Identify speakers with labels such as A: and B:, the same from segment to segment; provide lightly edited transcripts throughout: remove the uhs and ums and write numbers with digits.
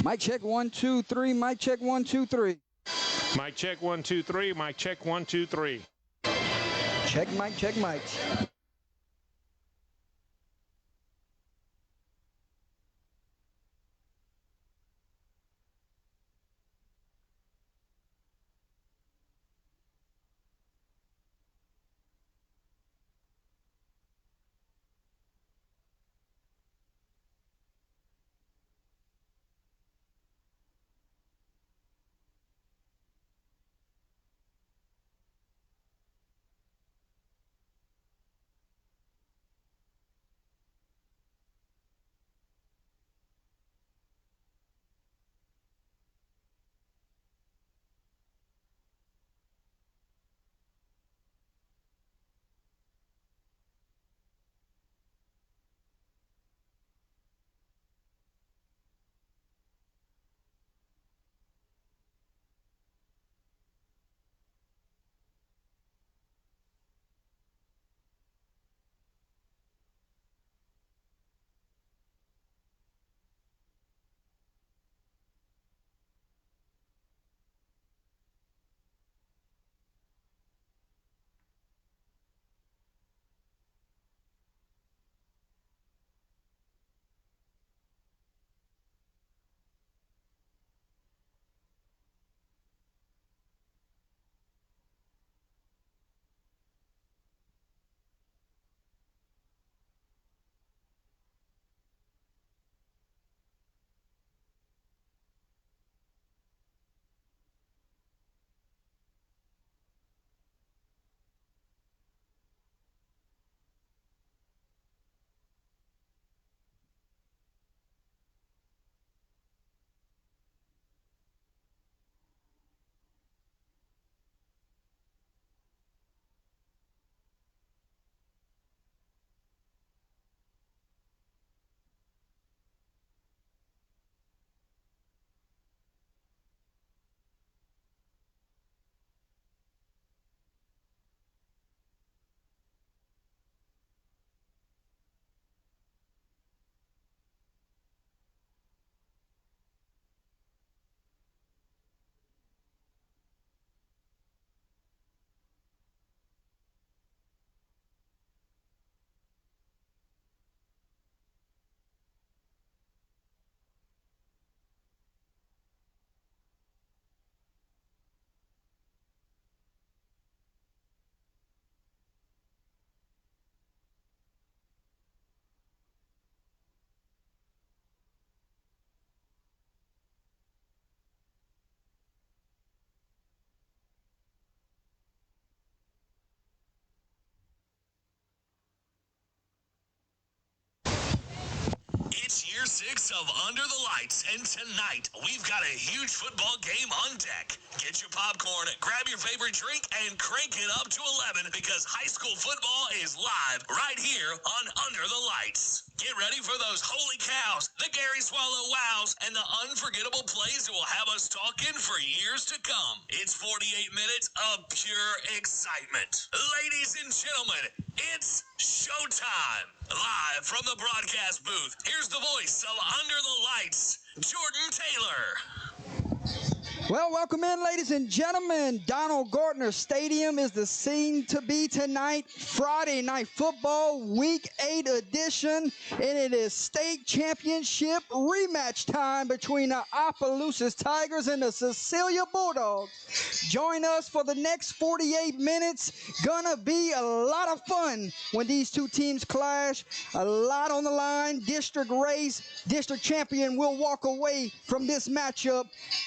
A: Mic check 1 2 3. Mic check 1 2 3.
B: Mic check 1 2 3. Mic check 1 2 3.
A: Check mic, check mic.
C: It's year 6 of Under the Lights, and tonight we've got a huge football game on deck. Get your popcorn, grab your favorite drink, and crank it up to 11 because high school football is live right here on Under the Lights. Get ready for those holy cows, the Gary Swallow wows, and the unforgettable plays that will have us talking for years to come. It's 48 minutes of pure excitement. Ladies and gentlemen, it's showtime. Live from the broadcast booth, here's the voice of Under the Lights, Jordan Taylor.
A: Well, welcome in, ladies and gentlemen. Donald Gardner Stadium is the scene to be tonight. Friday Night Football, Week 8 edition, and it is state championship rematch time between the Opelousas Tigers and the Cecilia Bulldogs. Join us for the next 48 minutes. Gonna be a lot of fun when these two teams clash. A lot on the line. District race, district champion will walk away from this matchup.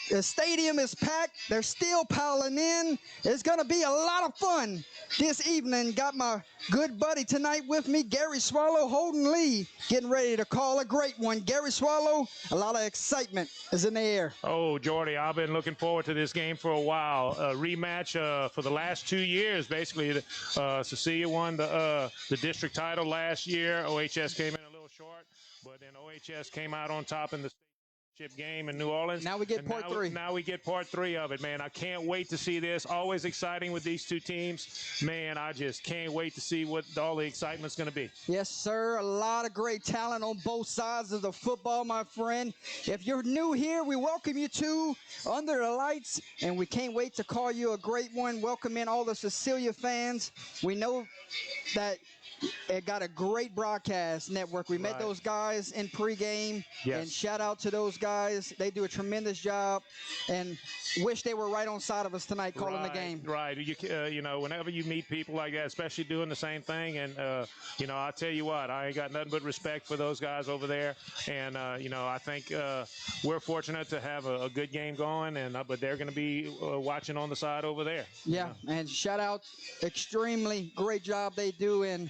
A: The stadium is packed. They're still piling in. It's going to be a lot of fun this evening. Got my good buddy tonight with me, Gary Swallow, Holden Lee, getting ready to call a great one. Gary Swallow, a lot of excitement is in the air.
B: Oh, Jordy, I've been looking forward to this game for a while. A rematch for the last 2 years, basically. Cecilia won the district title last year. OHS came in a little short, but then OHS came out on top in the game in New Orleans.
A: Now we get part three.
B: Now we get part three of it, man. I can't wait to see this. Always exciting with these two teams. Man, I just can't wait to see what all the excitement's going to be.
A: Yes, sir. A lot of great talent on both sides of the football, my friend. If you're new here, we welcome you to Under the Lights, and we can't wait to call you a great one. Welcome in all the Cecilia fans. We know that it got a great broadcast network. We met those guys in pregame, and shout out to those guys. They do a tremendous job, and wish they were right on side of us tonight calling the game.
B: Right. You know, whenever you meet people like that, especially doing the same thing, and, you know, I'll tell you what, I ain't got nothing but respect for those guys over there. And, you know, I think we're fortunate to have a good game going, and but they're going to be watching on the side over there.
A: Yeah, and shout out, extremely great job they do, and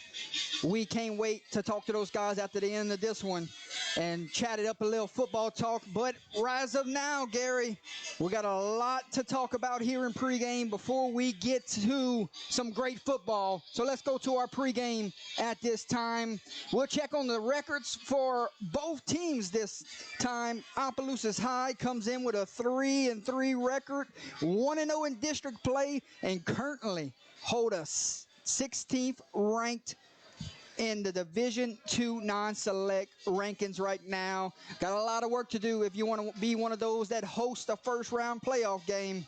A: we can't wait to talk to those guys after the end of this one and chat it up a little football talk. But rise up now, Gary. We got a lot to talk about here in pregame before we get to some great football. So let's go to our pregame at this time. We'll check on the records for both teams this time. Opelousas High comes in with a 3-3 record, 1-0 in district play, and currently hold us 16th ranked in the Division II non-select rankings right now. Got a lot of work to do if you want to be one of those that host a first-round playoff game.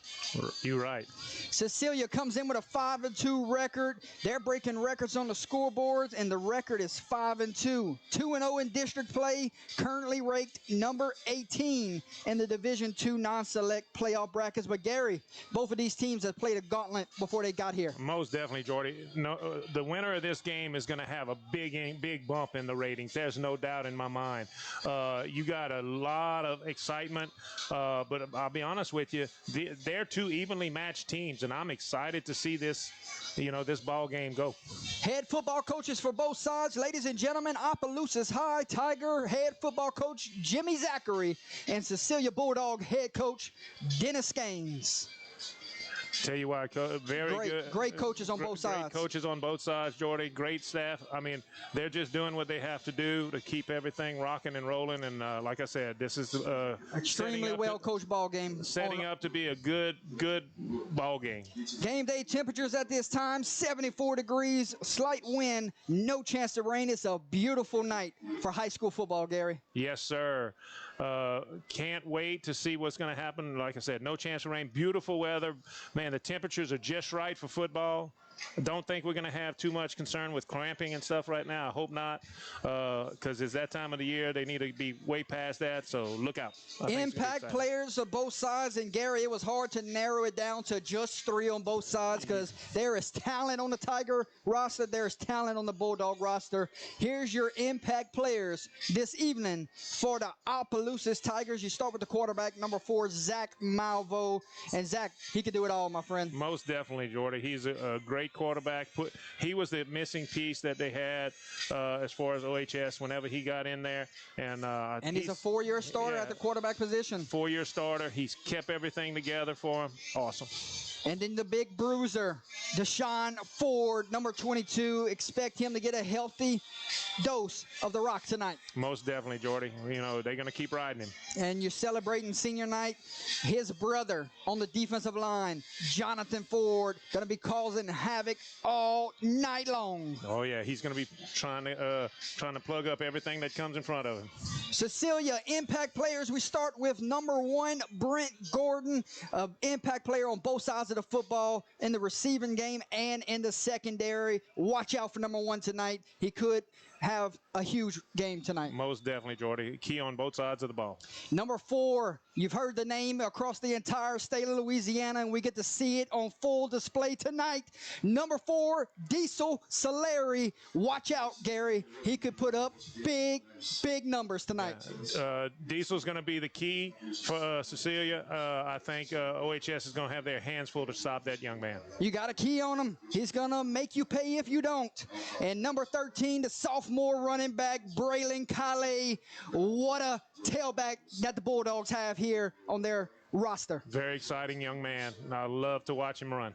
B: You're right.
A: Cecilia comes in with a 5-2 record. They're breaking records on the scoreboards, and the record is 5-2. 2-0 in district play, currently ranked number 18 in the Division II non-select playoff brackets. But Gary, both of these teams have played a gauntlet before they got here.
B: Most definitely, Jordy. No, the winner of this game is going to have a big bump in the ratings. There's no doubt in my mind. You got a lot of excitement, but I'll be honest with you, they're two evenly matched teams, and I'm excited to see this, you know, this ball game go.
A: Head football coaches for both sides, ladies and gentlemen, Opelousas High Tiger head football coach Jimmy Zachary and Cecilia Bulldog head coach Dennis Gaines.
B: Tell you what,
A: great coaches on both sides.
B: Great coaches on both sides, Jordy. Great staff. I mean, they're just doing what they have to do to keep everything rocking and rolling. And like I said, this is
A: extremely well coached ball game.
B: Setting up to be a good ball game.
A: Game day temperatures at this time: 74 degrees, slight wind, no chance of rain. It's a beautiful night for high school football, Gary.
B: Yes, sir. Can't wait to see what's going to happen. Like I said, no chance of rain. Beautiful weather. Man, the temperatures are just right for football. I don't think we're going to have too much concern with cramping and stuff right now. I hope not, because it's that time of the year. They need to be way past that, so look out.
A: Impact players of both sides, and Gary, it was hard to narrow it down to just 3 on both sides because there is talent on the Tiger roster. There's talent on the Bulldog roster. Here's your impact players this evening for the Opelousas Tigers. You start with the quarterback, number 4, Zach Malvo. And Zach, he can do it all, my friend.
B: Most definitely, Jordy. He's a great quarterback. He was the missing piece that they had as far as OHS whenever he got in there. And
A: he's a 4-year starter at the quarterback position.
B: 4-year starter. He's kept everything together for him. Awesome.
A: And then the big bruiser, Deshaun Ford, number 22. Expect him to get a healthy dose of the rock tonight.
B: Most definitely, Jordy. You know, they're going to keep riding him.
A: And you're celebrating senior night. His brother on the defensive line, Jonathan Ford, going to be causing havoc all night long.
B: Oh, yeah. He's going to be trying to plug up everything that comes in front of him.
A: Cecilia, impact players. We start with number 1, Brent Gordon, impact player on both sides of the football in the receiving game and in the secondary. Watch out for number 1 tonight. He could have a huge game tonight.
B: Most definitely, Jordy. Key on both sides of the ball.
A: Number 4, you've heard the name across the entire state of Louisiana, and we get to see it on full display tonight. Number 4, Diesel Solari. Watch out, Gary. He could put up big numbers tonight.
B: Diesel's going to be the key for Cecilia. I think OHS is going to have their hands full to stop that young man.
A: You got a key on him. He's going to make you pay if you don't. And number 13, the sophomore running back, Braylon Calais. What a tailback that the Bulldogs have here on their roster.
B: Very exciting young man. I love to watch him run.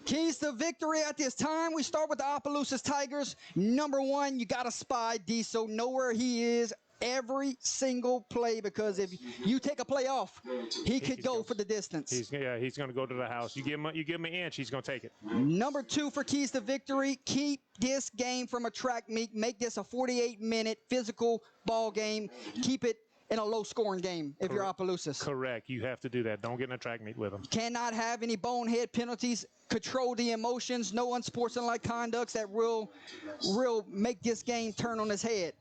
A: Keys to victory at this time. We start with the Opelousas Tigers. Number 1, you got to spy Diesel. Know where he is every single play, because if you take a play off, he could go for the distance.
B: He's going to go to the house. You give him an inch, he's going to take it.
A: Number 2 for keys to victory, keep this game from a track meet. Make this a 48-minute physical ball game. Keep it in a low-scoring game if you're Opelousas.
B: Correct. You have to do that. Don't get in a track meet with them.
A: Cannot have any bonehead penalties. Control the emotions. No unsportsmanlike conducts that will make this game turn on its head.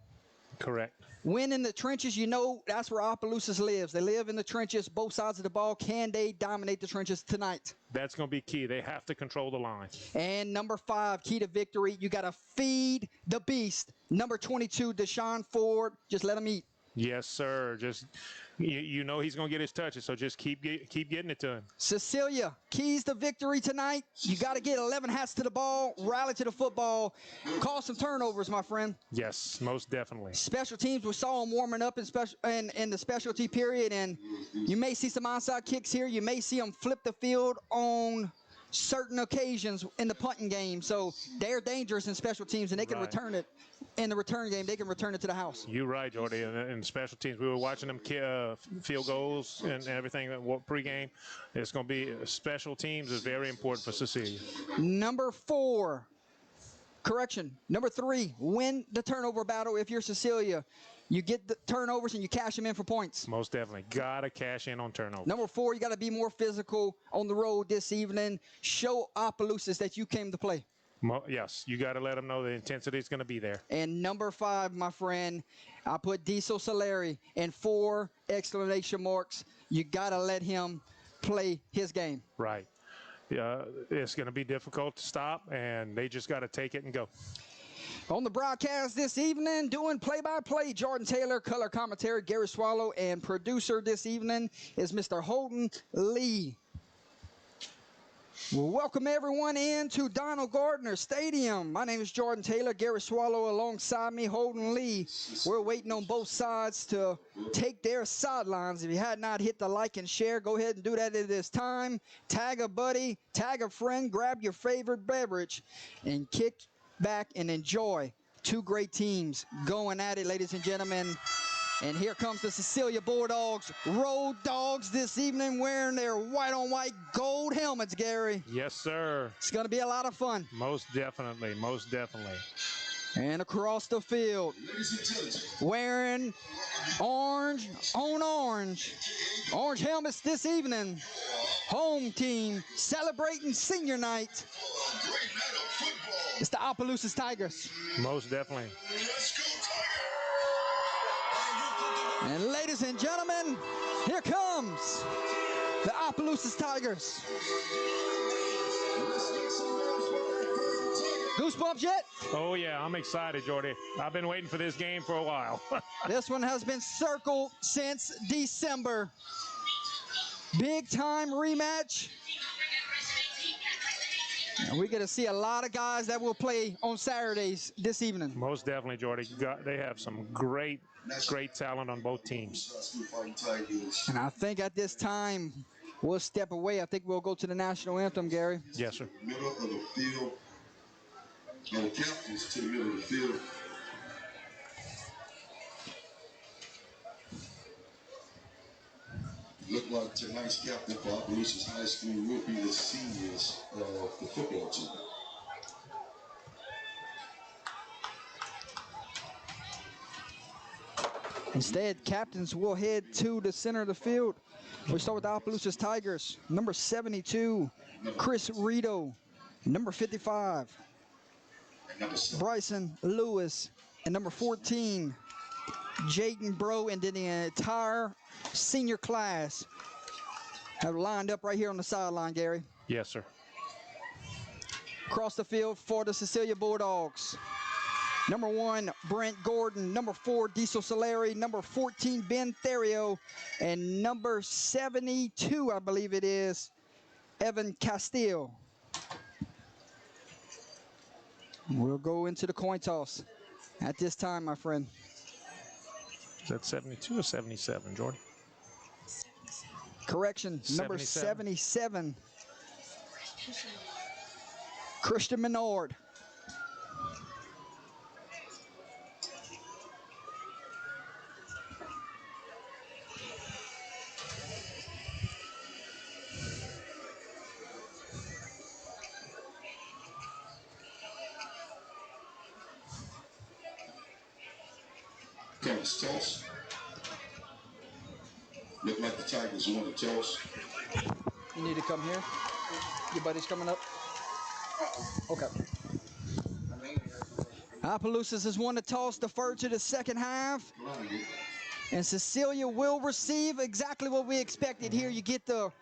B: Correct.
A: Win in the trenches, you know that's where Opelousas lives. They live in the trenches, both sides of the ball. Can they dominate the trenches tonight?
B: That's going to be key. They have to control the line.
A: And number 5, key to victory, you got to feed the beast. Number 22, Deshaun Ford. Just let him eat.
B: Yes, sir. Just you know he's going to get his touches, so just keep getting it to him.
A: Cecilia, keys to victory tonight. You got to get 11 hats to the ball, rally to the football, cause some turnovers, my friend.
B: Yes, most definitely.
A: Special teams, we saw them warming up in the specialty period, and you may see some onside kicks here. You may see them flip the field on certain occasions in the punting game. So they're dangerous in special teams, and they can return it. In the return game, they can return it to the house.
B: You're right, Jordy. In special teams, we were watching them field goals and everything pregame. It's going to be special teams is very important for Cecilia.
A: Number 3, win the turnover battle. If you're Cecilia, you get the turnovers and you cash them in for points.
B: Most definitely. Got to cash in on turnovers.
A: Number 4, you got to be more physical on the road this evening. Show Opelousas that you came to play.
B: Yes, you got to let them know the intensity is going to be there.
A: And number 5, my friend, I put Diesel Solari in 4 exclamation marks. You got to let him play his game.
B: Right. It's going to be difficult to stop, and they just got to take it and go.
A: On the broadcast this evening, doing play-by-play, Jordan Taylor, color commentary, Gary Swallow, and producer this evening is Mr. Holden Lee. Well, welcome everyone into Donald Gardner Stadium. My name is Jordan Taylor, Gary Swallow alongside me, Holden Lee. We're waiting on both sides to take their sidelines. If you had not hit the like and share, go ahead and do that at this time. Tag a buddy, tag a friend, grab your favorite beverage, and kick back and enjoy 2 great teams going at it, ladies and gentlemen. And here comes the Cecilia Bulldogs, Road Dogs this evening, wearing their white-on-white gold helmets, Gary.
B: Yes, sir.
A: It's going to be a lot of fun.
B: Most definitely, most definitely.
A: And across the field, wearing orange on orange helmets this evening. Home team celebrating senior night. It's the Opelousas Tigers.
B: Most definitely.
A: And ladies and gentlemen, here comes the Opelousas Tigers. Goosebumps yet?
B: Oh, yeah, I'm excited, Jordy. I've been waiting for this game for a while.
A: This one has been circled since December. Big time rematch. And we're going to see a lot of guys that will play on Saturdays this evening.
B: Most definitely, Jordy. They have some great talent on both teams.
A: And I think at this time, we'll step away. I think we'll go to the national anthem, Gary.
B: Yes, sir.
D: Middle of the field. And the captains to the middle of the field. Look like tonight's captain for Opelousas High School will be the seniors of the football team.
A: Instead, captains will head to the center of the field. We start with the Opelousas Tigers. Number 72, Chris Rito. Number 55, Bryson Lewis. And number 14, Jaden Bro. And then the entire senior class have lined up right here on the sideline, Gary.
B: Yes, sir.
A: Across the field for the Cecilia Bulldogs. Number 1, Brent Gordon. Number 4, Diesel Solari. Number 14, Ben Therio. And number 72, I believe it is, Evan Castile. We'll go into the coin toss at this time, my friend.
B: Is that 72 or 77, Jordan?
A: Correction, number 77. Christian Menard.
D: Tigers toss. Look like the Tigers want to toss.
A: You need to come here. Your buddy's coming up. Okay. Opelousas has won the toss, deferred to the second half. And Cecilia will receive exactly what we expected here. You get the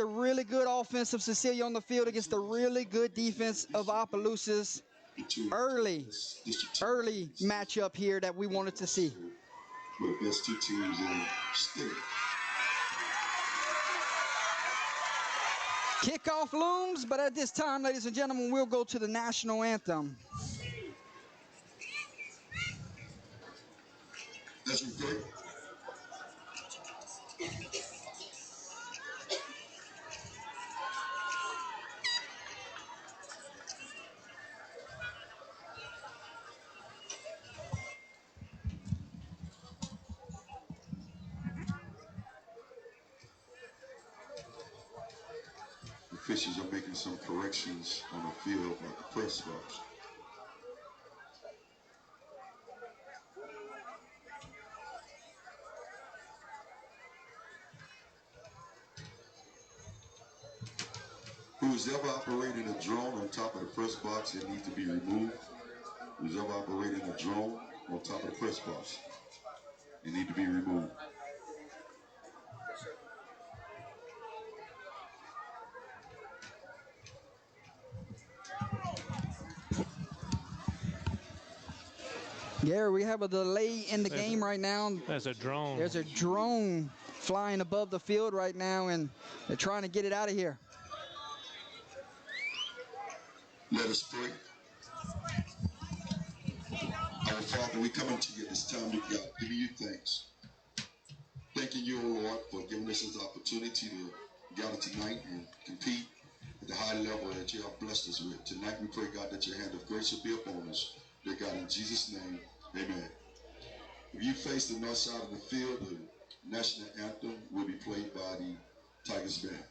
A: really good offense of Cecilia on the field against the really good defense of Opelousas. Early matchup here that we wanted to see.
D: The best two teams in state.
A: Kickoff looms, but at this time, ladies and gentlemen, we'll go to the national anthem.
D: That's great. Officials are making some corrections on the field at the press box. Who's ever operating a drone on top of the press box, it needs to be removed. Who's ever operating a drone on top of the press box, it needs to be removed.
A: Yeah, we have a delay in the game right now.
B: There's a drone.
A: There's a drone flying above the field right now, and they're trying to get it out of here.
D: Let us pray. Our Father, we come into you this time with God, giving you thanks. Thanking you, O Lord, for giving us this opportunity to gather tonight and compete at the high level that you have blessed us with. Tonight we pray, God, that your hand of grace will be upon us. Dear God, in Jesus' name, amen. If you face the north side of the field, the national anthem will be played by the Tigers band.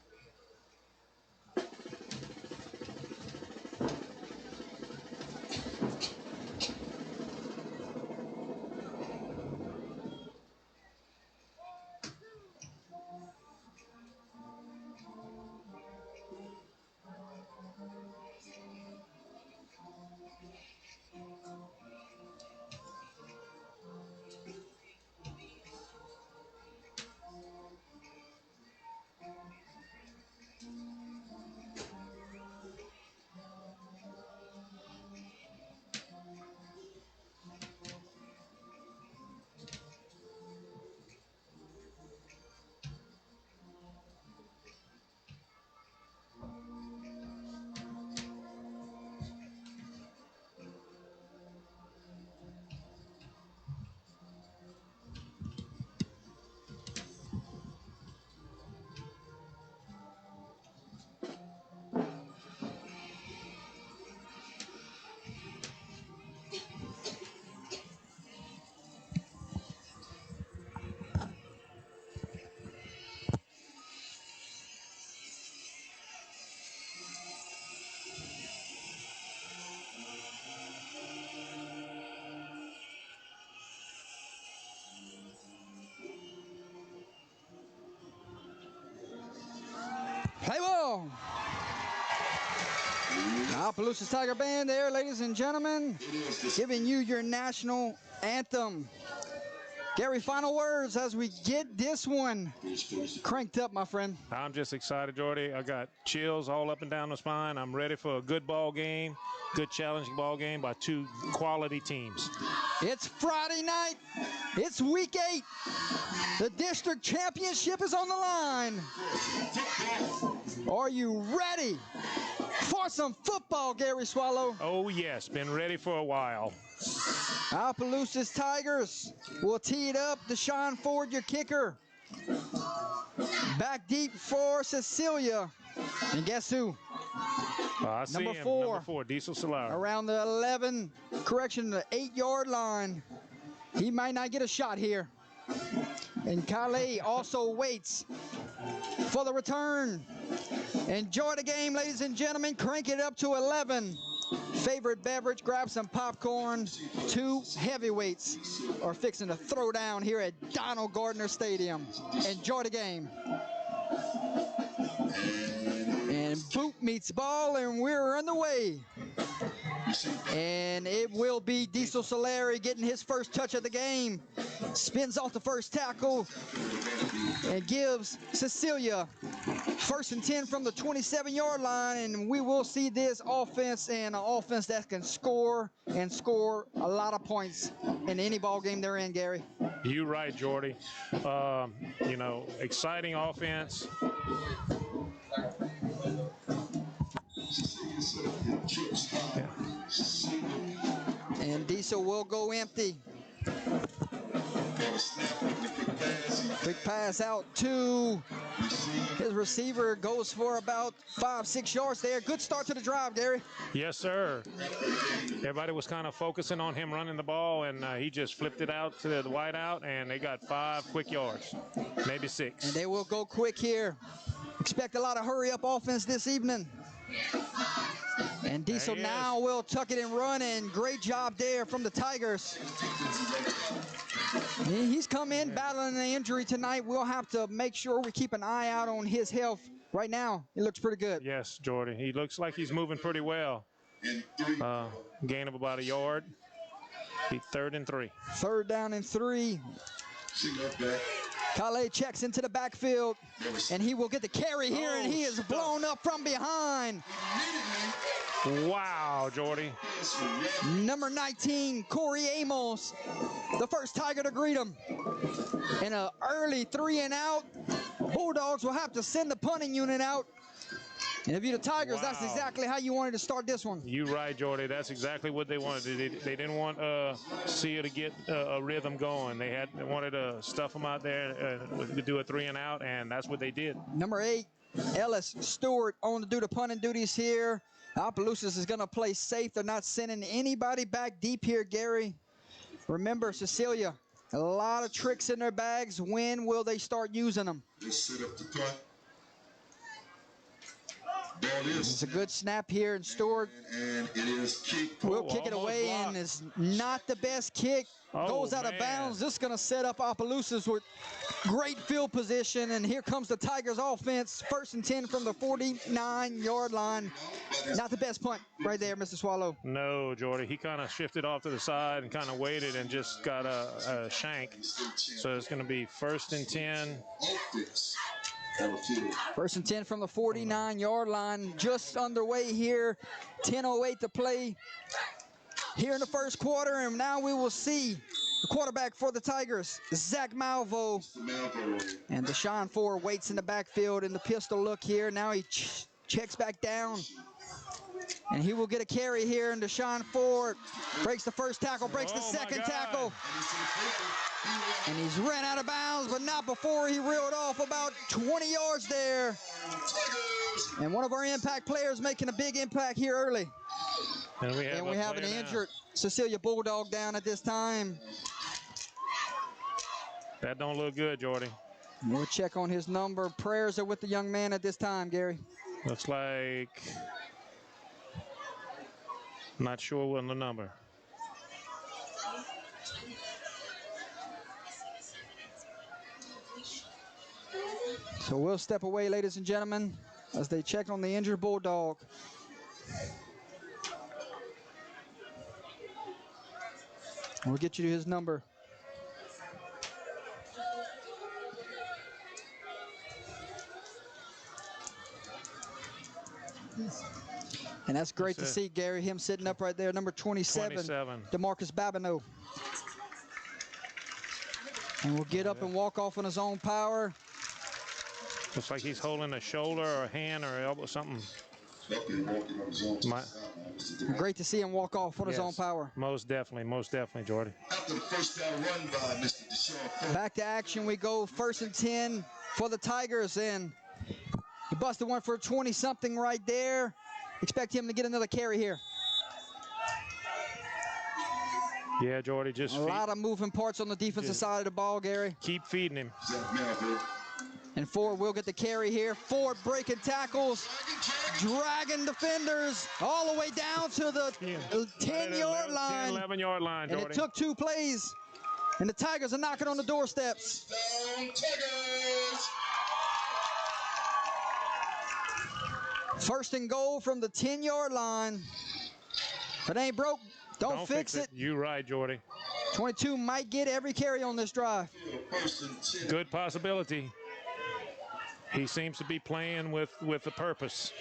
A: Play ball. Opelousas Tiger Band there, ladies and gentlemen, giving you your national anthem. Gary, final words as we get this one cranked up, my friend.
B: I'm just excited, Jordy. I got chills all up and down the spine. I'm ready for a good ball game, good challenging ball game by two quality teams.
A: It's Friday night. It's week 8. The district championship is on the line. Are you ready for some football, Gary Swallow?
B: Oh, yes. Been ready for a while.
A: Opelousas Tigers will tee it up. Deshaun Ford, your kicker. Back deep for Cecilia. And guess who?
B: I see
A: Number
B: him.
A: 4.
B: Number 4, Diesel Solar.
A: Around the the 8-yard line. He might not get a shot here. And Kale also waits for the return. Enjoy the game, ladies and gentlemen. Crank it up to 11. favorite beverage, grab some popcorn. Two heavyweights are fixing to throw down here at Donald Gardner Stadium. Enjoy the game. And boot meets ball, and we're on the way. And it will be Diesel Solari getting his first touch of the game. Spins off the first tackle and gives Cecilia 1st and 10 from the 27-yard line. And we will see this offense, and an offense that can score and score a lot of points in any ball game they're in, Gary.
B: You're right, Jordy. You know, exciting offense.
A: Yeah. And Diesel will go empty. Quick pass out to his receiver, goes for about 5-6 yards there. Good start to the drive, Gary.
B: Yes, sir. Everybody was kind of focusing on him running the ball, and he just flipped it out to the wide out, and they got 5 quick yards, maybe 6.
A: And they will go quick here. Expect a lot of hurry-up offense this evening. And Diesel now will tuck it and run, and great job there from the Tigers. He's come in battling an injury tonight. We'll have to make sure we keep an eye out on his health. Right now, he looks pretty good.
B: Yes, Jordy. He looks like he's moving pretty well. Gain of about a yard. 3rd and 3.
A: 3rd down and 3. Kale checks into the backfield, and he will get the carry here, and he is blown up from behind.
B: Wow, Jordy.
A: Number 19, Corey Amos, the first Tiger to greet him. And an early 3 and out. Bulldogs will have to send the punting unit out. And if you're the Tigers, that's exactly how you wanted to start this one.
B: You're right, Jordy. That's exactly what they wanted. They didn't want Cia to get a rhythm going. They wanted to stuff them out there to do a 3 and out, and that's what they did.
A: Number 8, Ellis Stewart on to do the punting duties here. Opelousas is going to play safe. They're not sending anybody back deep here, Gary. Remember, Cecilia, a lot of tricks in their bags. When will they start using them?
D: Just set up the punt.
A: It's a good snap here, and Stewart
D: and it is kicked.
A: Will kick it away, and it's not the best kick. Goes out of bounds. This is going to set up Opelousas with great field position, and here comes the Tigers offense. 1st and 10 from the 49-yard line. Not the best punt right there, Mr. Swallow.
B: No, Jordy. He kind of shifted off to the side and kind of waited and just got a shank. So it's going to be 1st and 10.
A: 1st and 10 from the 49-yard line. Just underway here. 10:08 to play here in the first quarter, and now we will see the quarterback for the Tigers, Zach Malvo. And Deshaun Ford waits in the backfield in the pistol look here. Now he checks back down, and he will get a carry here, and Deshaun Ford breaks the first tackle, breaks the second tackle. And he's ran out of bounds, but not before he reeled off about 20 yards there. And one of our impact players making a big impact here early.
B: And we have
A: an injured Cecilia Bulldog down at this time.
B: That don't look good, Jordy.
A: We'll check on his number. Prayers are with the young man at this time, Gary.
B: Looks like, not sure what the number.
A: So we'll step away, ladies and gentlemen, as they check on the injured Bulldog. We'll get you to his number. And that's great to see, Gary, him sitting up right there, number 27. DeMarcus Babineau. And we'll get up and walk off on his own power.
B: Looks like he's holding a shoulder or a hand or elbow, something.
A: Great to see him walk off on his own power.
B: Most definitely, Jordy.
D: After the first down run by Mr. Deshaun.
A: Back to action we go. 1st and 10 for the Tigers, and he busted one for 20-something right there. Expect him to get another carry here.
B: Yeah, Jordy, just
A: a lot of moving parts on the defensive side of the ball, Gary.
B: Keep feeding him.
A: And Ford will get the carry here. Ford breaking tackles, dragging defenders all the way down to the 10-yard line.
B: 11-yard line,
A: and
B: Jordy.
A: it took 2 plays. And the Tigers are knocking on the doorsteps.
D: Down Tigers.
A: First and goal from the 10-yard line. If it ain't broke, don't fix it.
B: You're right, Jordy.
A: 22 might get every carry on this drive.
D: First and 10.
B: Good possibility. He seems to be playing with a purpose.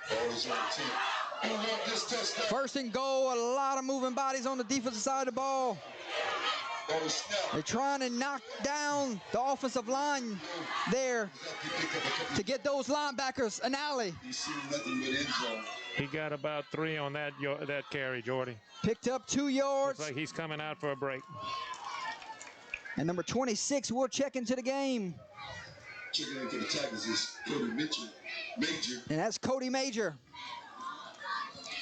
D: Ball is on 10. Who won this touchdown?
A: First and goal, a lot of moving bodies on the defensive side of the ball.
D: Ball is snapped.
A: They're trying to knock down the offensive line there to get those linebackers an alley.
D: He's seen nothing but end zone.
B: He got about 3 on that carry, Jordy.
A: Picked up 2 yards.
B: Looks like he's coming out for a break.
A: And number 26 will check into the game.
D: Checking into the Tigers is Cody Major.
A: And that's Cody Major.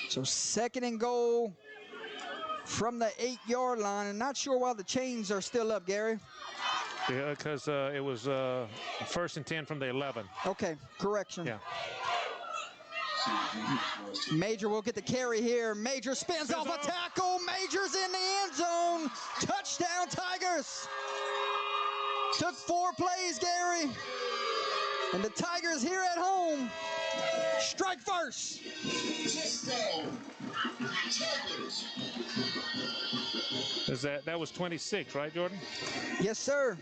A: So second and goal from the 8-yard line. And not sure why the chains are still up, Gary.
B: Yeah, because it was first and 10 from the 11.
A: Okay, correction.
B: Yeah.
A: Major will get the carry here. Major spins off a tackle. Major's in the end zone. Touchdown, Tigers. Took 4 plays, Gary. And the Tigers here at home strike first.
D: Touchdown, Tigers.
B: That was 26, right, Jordan?
A: Yes, sir.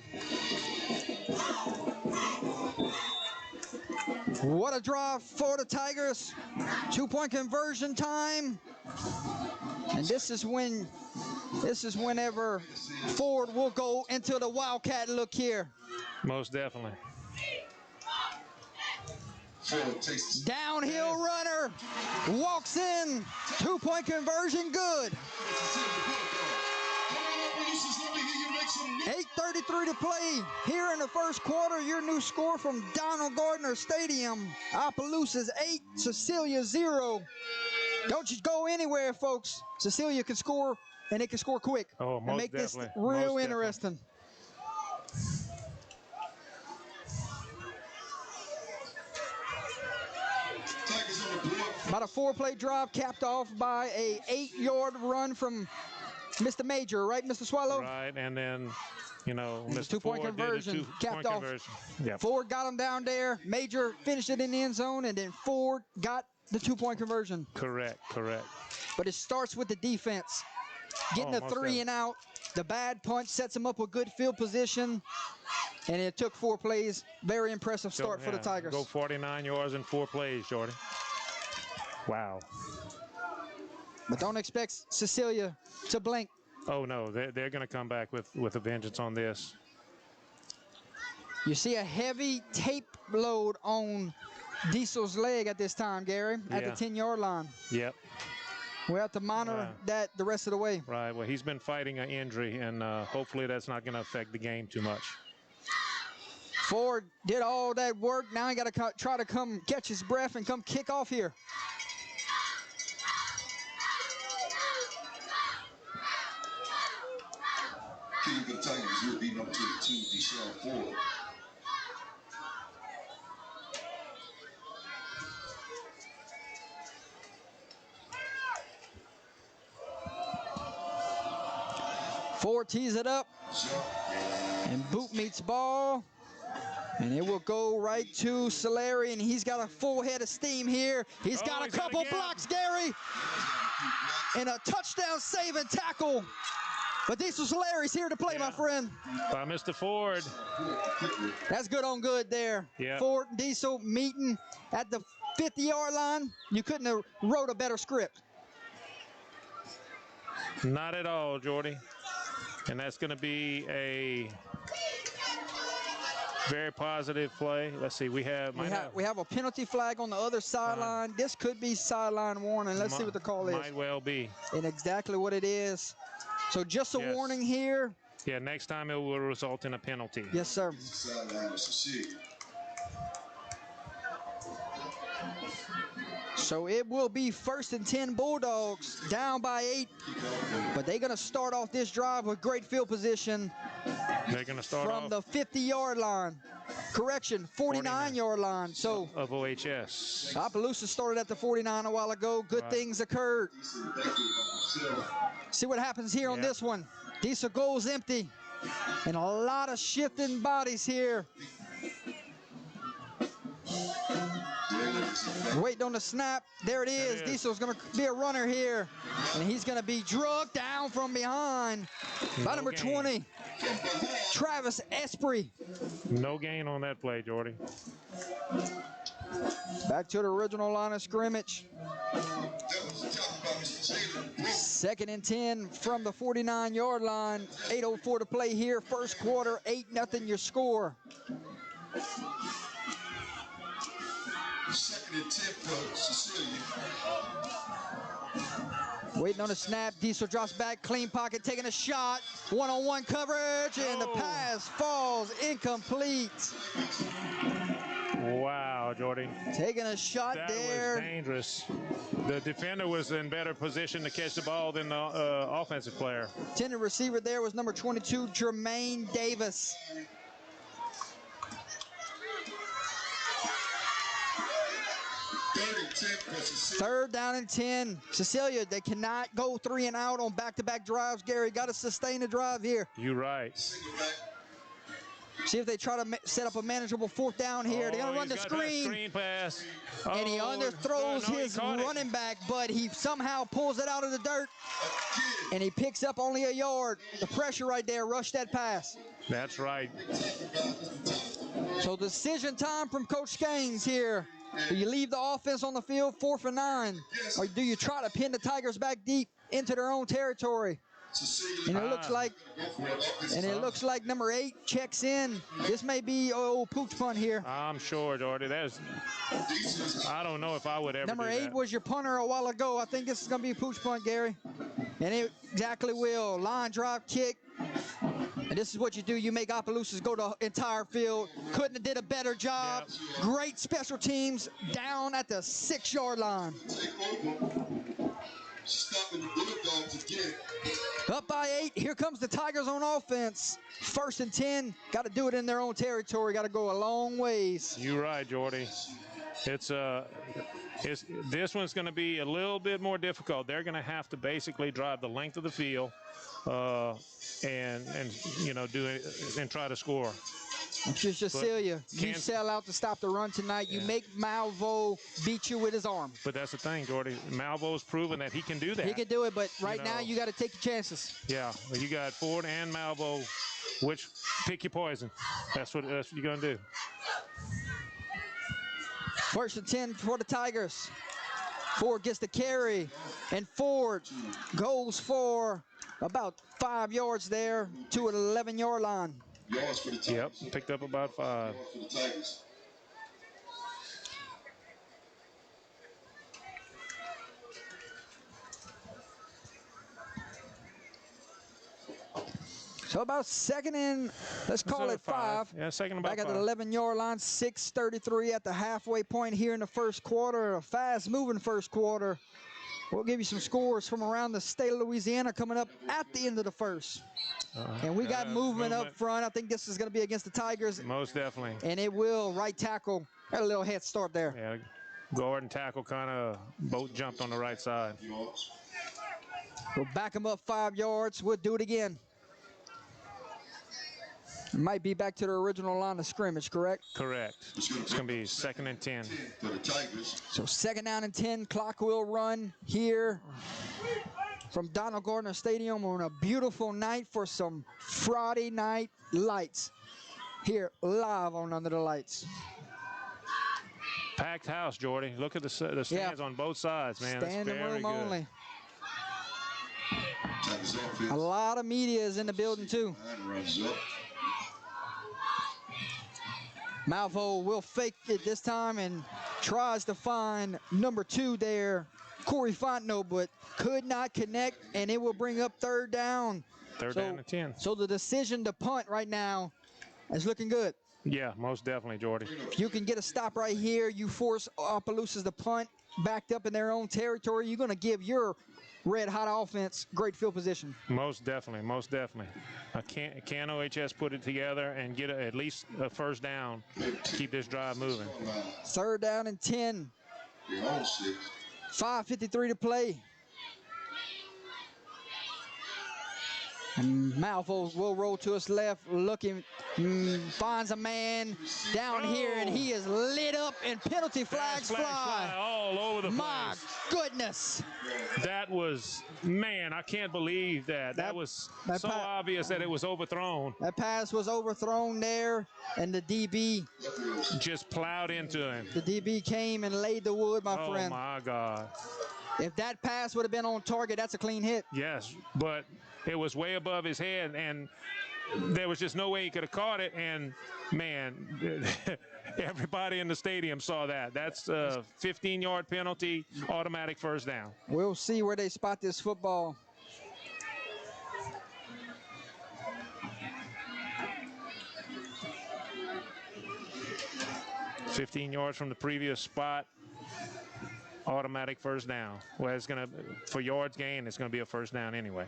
A: What a drive for the Tigers. 2-point conversion time. And this is whenever Ford will go into the Wildcat look here.
B: Most definitely.
D: Ford takes the
A: Downhill runner, walks in, 2-point conversion, good. 8:33 to play here in the first quarter. Your new score from Donald Gardner Stadium. Opelousas 8, Cecilia 0. Don't you go anywhere, folks. Cecilia can score, and it can score quick.
B: Oh,
A: and
B: most
A: make this
B: definitely.
A: real
B: Most
A: interesting.
D: Tigers on the board.
A: About a 4-play drive capped off by a 8-yard run from Mr. Major, right, Mr. Swallow?
B: Right, and then, Mr.
A: 2-point
B: Ford
A: conversion,
B: did a
A: capped
B: 2-point
A: off.
B: conversion. Yep.
A: Ford got him down there. Major finished it in the end zone, and then Ford got the 2-point conversion.
B: Correct.
A: But it starts with the defense. Getting
B: Oh,
A: the
B: most
A: 3 and out. The bad punch sets him up with good field position. And it took 4 plays. Very impressive start for the Tigers.
B: Go 49 yards in 4 plays, Jordy. Wow.
A: But don't expect Cecilia to blink.
B: Oh, no, they're going to come back with a vengeance on this.
A: You see a heavy tape load on Diesel's leg at this time, Gary, at the 10-yard line.
B: Yep.
A: We'll have to monitor that the rest of the way.
B: Right. Well, he's been fighting an injury, and hopefully that's not going to affect the game too much.
A: Ford did all that work. Now he got to try to come catch his breath and come kick off here.
D: King of the Tigers will be number 22, Deshaun Ford.
A: Ford tees it up, and boot meets ball, and it will go right to Solari, and he's got a full head of steam here. He's got a couple blocks, Gary, and a touchdown saving tackle. But Diesel Solari's here to play, my friend.
B: By Mr. Ford.
A: That's good on good there.
B: Yeah.
A: Ford and Diesel meeting at the 50-yard line. You couldn't have wrote a better script.
B: Not at all, Jordy. And that's going to be a very positive play. Let's see. We have
A: a penalty flag on the other sideline. This could be sideline warning. Let's see what the call is.
B: Might well be.
A: And exactly what it is. So just a warning here.
B: Yeah, next time it will result in a penalty.
A: Yes, sir.
D: Sideline of Cecilia.
A: So it will be 1st and 10 Bulldogs, down by 8. But they're going to start off this drive with great field position.
B: They're going to start
A: from
B: off
A: the 50-yard line. Correction, 49-yard line. So
B: of OHS.
A: Opelousas started at the 49 a while ago. Good things occurred. See what happens here on this one. Diesel goes empty. And a lot of shifting bodies here. Waiting on the snap. There it is. Diesel's going to be a runner here. And he's going to be drugged down from behind by number 20, Travis Esprit.
B: No gain on that play, Jordy.
A: Back to the original line of scrimmage. 2nd and 10 from the 49-yard line. 8:04 to play here. First quarter, 8-0 your score.
D: 2nd and 10 for Cecilia.
A: Waiting on the snap. Diesel drops back. Clean pocket. Taking a shot. One-on-one coverage. And the pass falls incomplete.
B: Wow, Jordy.
A: Taking a shot there.
B: That was dangerous. The defender was in better position to catch the ball than the offensive player.
A: Intended receiver there was number 22, Jermaine Davis. Third down and 10. Cecilia, they cannot go 3 and out on back-to-back drives. Gary, got to sustain the drive here.
B: You're right.
A: See if they try to set up a manageable 4th down here. They're going to run the screen.
B: Pass.
A: And he underthrows his running back, but he somehow pulls it out of the dirt. And he picks up only a yard. The pressure right there, rush that pass.
B: That's right.
A: So decision time from Coach Gaines here. Do you leave the offense on the field 4th and 9? Or do you try to pin the Tigers back deep into their own territory? And it looks like number 8 checks in. This may be pooch punt here.
B: I'm sure, Jordy. I don't know if I would ever
A: Number
B: do
A: 8
B: that.
A: was your punter a while ago. I think this is going to be a pooch punt, Gary. And it exactly will. Line drive kick. And this is what you do. You make Opelousas go the entire field. Couldn't have did a better job. Yep. Great special teams down at the 6-yard line. Up by 8. Here comes the Tigers on offense. 1st and 10. Got to do it in their own territory. Got to go a long ways.
B: You're right, Jordy. This one's going to be a little bit more difficult. They're going to have to basically drive the length of the field and do it and try to score.
A: Just Cecilia, you sell out to stop the run tonight. You make Malvo beat you with his arm.
B: But that's the thing, Jordy. Malvo's proven that he can do that.
A: He can do it, but right now you got to take your chances.
B: Yeah, you got Ford and Malvo. Which pick your poison. That's what you're gonna do.
A: 1st and 10 for the Tigers. Ford gets the carry, and Ford goes for about 5 yards there to an 11-yard line.
D: Yards for the Tigers.
B: Yep, picked up about 5.
D: For the Tigers.
A: So about 2nd and, let's call it 5.
B: Yeah, 2nd and about 5.
A: Back at the 11-yard line, 6:33 at the halfway point here in the first quarter. A fast-moving first quarter. We'll give you some scores from around the state of Louisiana coming up at the end of the first. And we got movement up front. I think this is going to be against the Tigers.
B: Most definitely.
A: And it will. Right tackle. Got a little head start there.
B: Yeah, guard and tackle kind of both jumped on the right side.
A: We'll back them up 5 yards. We'll do it again. It might be back to the original line of scrimmage, correct?
B: Correct. It's going to be 2nd and 10.
D: For the Tigers.
A: So 2nd down and 10. Clock will run here from Donald Gardner Stadium on a beautiful night for some Friday night lights. Here live on Under the Lights.
B: Packed house, Jordy. Look at the stands on both sides, man.
A: Standing room
B: good.
A: only. A lot of media is in the building, too. Malvo will fake it this time and tries to find number 2 there, Corey Fontenot, but could not connect, and it will bring up 3rd down.
B: 3rd down and 10.
A: So the decision to punt right now is looking good.
B: Yeah, most definitely, Jordy.
A: If you can get a stop right here, you force Opelousas to punt backed up in their own territory. You're going to give your red hot offense, great field position.
B: Most definitely, most definitely. Can OHS put it together and get at least a first down to keep this drive moving?
A: 3rd down and 10. 5:53 to play. And Malvo will roll to his left, looking, finds a man down here, and he is lit up, and penalty flags fly.
B: All over the
A: My
B: place.
A: goodness.
B: That was, man, I can't believe that. That was so obvious that it was overthrown.
A: That pass was overthrown there, and the DB
B: just plowed into him.
A: The DB came and laid the wood, my friend.
B: Oh, my God.
A: If that pass would have been on target, that's a clean hit.
B: Yes, but it was way above his head, and there was just no way he could have caught it. And, man, everybody in the stadium saw that. That's a 15-yard penalty, automatic first down.
A: We'll see where they spot this football.
B: $15 yards from the previous spot. Automatic first down. Well, it's going to, for yards gain, it's going to be a first down anyway.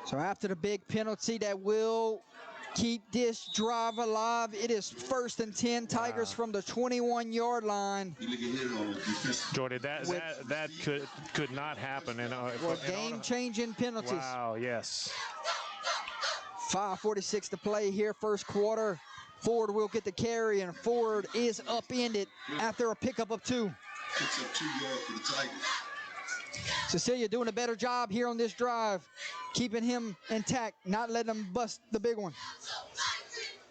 A: So after the big penalty that will keep this drive alive, it is 1st and 10, Tigers from the 21-yard line.
B: Jordan, that could not happen.
A: Game-changing penalties.
B: Wow, yes.
A: 5:46 to play here, first quarter. Ford will get the carry, and Ford is upended after a pickup of 2.
D: Picks up 2 yards for the Tigers.
A: Cecilia doing a better job here on this drive, keeping him intact, not letting him bust the big one.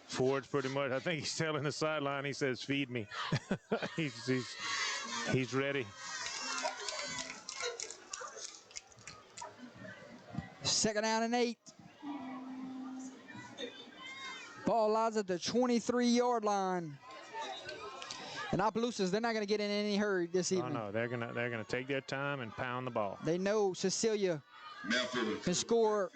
B: Ford's pretty much, I think he's telling the sideline, he says, feed me. he's ready.
A: 2nd down and 8. Ball lies at the 23-yard line. And Opelousas, they're not going to get in any hurry this evening.
B: Oh, no, they're gonna take their time and pound the ball.
A: They know Cecilia can score,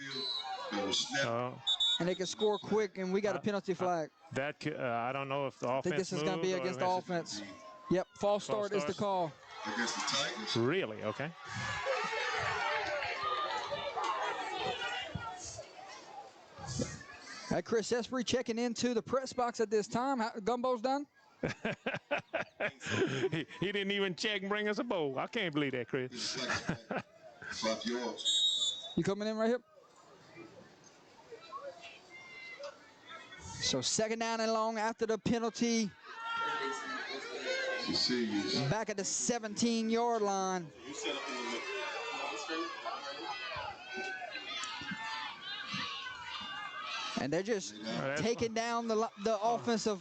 A: and they can score quick, and we got a penalty flag.
B: I don't know if the offense
A: I think this is going to be against the offense. Yep, false start is the call.
D: Against the Tigers.
B: Really? Okay.
A: Chris Esprit checking into the press box at this time. Gumbo's done?
B: he didn't even check and bring us a bowl. I can't believe that, Chris.
D: 5 yards.
A: You coming in right here? So 2nd down and long after the penalty. Back at the 17-yard line. And they're just taking down the offensive.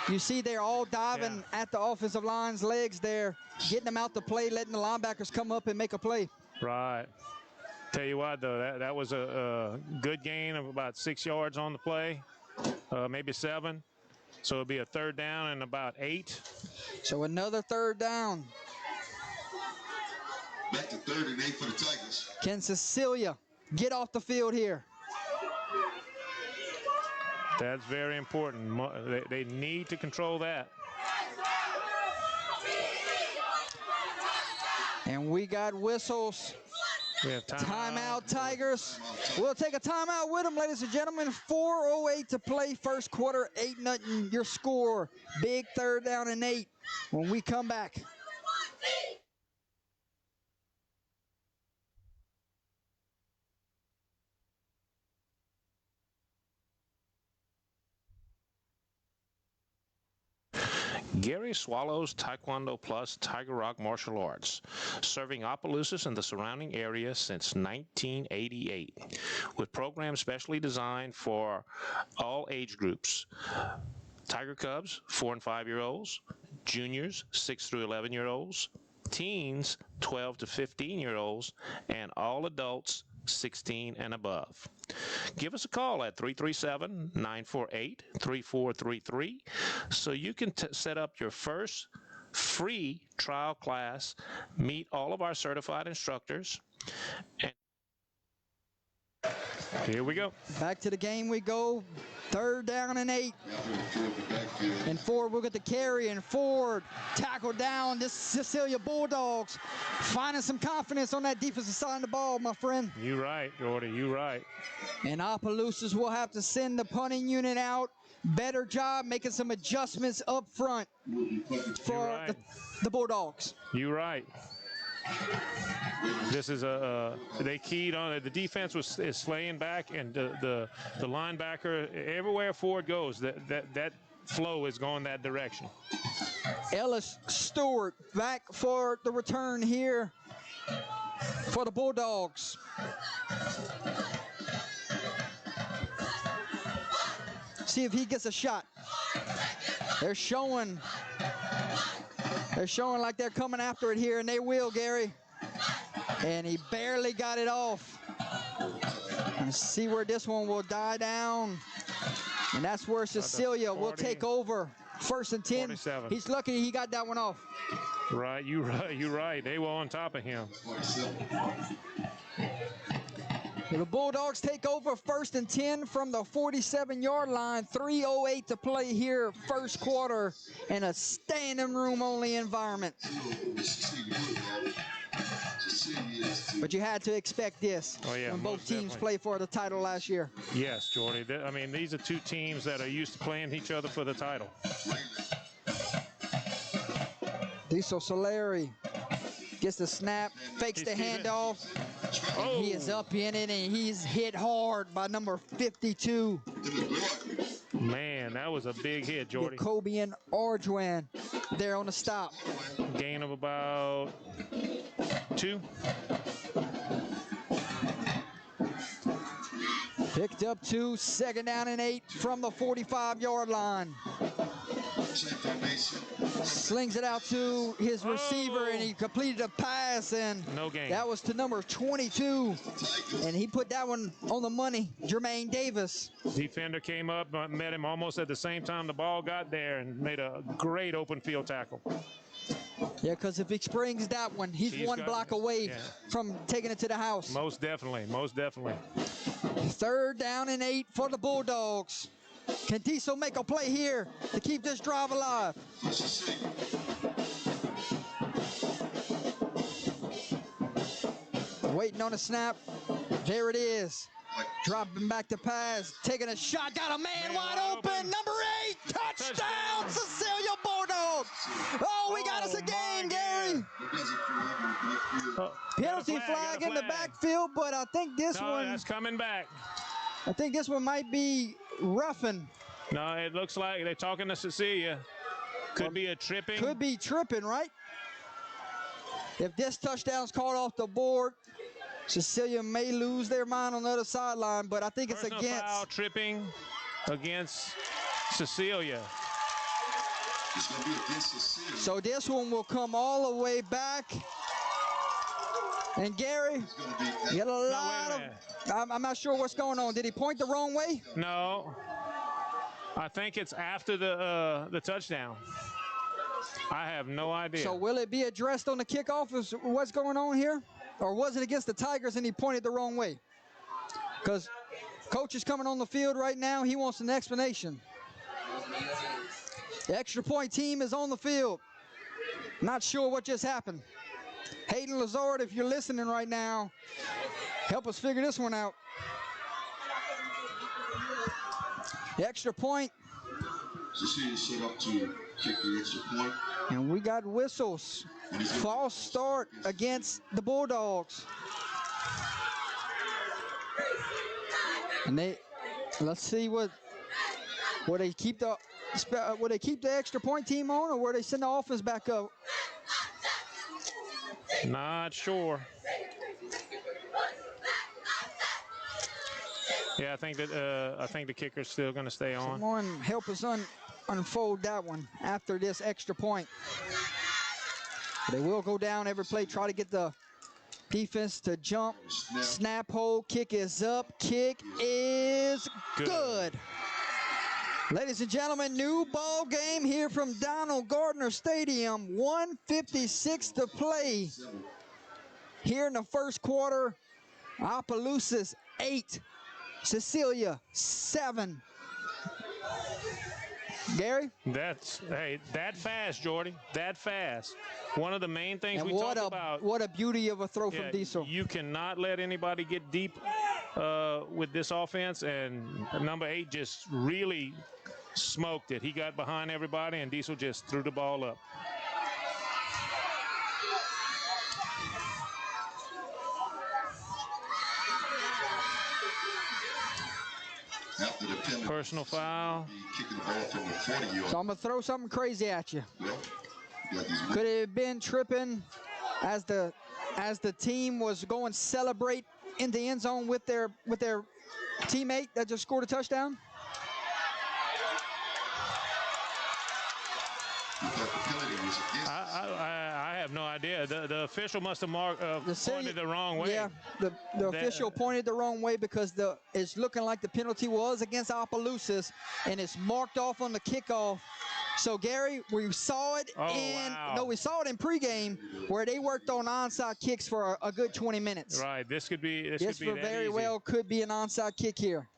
A: You see they're all diving at the offensive line's legs there, getting them out to play, letting the linebackers come up and make a play.
B: Right. Tell you what, though, that was a good gain of about 6 yards on the play, maybe 7. So it'll be a 3rd down and about 8.
A: So another 3rd down.
D: Back to 3rd and 8 for the Tigers.
A: Can Cecilia get off the field here?
B: That's very important. They need to control that.
A: And we got whistles.
B: We have
A: timeout, Tigers. We'll take a timeout with them, ladies and gentlemen. 4:08 to play, first quarter, 8-0 your score. Big 3rd down and 8 when we come back.
E: Gary Swallows Taekwondo Plus Tiger Rock Martial Arts, serving Opelousas and the surrounding area since 1988, with programs specially designed for all age groups. Tiger Cubs, 4 and 5-year-olds, juniors, 6 through 11-year-olds, teens, 12 to 15-year-olds, and all adults, 16 and above. Give us a call at 337-948-3433 so you can set up your first free trial class, meet all of our certified instructors, and
B: Here we go.
A: Back to the game we go. 3rd down and 8. And Ford will get the carry, and Ford tackle down. This Cecilia Bulldogs finding some confidence on that defensive side of the ball, my friend.
B: You right, Jordy. You right.
A: And Opelousas will have to send the punting unit out. Better job making some adjustments up front for
B: right.
A: the Bulldogs.
B: You right. This is they keyed on it. The defense is slaying back, and the linebacker, everywhere Ford goes, that flow is going that direction.
A: Ellis Stewart back for the return here for the Bulldogs. See if he gets a shot. They're showing like they're coming after it here, and they will, Gary. And he barely got it off. And see where this one will die down. And that's where Cecilia will take over. 1st and 10.
B: 47.
A: He's lucky he got that one off.
B: Right, you're right. They were on top of him.
A: The Bulldogs take over 1st and 10 from the 47-yard line. 3:08 to play here, 1st quarter, in a standing room only environment. But you had to expect this when both teams played for the title last year.
B: Yes, Jordy. I mean, these are two teams that are used to playing each other for the title.
A: Diesel Solari gets the snap, fakes the handoff. And he is up in it, and he's hit hard by number 52.
B: Man, that was a big hit, Jordy.
A: Jacobian Arjuan there on the stop.
B: Gain of about 2.
A: Picked up 2, 2nd down and 8 from the 45-yard line. Slings it out to his receiver, and he completed a pass, and
B: no gain.
A: That was to number 22, and he put that one on the money, Jermaine Davis.
B: Defender came up, met him almost at the same time the ball got there, and made a great open field tackle.
A: Yeah, because if he springs that one, he's one block away from taking it to the house.
B: Most definitely, most definitely.
A: 3rd down and 8 for the Bulldogs. Can Diesel make a play here to keep this drive alive? Waiting on a snap. There it is. Dropping back to pass. Taking a shot. Got a man wide open. Number 8. Touchdown, Cecilia Bulldogs. Oh, we got us again, Gary. Penalty flag in the backfield, but I think this one.
B: That's coming back.
A: I think this one might be roughing.
B: No, it looks like they're talking to Cecilia. Could be a tripping.
A: Could be tripping, right? If this touchdown's caught off the board, Cecilia may lose their mind on the other sideline, but I think it's
B: Personal
A: against.
B: Foul tripping against Cecilia.
D: It's going to be against Cecilia.
A: So this one will come all the way back. And Gary, you got a lot of. I'm not sure what's going on. Did he point the wrong way?
B: No. I think it's after the touchdown. I have no idea.
A: So will it be addressed on the kickoff? Is what's going on here? Or was it against the Tigers and he pointed the wrong way? Because coach is coming on the field right now. He wants an explanation. The extra point team is on the field. Not sure what just happened. Hayden Lazard, if you're listening right now, help us figure this one out. The extra point.
D: Cecilia set up to kick the extra point.
A: And we got whistles. False start against the Bulldogs. And let's see will they keep the extra point team on, or will they send the offense back up?
B: Not sure. Yeah, I think the kicker's still going to stay on.
A: Someone help us unfold that one after this extra point. They will go down every play, try to get the defense to jump. Snap hold, kick is up, kick is good. Ladies and gentlemen, new ball game here from Donald Gardner Stadium. 1:56 to play here in the 1st quarter. Opelousas 8, Cecilia, 7. Gary?
B: That fast, Jordy. That fast. One of the main things
A: And
B: we talked about.
A: what a beauty of a throw from Diesel.
B: You cannot let anybody get deep with this offense, and number 8 just really smoked it. He got behind everybody, and Diesel just threw the ball up. Personal foul.
A: So I'm going to throw something crazy at you. Could it have been tripping as the team was going to celebrate in the end zone with their teammate that just scored a touchdown?
B: I have no idea. The official must have pointed the wrong way.
A: Yeah, the official pointed the wrong way because it's looking like the penalty was against Opelousas, and it's marked off on the kickoff. So, Gary, we saw it we saw it in pregame where they worked on onside kicks for a good 20 minutes.
B: Right. This could be
A: This
B: that
A: very
B: easy.
A: well could be an onside kick here.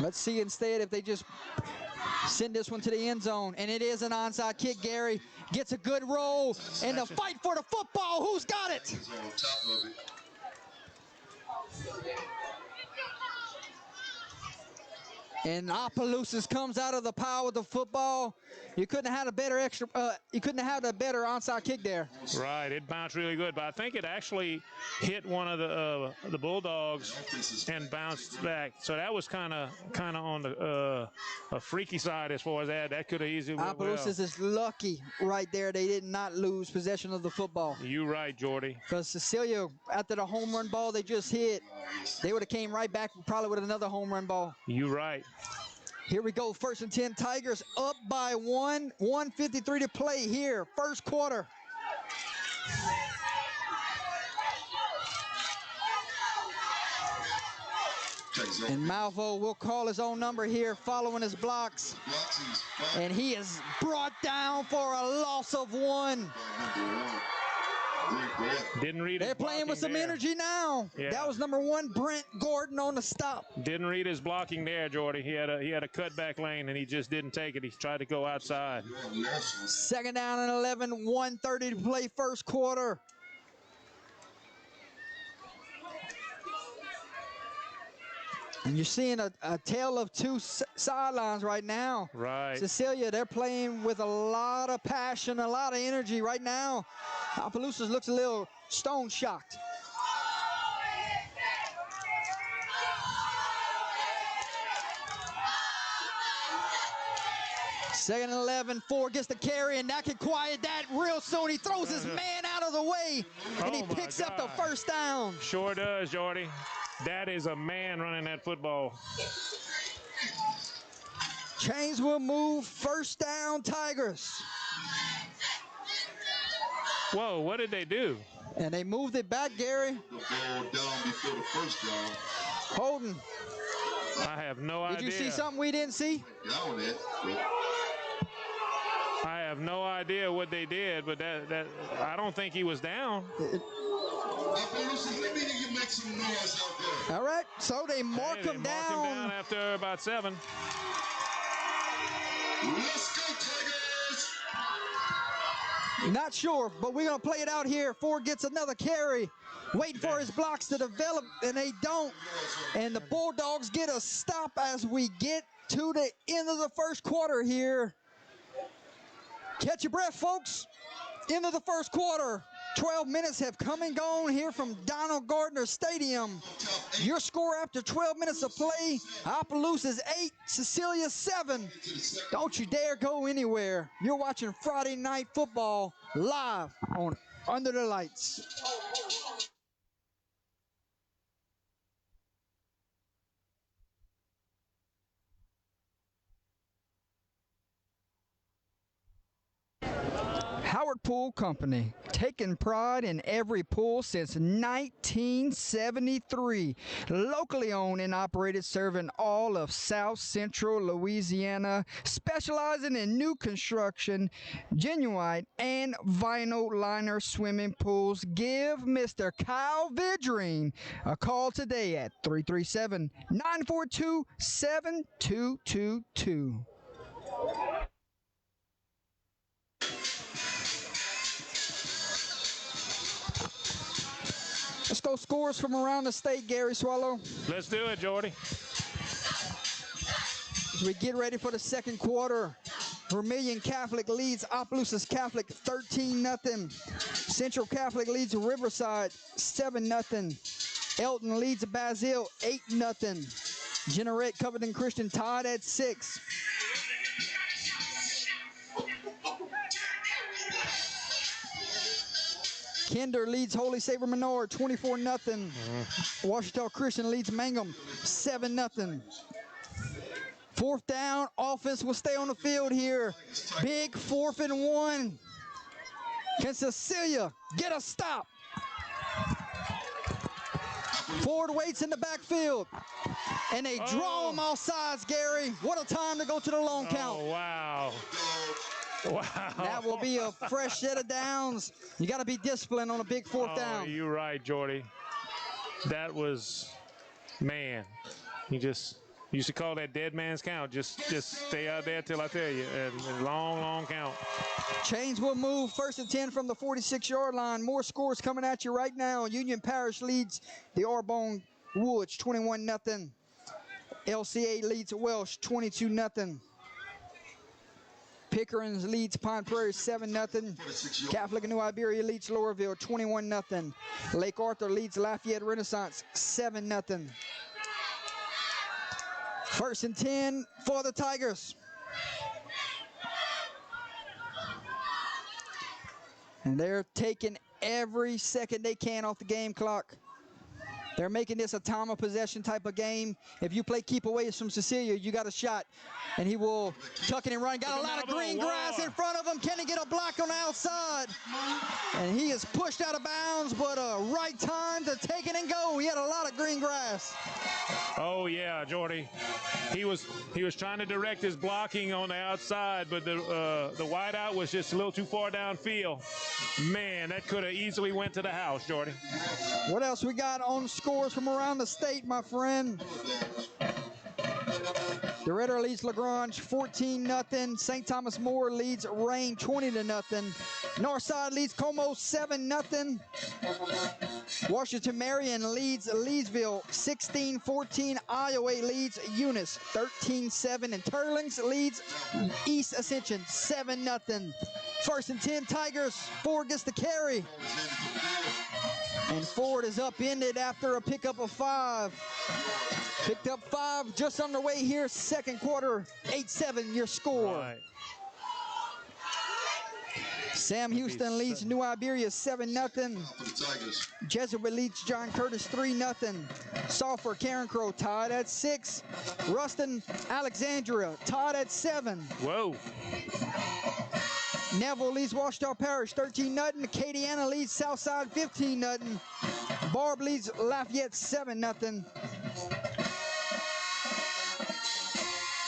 A: Let's see instead if they just send this one to the end zone. And it is an onside kick. Gary gets a good roll. And the fight for the football. Who's got it? And Opelousas comes out of the power of the football. You couldn't have had a better onside kick there.
B: Right, it bounced really good, but I think it actually hit one of the Bulldogs and bounced back. So that was kind of on the a freaky side as far as that. That could have easily went
A: Opelousas is lucky right there. They did not lose possession of the football.
B: You right, Jordy.
A: Because Cecilia, after the home run ball they just hit, they would have came right back probably with another home run ball.
B: You right.
A: Here we go, 1st and 10, Tigers up by 1, 1:53 to play here, first quarter. And Malvo will call his own number here following his blocks. And he is brought down for a loss of 1.
B: Didn't read.
A: They're playing with some energy now.
B: Yeah.
A: That was number 1, Brent Gordon on the stop.
B: Didn't read his blocking there, Jordy. He had a cutback lane and he just didn't take it. He tried to go outside.
A: 2nd down and 11, 1:30 to play first quarter. And you're seeing a tale of two sidelines right now.
B: Right.
A: Cecilia, they're playing with a lot of passion, a lot of energy right now. Opelousas looks a little stone-shocked. Second and 11, 4 gets the carry, and that can quiet that real soon. He throws his man out of the way, and he picks up the first down.
B: Sure does, Jordy. That is a man running that football.
A: Chains will move, first down, Tigers.
B: Whoa, what did they do?
A: And they moved it back, Gary.
D: The ball down before the first down.
A: Holden.
B: I have no idea.
A: Did you see something we didn't see?
D: Down it.
B: I have no idea what they did, but that I don't think he was down.
D: Let me hear you make some noise out there.
A: All right, so they mark him down.
B: Mark him down after about 7.
D: Let's go, Tigers!
A: Not sure, but we're going to play it out here. 4 gets another carry. Waiting for his blocks to develop, and they don't. And the Bulldogs get a stop as we get to the end of the first quarter here. Catch your breath, folks. End of the first quarter. 12 minutes have come and gone here from Donald Gardner Stadium. Your score after 12 minutes of play, Opelousas 8, Cecilia 7. Don't you dare go anywhere. You're watching Friday Night Football live on Under the Lights. Resort Pool Company, taking pride in every pool since 1973. Locally owned and operated, serving all of South Central Louisiana, specializing in new construction, genuine and vinyl liner swimming pools. Give Mr. Kyle Vidrine a call today at 337-942-7222. Let's go scores from around the state, Gary Swallow.
B: Let's do it, Jordy.
A: As we get ready for the second quarter, Vermilion Catholic leads Opelousas Catholic 13-0. Central Catholic leads Riverside 7-0. Elton leads Basile 8-0. Jeanerette Covington Christian tied at 6. Kinder leads Holy Savior Menard 24-0. Washita Christian leads Mangum 7-0. Fourth down, offense will stay on the field here. Big 4th and 1. Can Cecilia get a stop? Ford waits in the backfield. And they draw him off sides, Gary. What a time to go to the long count.
B: Oh, wow. Wow.
A: That will be a fresh set of downs. You got to be disciplined on a big 4th down.
B: You're right, Jordy. That was, man, you used to call that dead man's count. Just stay out there till I tell you. A long, long count.
A: Chains will move 1st and 10 from the 46-yard line. More scores coming at you right now. Union Parish leads the Arbonne Woods 21-0. LCA leads Welsh 22-0. Pickering's leads Pine Prairie 7-0. Catholic of New Iberia leads Lowerville 21-0. Lake Arthur leads Lafayette Renaissance 7-0. 1st and 10 for the Tigers. And they're taking every second they can off the game clock. They're making this a time of possession type of game. If you play keep away from Cecilia, you got a shot. And he will tuck it and run. Got a lot of green grass in front of him. Can he get a block on the outside? And he is pushed out of bounds, but a right time to take it and go. He had a lot of green grass.
B: Oh, yeah, Jordy. He was trying to direct his blocking on the outside, but the wideout was just a little too far downfield. Man, that could have easily went to the house, Jordy.
A: What else we got on scores from around the state, my friend? Doretta leads LaGrange 14-0. St. Thomas More leads Rain 20-0. Northside leads Como 7-0. Washington Marion leads Leesville 16-14. Iowa leads Eunice 13-7. And Turlings leads East Ascension 7-0. 1st and 10 Tigers. Ford gets the carry. And Ford is upended after a pickup of 5. Picked up 5 just underway here. Second quarter, 8-7 your score.
B: Right.
A: Sam Houston leads New Iberia 7-0. Jesuit leads John Curtis 3-0. Sulphur Karen Crow tied at 6. Ruston Alexandria tied at 7.
B: Whoa.
A: Neville leads Washita Parish 13-0. Acadiana leads Southside 15-0. Barb leads Lafayette 7-0.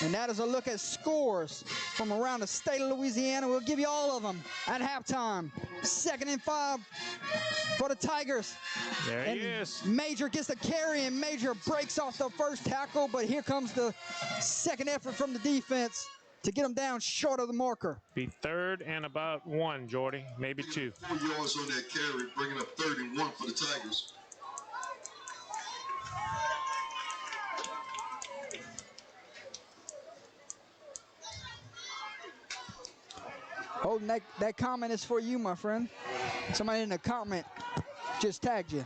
A: And that is a look at scores from around the state of Louisiana. We'll give you all of them at halftime. 2nd and 5 for the Tigers.
B: There
A: and
B: he is.
A: Major gets the carry, and Major breaks off the first tackle, but here comes the second effort from the defense to get them down short of the marker.
B: Be 3rd and about 1, Jordy, maybe 2.
D: 4 yards on that carry, bringing up 3rd and 1 for the Tigers.
A: Oh, that comment is for you, my friend. Somebody in the comment just tagged you.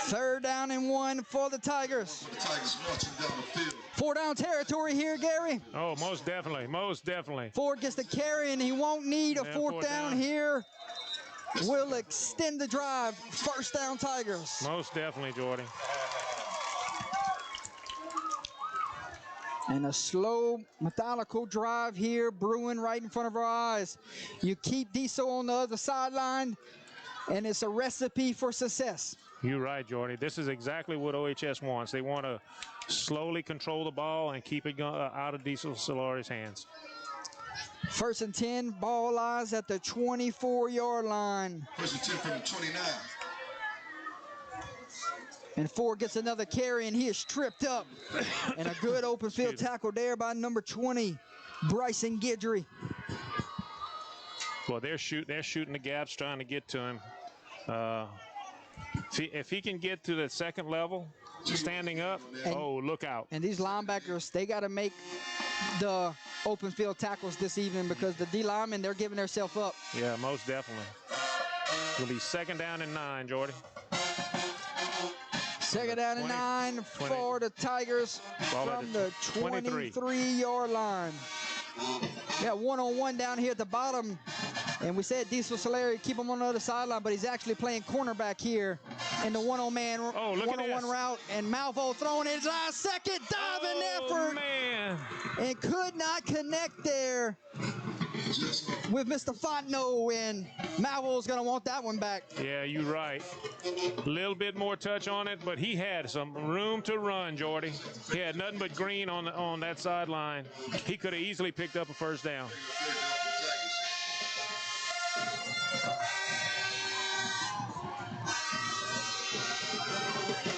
A: 3rd down and 1 for the Tigers.
D: The Tigers marching down the field.
A: 4 down territory here, Gary.
B: Oh, most definitely, most definitely.
A: Ford gets the carry, and he won't need a 4th down here. Will extend the drive. 1st down Tigers.
B: Most definitely, Jordy.
A: And a slow, methodical drive here, brewing right in front of our eyes. You keep Diesel on the other sideline, and it's a recipe for success.
B: You're right, Jordy. This is exactly what OHS wants. They want to slowly control the ball and keep it out of Diesel Solari's hands.
A: 1st and 10, ball lies at the 24-yard line.
D: 1st and 10 from the 29.
A: And Ford gets another carry, and he is tripped up. And a good open field tackle there by number 20, Bryson Guidry.
B: Well, they're shooting the gaps, trying to get to him. If he can get to the second level, standing up, look out.
A: And these linebackers, they got to make the open field tackles this evening because the D linemen, they're giving themselves up.
B: Yeah, most definitely. It'll be 2nd down and 9, Jordy.
A: 2nd down and 9 for the Tigers from the 23-yard line. Yeah, one-on-one down here at the bottom. And we said Diesel Solari, keep him on the other sideline, but he's actually playing cornerback here in the one-on-man, one-on-one route. And Malvo throwing his last second diving effort.
B: Man.
A: And could not connect there with Mr. Fontenot, and Malvo's going to want that one back.
B: Yeah, you're right. A little bit more touch on it, but he had some room to run, Jordy. He had nothing but green on that sideline. He could have easily picked up a 1st down.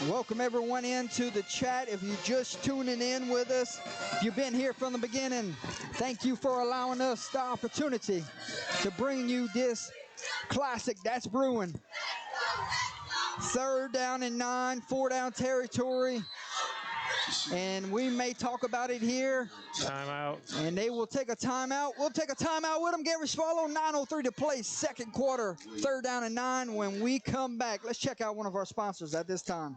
A: Welcome everyone into the chat. If you're just tuning in with us, if you've been here from the beginning, thank you for allowing us the opportunity to bring you this classic that's brewing. 3rd down and 9, 4-down territory. And we may talk about it here.
B: Timeout.
A: And they will take a timeout. We'll take a timeout with them. Gary Swallow, 9:03 to play, 2nd quarter, 3rd down and 9. When we come back, let's check out one of our sponsors at this time.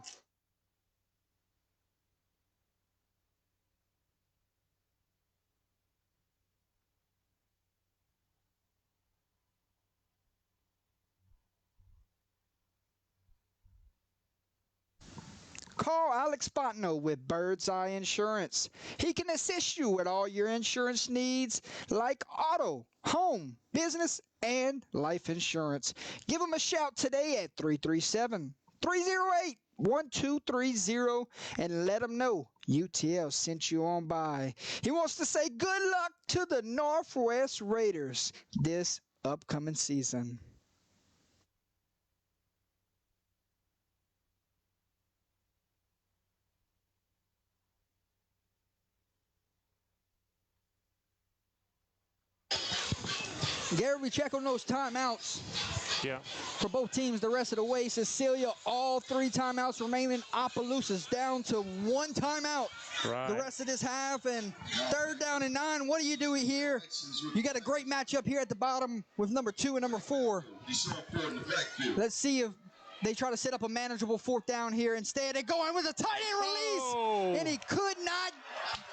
A: Call Alex Fontenot with Bird's Eye Insurance. He can assist you with all your insurance needs like auto, home, business, and life insurance. Give him a shout today at 337-308-1230 and let him know UTL sent you on by. He wants to say good luck to the Northwest Raiders this upcoming season. Gary, we check on those timeouts.
B: Yeah.
A: For both teams the rest of the way. Cecilia, all 3 timeouts remaining. Opelousas down to 1 timeout.
B: Right.
A: The rest of this half, and 3rd down and 9. What do you do here? You got a great matchup here at the bottom with number 2 and number 4. Let's see if they try to set up a manageable 4th down here. Instead, they're going with a tight end release, and he could not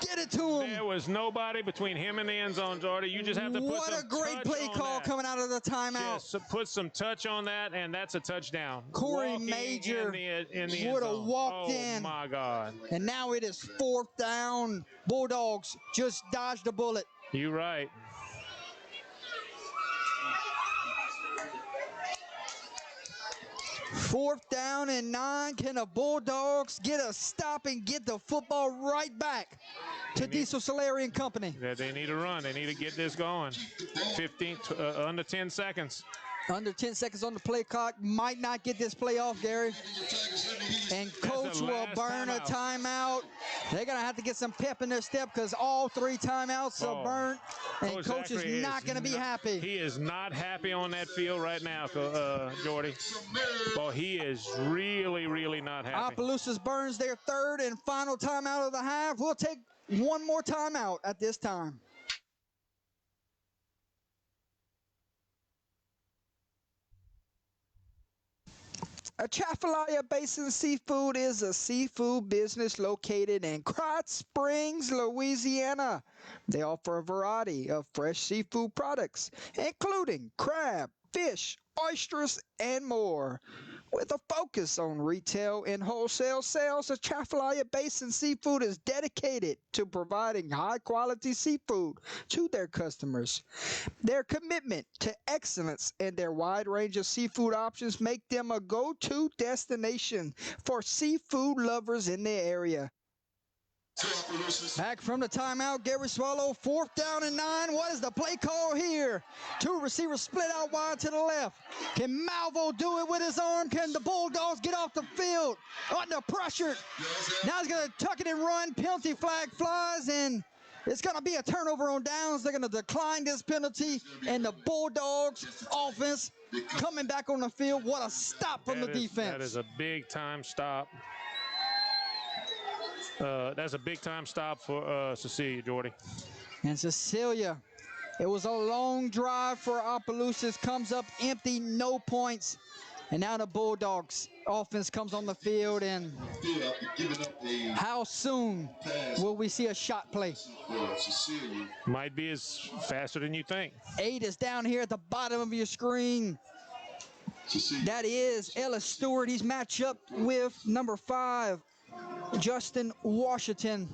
A: get it to him.
B: There was nobody between him and the end zone, Jordy. You just have to put some touch on that.
A: What a great play call coming out of the timeout.
B: Just put some touch on that, and that's a touchdown.
A: Corey Major would have walked in.
B: Oh, my God.
A: And now it is 4th down. Bulldogs just dodged a bullet.
B: You're right.
A: Fourth down and 9. Can the Bulldogs get a stop and get the football right back to Diesel Solari and company?
B: Yeah, they need to run. They need to get this going. under 10 seconds.
A: Under 10 seconds on the play clock. Might not get this play off, Gary. And coach will burn a timeout. They're going to have to get some pep in their step because all 3 timeouts are burnt. And coach is not going to be happy.
B: He is not happy on that field right now, Jordy. Well, he is really, really not happy.
A: Opelousas burns their 3rd and final timeout of the half. We'll take one more timeout at this time. Atchafalaya Basin Seafood is a seafood business located in Krotz Springs, Louisiana. They offer a variety of fresh seafood products, including crab, fish, oysters, and more. With a focus on retail and wholesale sales, the Trafalgar Basin Seafood is dedicated to providing high-quality seafood to their customers. Their commitment to excellence and their wide range of seafood options make them a go-to destination for seafood lovers in the area. Back from the timeout, Gary Swallow, 4th down and 9. What is the play call here? 2 receivers split out wide to the left. Can Malvo do it with his arm? Can the Bulldogs get off the field under pressure? Now he's going to tuck it and run. Penalty flag flies, and it's going to be a turnover on downs. They're going to decline this penalty, and the Bulldogs offense coming back on the field. What a stop from the defense.
B: That is a big-time stop. That's a big-time stop for Cecilia, Jordy.
A: And Cecilia, it was a long drive for Opelousas, comes up empty, no points. And now the Bulldogs offense comes on the field, and how soon will we see a shot play?
B: Might be as faster than you think.
A: 8 is down here at the bottom of your screen. That is Ellis Stewart. He's matched up with number 5. Justin Washington.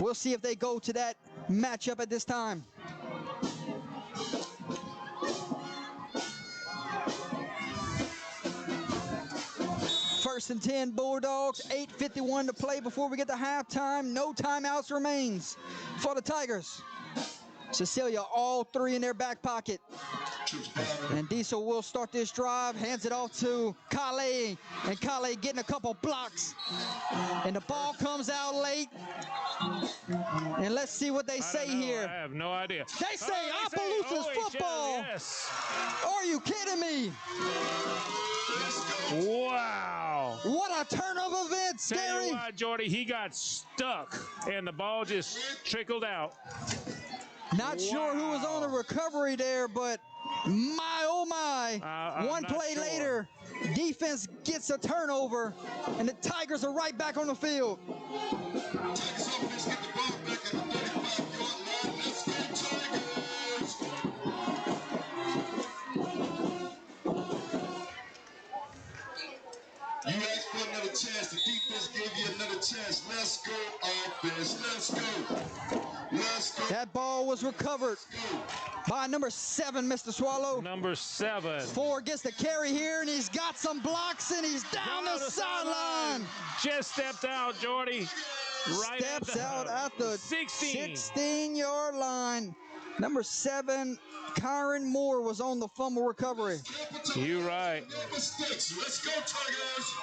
A: We'll see if they go to that matchup at this time. First and 10 Bulldogs, 8:51 to play before we get to halftime. No timeouts remains for the Tigers. Cecilia, all 3 in their back pocket. And Diesel will start this drive, hands it off to Kale, and Kale getting a couple blocks. And the ball comes out late. And let's see what they say here.
B: I have no idea.
A: They say Opelousas football.
B: Yes.
A: Are you kidding me?
B: Wow.
A: What a turn of events,
B: Tell
A: Gary.
B: you what, Jordy, he got stuck, and the ball just trickled out.
A: Not sure who was on the recovery there, but my, oh my. One play later, defense gets a turnover, and the Tigers are right back on the field.
D: You asked for another chance. The defense gave you another chance. Let's go, offense. Let's go. Let's go.
A: That ball was recovered by number 7, Mr. Swallow.
B: Number 7.
A: 4 gets the carry here, and he's got some blocks, and he's down the sideline.
B: Just stepped out, Jordy. Right
A: Steps out at the 16-yard line. Number 7, Kyron Moore, was on the fumble recovery.
B: You're right.
D: Let's go, Tigers.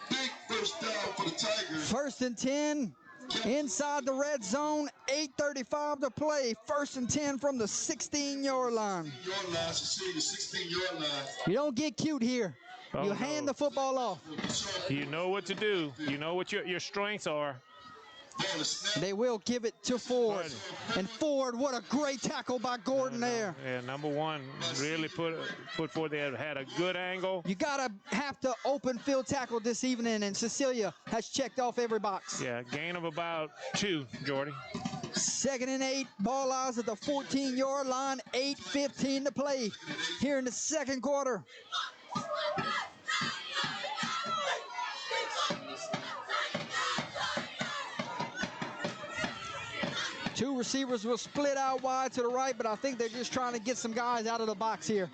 D: Big first down for the Tigers.
A: First and 10 inside the red zone. 8:35 to play. First and 10 from the 16-yard line.
D: 16-yard line.
A: You don't get cute here.
B: Oh,
A: you
B: no.
A: hand the football off.
B: You know what to do. You know what your strengths are.
A: They will give it to Ford. And Ford, what a great tackle by Gordon there.
B: Yeah, number 1 really put forward there. Had a good angle.
A: You got to have to open field tackle this evening, and Cecilia has checked off every box.
B: Yeah, gain of about 2, Jordy.
A: 2nd and 8, ball lies at the 14-yard line, 8:15 to play here in the second quarter. Two receivers will split out wide to the right, but I think they're just trying to get some guys out of the box here.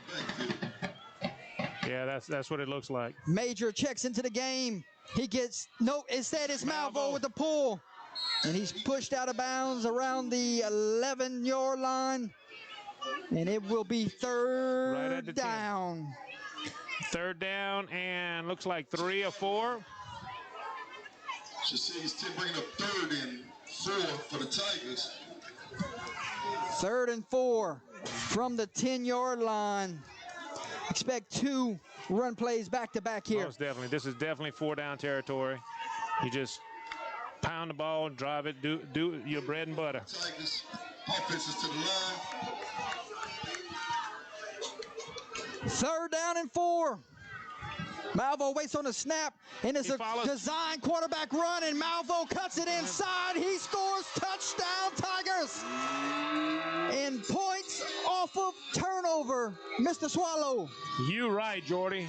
B: Yeah, that's what it looks like.
A: Major checks into the game. He gets, no, instead it's Malvo with the pull. And he's pushed out of bounds around the 11-yard line. And it will be third down.
B: 3rd down, and looks like 3 or 4.
D: Cecilia's bringing up 3rd and 4 for the Tigers.
A: 3rd and 4 from the 10-yard line. Expect 2 run plays back-to-back here.
B: Most definitely. This is definitely 4-down territory. You just pound the ball and drive it, do your bread and butter.
D: Tigers, offenses to the line.
A: 3rd down and 4. Malvo waits on the snap, and it's a design quarterback run, and Malvo cuts it inside. He scores. Touchdown, Tigers. And points off of turnover, Mr. Swallow.
B: You right, Jordy.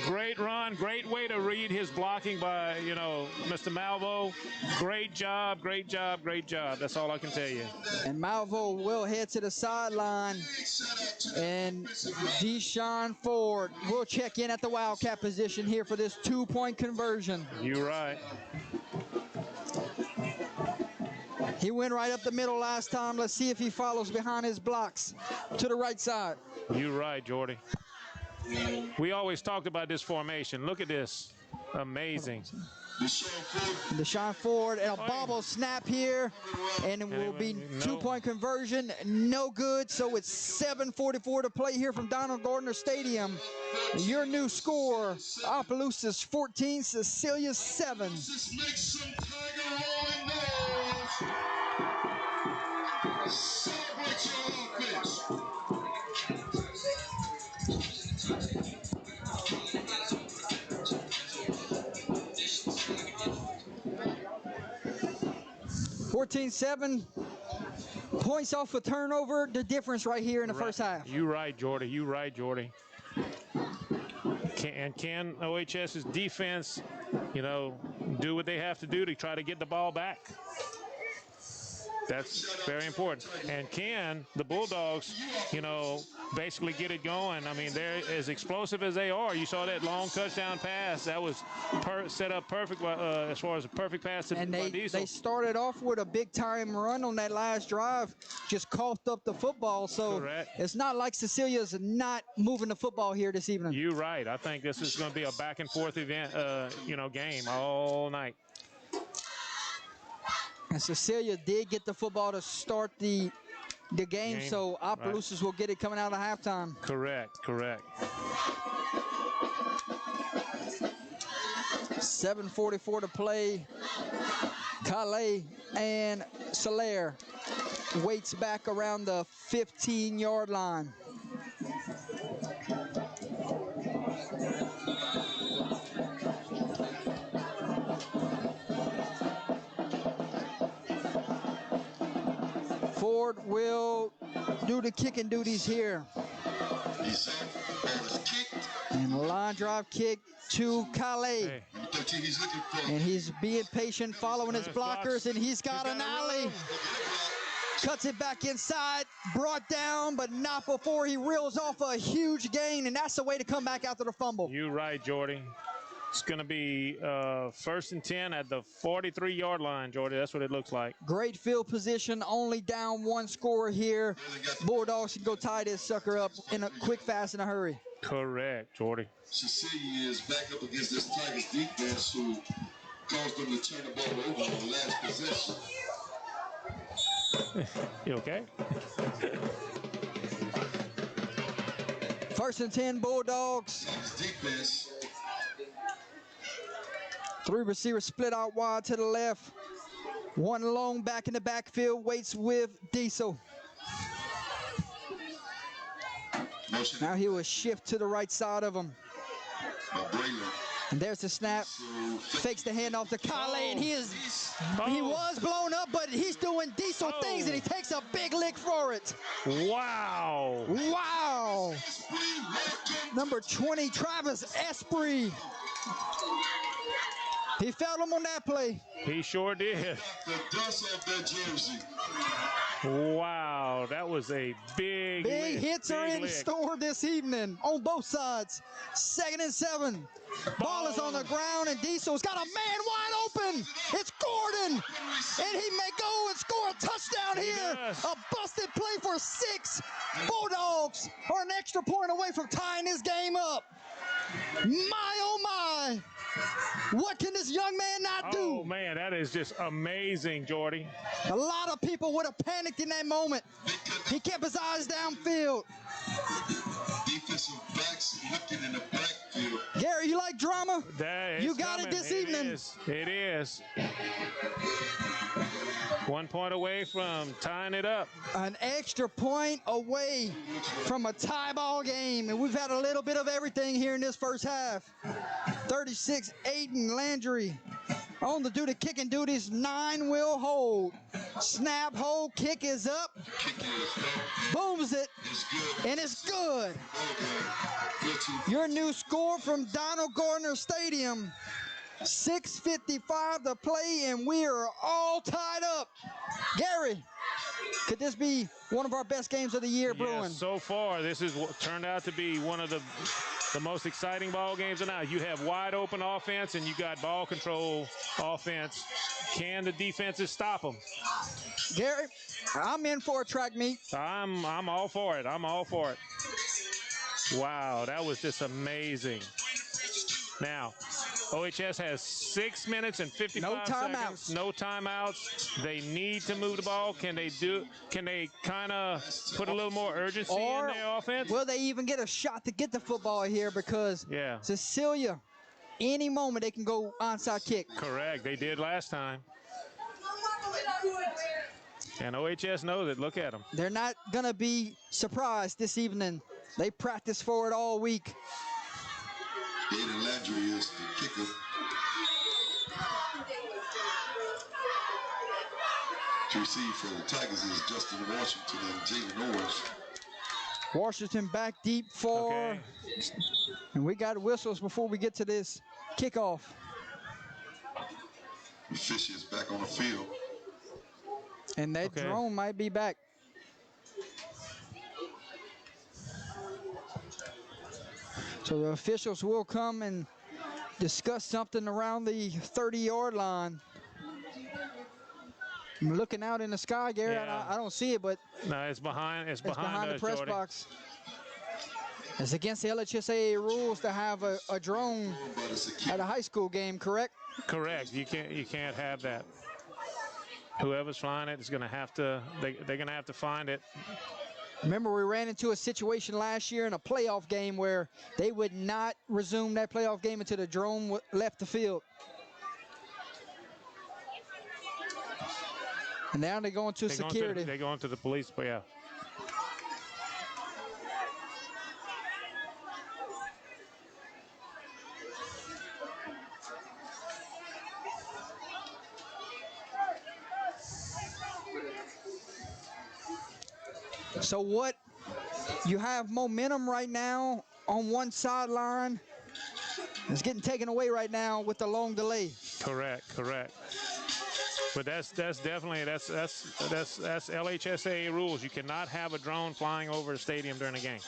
B: Great run, great way to read his blocking by, Mr. Malvo. Great job, great job, great job. That's all I can tell you.
A: And Malvo will head to the sideline. And Deshaun Ford will check in at the Wildcat position here for this 2-point conversion.
B: You right.
A: He went right up the middle last time. Let's see if he follows behind his blocks to the right side.
B: You right, Jordy. We always talked about this formation. Look at this. Amazing.
A: Deshaun Ford and a bobble snap here, and it will be 2-point conversion. No good, so it's 7:44 to play here from Donald Gardner Stadium. Your new score, Opelousas 14, Cecilia 7.
D: Just make some Tiger rolling noise. Celebrate your offense.
A: $14-7 points off a turnover. The difference right here in the first half.
B: You right, Jordy. You right, Jordy. Can OHS's defense, do what they have to do to try to get the ball back? That's very important. And can the Bulldogs, basically get it going? I mean, they're as explosive as they are. You saw that long touchdown pass. That was set up perfect as far as a perfect pass to Diesel.
A: They started off with a big-time run on that last drive, just coughed up the football. So
B: Correct.
A: It's not like Cecilia's not moving the football here this evening.
B: You're right. I think this is going to be a back-and-forth event, game all night.
A: And Cecilia did get the football to start the game, so Opelousas will get it coming out of halftime.
B: Correct.
A: 7:44 to play. Calais and Soler waits back around the 15-yard line. Ford will do the kicking duties here. And a line drive kick to Calais. And he's being patient, following his blockers, and he's got an alley. Cuts it back inside, brought down, but not before he reels off a huge gain, and that's the way to come back after the fumble.
B: You're right, Jordy. It's going to be 1st and 10 at the 43-yard line, Jordy. That's what it looks like.
A: Great field position, only down one score here. Bulldogs can go tie this sucker up in a quick, fast, in a hurry.
B: Correct, Jordy.
D: Cecilia is back up against this Tigers defense who caused them to turn the ball over on the last possession.
B: You okay?
A: 1st and 10 Bulldogs.
D: Defense.
A: 3 receivers split out wide to the left. One long back in the backfield waits with Diesel. Now he will shift to the right side of him. And there's the snap. Fakes the handoff to Calais, and he was blown up, but he's doing Diesel things, and he takes a big lick for it.
B: Wow.
A: Wow. Number 20, Travis Esprit. He felt him on that play.
B: He sure did.
D: The dust off that jersey.
B: Wow, that was a big
A: hits are in store this evening on both sides. 2nd and 7. Ball is on the ground, and Diesel's got a man wide open. It's Gordon, and he may go and score a touchdown here. A busted play for 6. Bulldogs are an extra point away from tying this game up. My, oh my. What can this young man not do?
B: Oh, man, that is just amazing, Jordy.
A: A lot of people would have panicked in that moment. He kept his eyes downfield.
D: Defensive backs looking in the backfield.
A: Gary, you like drama? You got
B: coming.
A: it this evening.
B: It is. 1 point away from tying it up.
A: An extra point away from a tie ball game. And we've had a little bit of everything here in this first half. 36, Aiden Landry on the duty kicking duties. 9 will hold. Snap, hold, kick is up. Booms it, and it's good. Your new score from Donald Gardner Stadium. 6:55 to play, and we are all tied up. Gary, could this be one of our best games of the year, Bruin?
B: Yes, so far, this is what turned out to be one of the most exciting ball games of the night. You have wide open offense, and you got ball control offense. Can the defenses stop them?
A: Gary, I'm in for a track meet.
B: I'm all for it. I'm all for it. Wow, that was just amazing. Now, OHS has 6 minutes and 55 seconds. No timeouts. They need to move the ball. Can they kind of put a little more urgency in their offense?
A: Will they even get a shot to get the football here? Because Cecilia, any moment they can go onside kick.
B: Correct. They did last time. And OHS knows it. Look at them.
A: They're not going to be surprised this evening. They practiced for it all week.
D: Aiden Landry is the kicker. To receive for the Tigers is Justin Washington and Jalen Owens.
A: Washington back deep for, and we got whistles before we get to this kickoff.
D: Fisher is back on the field.
A: And that drone might be back. So the officials will come and discuss something around the 30-yard line. I'm looking out in the sky, Gary. I don't see it, but
B: no, it's behind us,
A: the press
B: Jordy.
A: box. It's against the LHSAA rules to have a drone at a high school game, correct?
B: Correct. You can't have that. Whoever's flying it is going to have to. They're going to have to find it.
A: Remember, we ran into a situation last year in a playoff game where they would not resume that playoff game until the drone left the field. And now they're going to security.
B: They're going to the police, but yeah.
A: So what, you have momentum right now on one sideline. It's getting taken away right now with the long delay.
B: Correct. But that's definitely that's LHSAA rules. You cannot have a drone flying over a stadium during a game.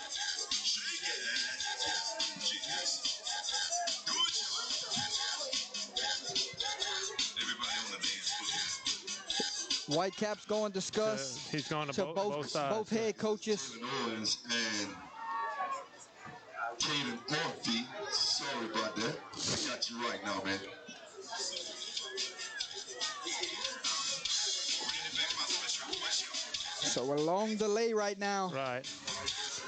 A: Whitecap's going to discuss.
B: He's going to both sides.
A: Both head coaches.
D: And Caden Orphy, sorry about that. I got you right now, man.
A: So a long delay right now.
B: Right.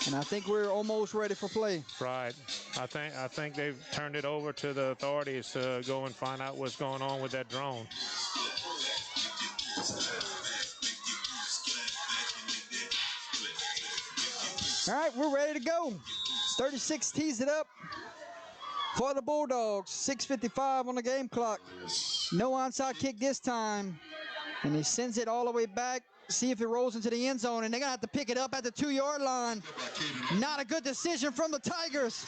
A: And I think we're almost ready for play.
B: Right. I think they've turned it over to the authorities to go and find out what's going on with that drone.
A: All right, we're ready to go. 36 tees it up for the Bulldogs. 6:55 on the game clock. No onside kick this time. And he sends it all the way back. See if it rolls into the end zone. And they're going to have to pick it up at the 2-yard line. Not a good decision from the Tigers.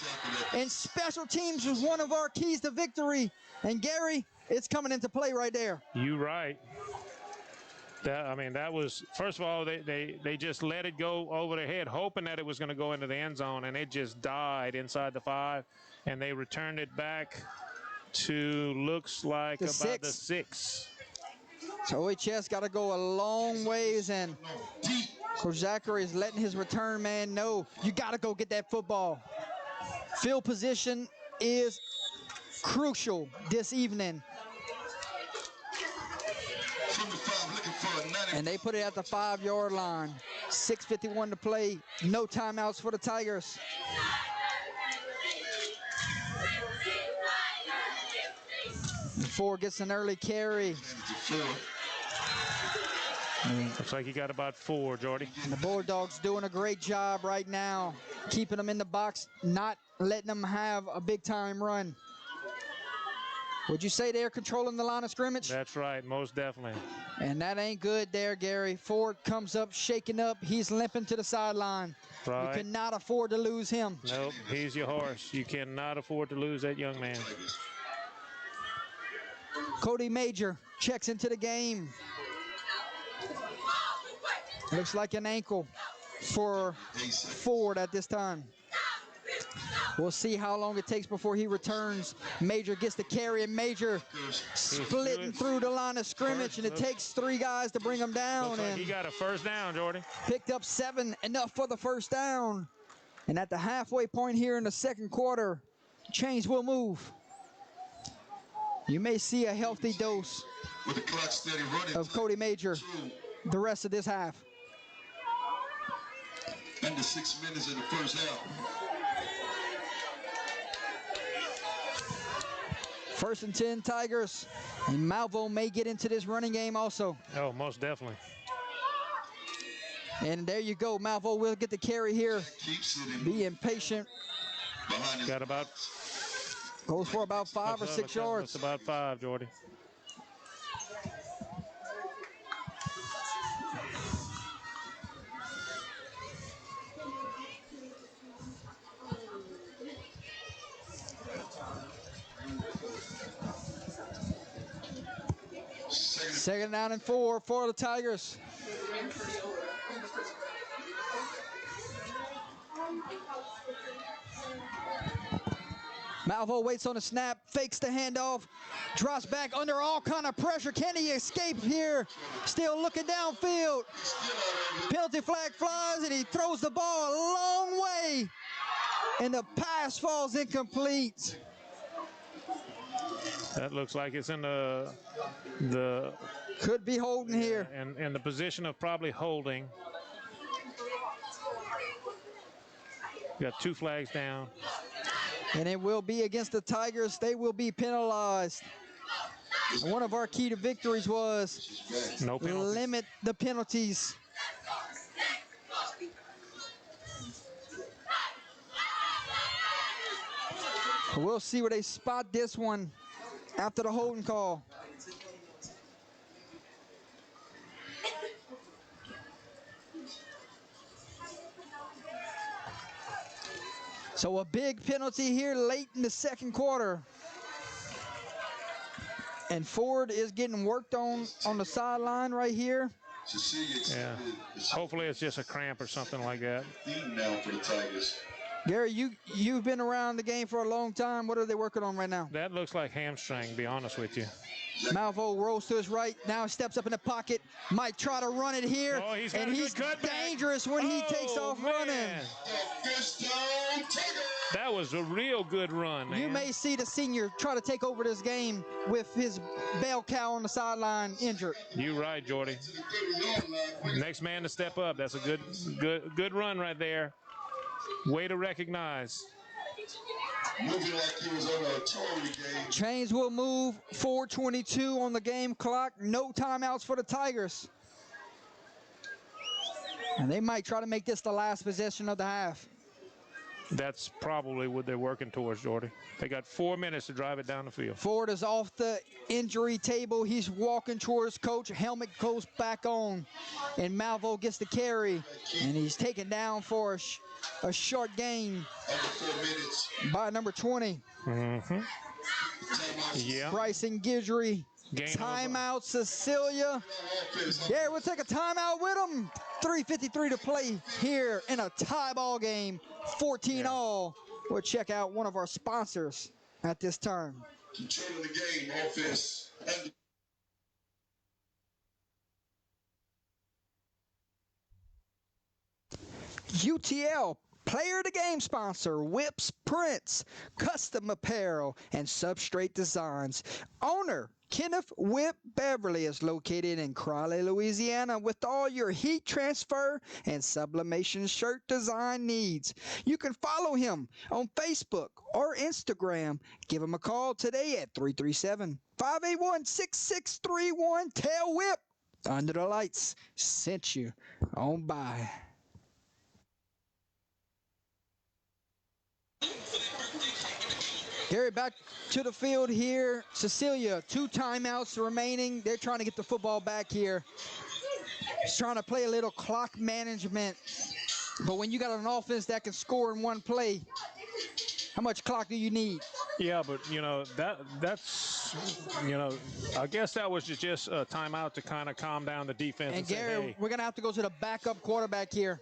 A: And special teams was one of our keys to victory. And Gary, it's coming into play right there.
B: You right. That was, first of all, they just let it go over their head, hoping that it was going to go into the end zone, and it just died inside the 5, and they returned it back to, looks like the 6.
A: So OHS got to go a long ways, and Coach Zachary is letting his return man know, you got to go get that football. Field position is crucial this evening. And they put it at the 5-yard line. 6:51 to play. No timeouts for the Tigers. Ford gets an early carry.
B: Looks like he got about 4, Jordy.
A: And the Bulldogs doing a great job right now, keeping them in the box, not letting them have a big-time run. Would you say they're controlling the line of scrimmage?
B: That's right, most definitely.
A: And that ain't good there, Gary. Ford comes up, shaking up. He's limping to the sideline.
B: Right.
A: You cannot afford to lose him.
B: Nope, he's your horse. You cannot afford to lose that young man.
A: Cody Major checks into the game. Looks like an ankle for Ford at this time. We'll see how long it takes before he returns. Major gets the carry, and Major splitting through the line of scrimmage, and it takes 3 guys to bring him down.
B: Looks like
A: and
B: he got a first down, Jordy.
A: picked up 7, enough for the first down. And at the halfway point here in the second quarter, chains will move. You may see a healthy dose of Cody Major the rest of this half.
D: Under 6 minutes in the first half.
A: First and 10 Tigers, and Malvo may get into this running game also.
B: Oh, most definitely.
A: And there you go, Malvo will get the carry here. Be impatient.
B: Got about,
A: Goes for about 5 or 6 yards.
B: That's about 5, Jordy.
A: Second down and 4 for the Tigers. Malvo waits on the snap, fakes the handoff, drops back under all kind of pressure. Can he escape here? Still looking downfield. Penalty flag flies, and he throws the ball a long way, and the pass falls incomplete.
B: That looks like it's in the
A: Could be holding here.
B: and in the position of probably holding. Got 2 flags down.
A: And it will be against the Tigers. They will be penalized. And one of our key to victories was
B: No penalties.
A: limit the penalties. We'll see where they spot this one after the holding call. So a big penalty here late in the second quarter. And Ford is getting worked on the sideline right here.
B: Yeah. Hopefully it's just a cramp or something like that.
D: Now for the Tigers.
A: Gary, you've been around the game for a long time. What are they working on right now?
B: That looks like hamstring, to be honest with you.
A: Malvo rolls to his right, now steps up in the pocket, might try to run it here,
B: Oh, he's got
A: and
B: a good
A: he's
B: cutback.
A: dangerous when he takes off running.
D: First down, Tigers.
B: That was a real good run, man.
A: You may see the senior try to take over this game with his bell cow on the sideline injured.
B: You right, Jordy. Next man to step up. That's a good run right there. Way to recognize.
D: Moving like he was on a Tory game.
A: Chains will move, 4:22 on the game clock. No timeouts for the Tigers. And they might try to make this the last possession of the half.
B: That's probably what they're working towards, Jordy. They got 4 minutes to drive it down the field.
A: Ford is off the injury table. He's walking towards coach. Helmet goes back on. And Malvo gets the carry. And he's taken down for a short gain
D: Under 4 minutes.
A: by number 20.
B: Mm-hmm. Yeah.
A: Bryson Guidry.
B: Game
A: Timeout, Cecilia. Yeah, we'll take a timeout with them. 3:53 to play here in a tie ball game. 14 all. We'll check out one of our sponsors at this time.
D: Controlling the game, offense.
A: UTL, player of the game sponsor, Whips Prints, Custom Apparel, and Substrate Designs. Owner, Kenneth Whip Beverly is located in Crowley, Louisiana with all your heat transfer and sublimation shirt design needs. You can follow him on Facebook or Instagram. Give him a call today at 337-581-6631. Tell Whip Under the Lights sent you on by. Gary, back to the field here. Cecilia, 2 timeouts remaining. They're trying to get the football back here. Just trying to play a little clock management. But when you got an offense that can score in one play, how much clock do you need?
B: Yeah, but that's I guess that was just a timeout to kind of calm down the defense.
A: And
B: say,
A: Gary,
B: hey.
A: we're gonna have to go to the backup quarterback here.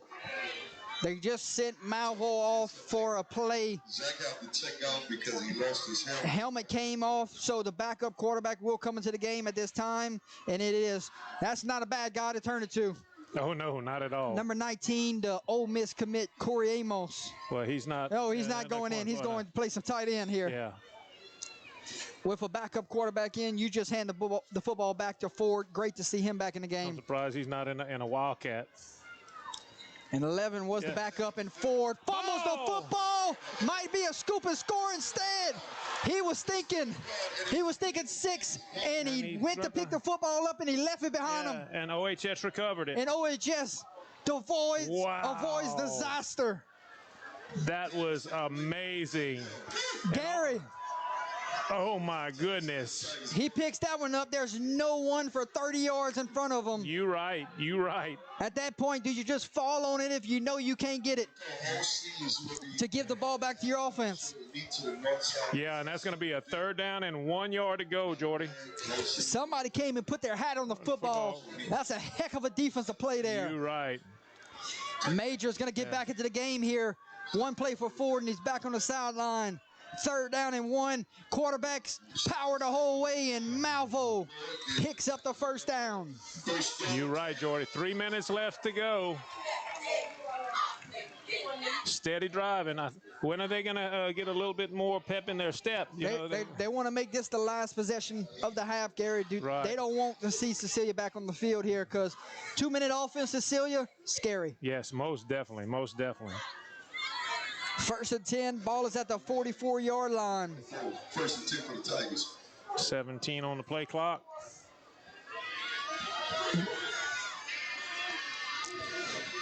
A: They just sent Malvo off for a play.
D: Zach had to check out because he lost his helmet.
A: Helmet came off, so the backup quarterback will come into the game at this time, and that's not a bad guy to turn it to.
B: Oh, no, not at all.
A: Number 19, the Ole Miss commit, Corey Amos.
B: Well, he's not.
A: No, he's not going in. He's going to play some tight end here.
B: Yeah.
A: With a backup quarterback in, you just hand the football back to Ford. Great to see him back in the game.
B: I'm surprised he's not in a Wildcat.
A: And 11 was the backup, and Ford fumbles the football. Might be a scoop and score instead. He was thinking 6, and he went to pick the football up, and he left it behind him.
B: And OHS recovered it.
A: And OHS avoids disaster.
B: That was amazing.
A: Gary.
B: Oh, my goodness.
A: He picks that one up. There's no one for 30 yards in front of him.
B: You right.
A: At that point, do you just fall on it if you know you can't get it to give the ball back to your offense?
B: Yeah, and that's going to be a 3rd down and 1 yard to go, Jordy.
A: Somebody came and put their hat on the football. That's a heck of a defensive play there.
B: You're right.
A: Major's going to get back into the game here. One play for Ford, and he's back on the sideline. 3rd down and 1. Quarterbacks power the whole way, and Malvo picks up the 1st down.
B: You're right, Jordy. 3 minutes left to go. Steady driving. When are they going to get a little bit more pep in their step?
A: They want to make this the last possession of the half, Gary.
B: Right.
A: They don't want to see Cecilia back on the field here because 2-minute offense, Cecilia, scary.
B: Yes, most definitely.
A: 1st and 10, ball is at the 44-yard line.
D: 1st and 10 for the Tigers.
B: 17 on the play clock.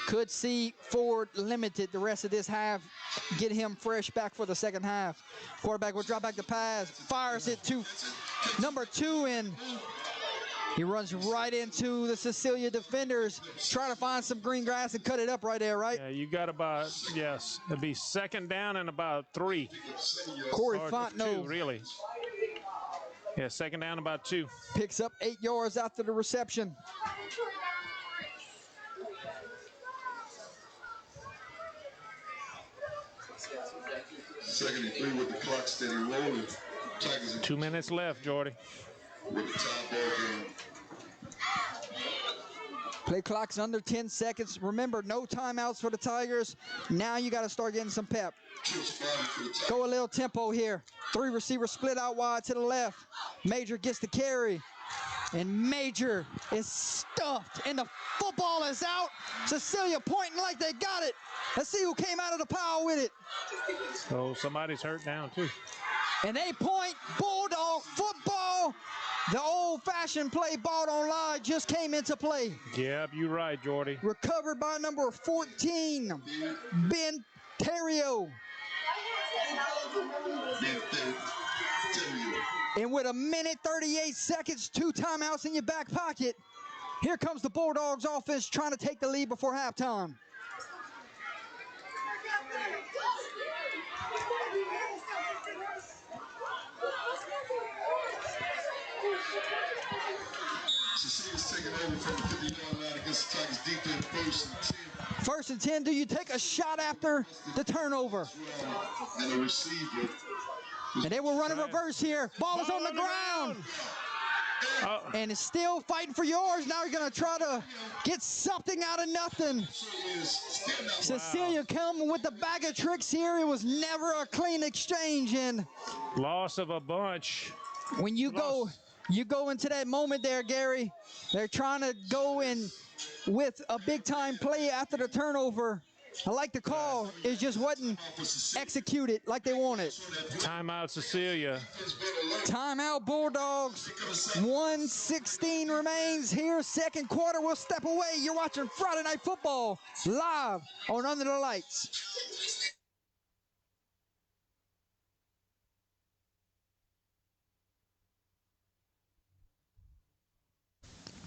A: Could see Ford limited the rest of this half, get him fresh back for the second half. Quarterback will drop back the pass, fires it to number 2, and he runs right into the Cecilia defenders, trying to find some green grass and cut it up right there, right?
B: Yeah, you got about, it'll be 2nd down and about 3.
A: Corey
B: Or
A: Fontenot
B: 2, really. Yeah, 2nd down, about 2.
A: picks up 8 yards after the reception.
D: Second and 3 with the clock steady rolling. Tigers
B: 2 minutes left, Jordy.
D: with the tie ball game.
A: Play clock's under 10 seconds. Remember, no timeouts for the Tigers. Now you got to start getting some pep. Go a little tempo here. 3 receivers split out wide to the left. Major gets the carry. And Major is stuffed, and the football is out. Cecilia pointing like they got it. Let's see who came out of the pile with it.
B: So somebody's hurt down, too.
A: And they point Bulldog football. The old-fashioned play ball on line just came into play.
B: Yep, you're right, Jordy.
A: Recovered by number 14, Ben Terrio. And with 1:38 seconds, 2 timeouts in your back pocket, here comes the Bulldogs offense trying to take the lead before halftime.
D: Cecilia's taking over from the 50-yard line against the Tigers defense.
A: 1st and 10, do you take a shot after the turnover?
D: And the receiver.
A: And they will run a reverse here. Ball is on the ground. And it's still fighting for yours. Now you're going to try to get something out of nothing. Cecilia coming with the bag of tricks here. It was never a clean exchange. And
B: Loss of a bunch.
A: when you go into that moment there, Gary, they're trying to go in with a big-time play after the turnover. I like the call. It just wasn't executed like they wanted.
B: Timeout, Cecilia.
A: Timeout, Bulldogs. 1:16 remains here. Second quarter, we'll step away. You're watching Friday Night Football live on Under the Lights.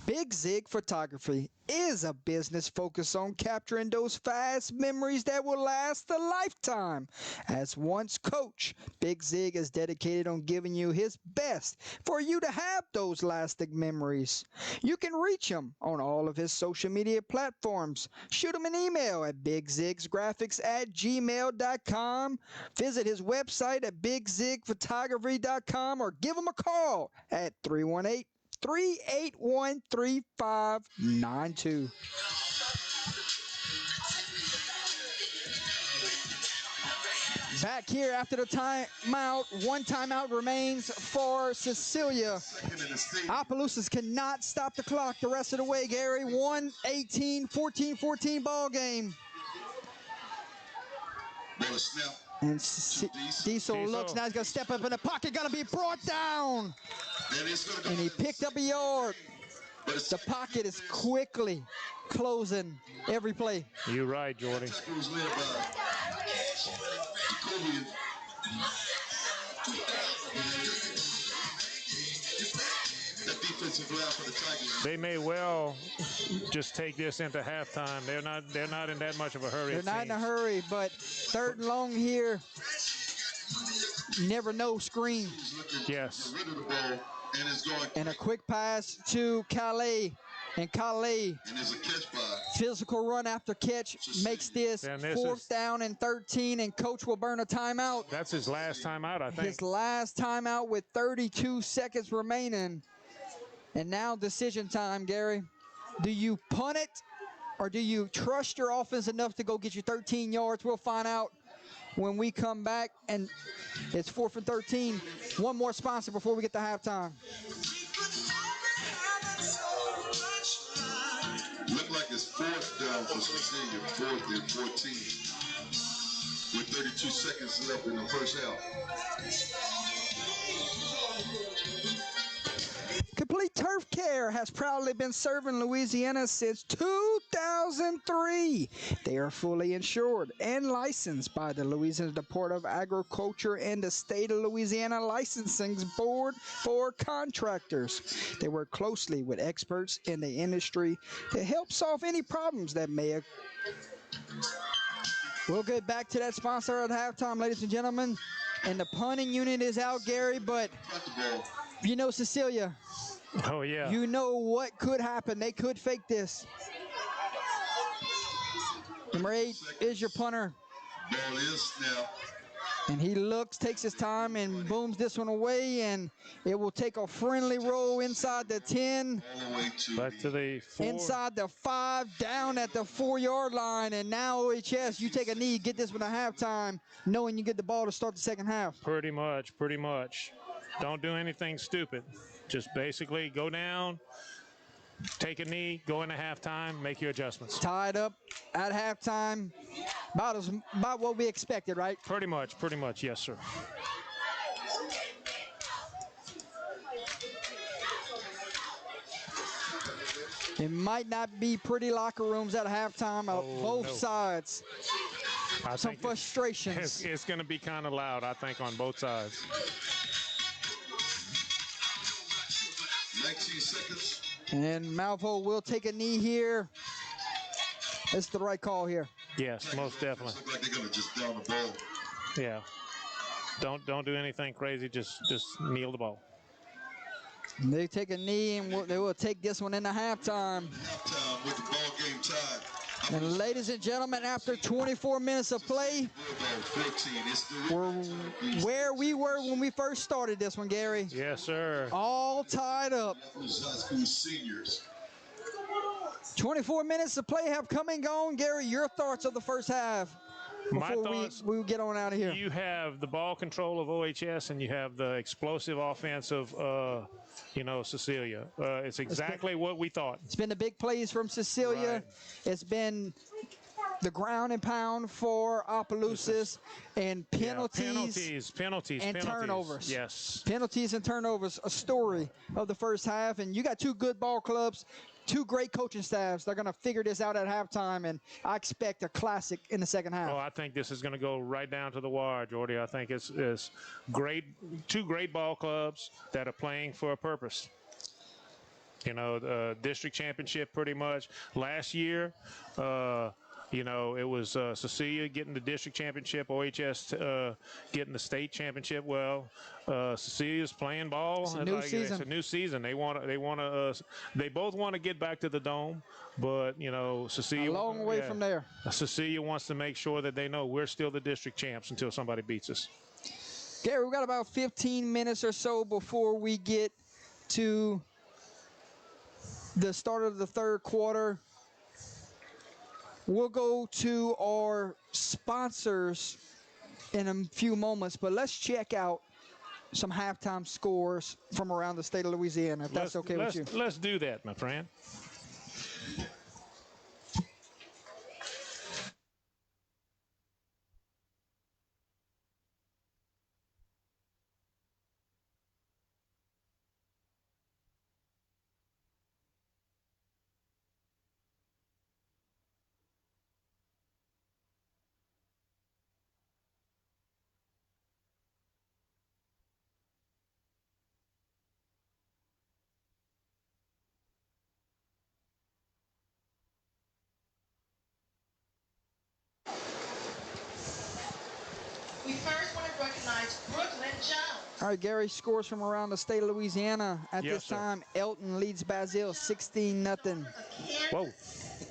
A: Big Zig Photography is a business focused on capturing those fast memories that will last a lifetime. As once coach, Big Zig is dedicated on giving you his best for you to have those lasting memories. You can reach him on all of his social media platforms. Shoot him an email at bigzigsgraphics@gmail.com. Visit his website at bigzigphotography.com or give him a call at 318-381-3592. Back here after the timeout. One timeout remains for Cecilia. Opelousas cannot stop the clock the rest of the way, Gary. 1-18, 14-14 ball game. And Diesel looks, now he's going to step up in the pocket, going to be brought down. And he picked up a yard. The pocket is quickly closing every play.
B: You're right, Jordy. They may well just take this into halftime. They're not in that much of a hurry.
A: They're not in a hurry, but third and long here. Never know screen.
B: Yes.
A: And a quick pass to Calais. And Calais, physical run after catch, makes this 4th down and 13, and coach will burn a timeout.
B: That's his last timeout, I think.
A: His last timeout with 32 seconds remaining. And now decision time, Gary. Do you punt it or do you trust your offense enough to go get you 13 yards? We'll find out when we come back. And it's 4th and 13. One more sponsor before we get to halftime.
D: Look like it's 4th down for Cecilia, 4th and 14. With 32 seconds left in the first half.
A: Complete Turf Care has proudly been serving Louisiana since 2003. They are fully insured and licensed by the Louisiana Department of Agriculture and the State of Louisiana Licensing Board for contractors. They work closely with experts in the industry to help solve any problems that may occur. We'll get back to that sponsor at halftime, ladies and gentlemen. And the punting unit is out, Gary, but you know Cecilia.
B: Oh, yeah.
A: You know what could happen. They could fake this. Number 8 is your punter.
D: Ball is snapped.
A: And he looks, takes his time, and booms this one away, and it will take a friendly roll inside the 10.
B: Back to the 4.
A: Inside the 5, down at the 4-yard line, and now OHS, you take a knee, get this one at halftime, knowing you get the ball to start the second half.
B: Pretty much. Don't do anything stupid. Just basically go down, take a knee, go into halftime, make your adjustments.
A: Tied up at halftime, about what we expected, right?
B: Pretty much, yes, sir.
A: It might not be pretty locker rooms at halftime on both sides. Some frustrations.
B: It's going to be kind of loud, I think, on both sides.
D: 19 seconds.
A: And Malvo will take a knee here. It's the right call here.
B: Yes, most definitely.
D: Looks like they're going to just down the ball.
B: Yeah. Don't do anything crazy. Just kneel the ball.
A: They take a knee, and they will take this one into halftime.
D: Halftime with the ball game tied.
A: And ladies and gentlemen, after 24 minutes of play, we're where we were when we first started this one, Gary.
B: Yes, sir.
A: All tied up.
D: High school seniors.
A: 24 minutes of play have come and gone. Gary, your thoughts of the first half before we get on out of here.
B: You have the ball control of OHS, and you have the explosive offense of Cecilia. It's exactly what we thought.
A: It's been the big plays from Cecilia.
B: Right.
A: It's been the ground and pound for Opelousas, and penalties and turnovers.
B: Yes.
A: Penalties and turnovers, a story of the first half. And you got two good ball clubs, two great coaching staffs. They're going to figure this out at halftime, and I expect a classic in the second half.
B: Oh, I think this is going to go right down to the wire, Jordy. I think it's great, two great ball clubs that are playing for a purpose. You know, district championship pretty much. Last year, you know, it was Cecilia getting the district championship, OHS getting the state championship. Well, Cecilia's playing ball.
A: It's a new season.
B: It's a new season. They both want to get back to the Dome, but you know, Cecilia
A: a long way from there.
B: Cecilia wants to make sure that they know we're still the district champs until somebody beats us.
A: Gary, we've got about 15 minutes or so before we get to the start of the third quarter. We'll go to our sponsors in a few moments, but let's check out some halftime scores from around the state of Louisiana, if that's okay with you.
B: Let's do that, my friend.
F: We first want to recognize Brooklyn Jones.
A: All right, Gary, scores from around the state of Louisiana. At
B: Yes,
A: this
B: sir.
A: time, Elton leads Basile 16-0.
B: Whoa.
F: Alex,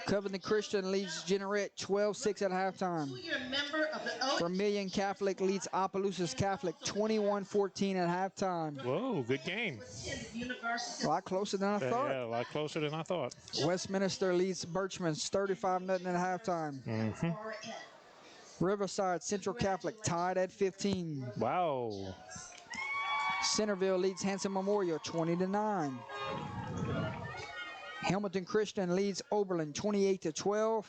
A: Covenant Christian leads Jeanerette 12-6 at halftime.
F: two-year member of the OHS.
A: Vermilion Catholic leads Opelousas Catholic 21-14 at halftime.
B: Whoa, good game.
F: Attended University
A: A lot closer than I thought.
B: Yeah, a lot closer than I thought.
A: Westminster leads Birchman's 35-0 at halftime.
F: RN.
A: Riverside Central Catholic tied at 15.
B: Wow.
A: Centerville leads Hanson Memorial 20-9. Hamilton Christian leads Oberlin 28-12.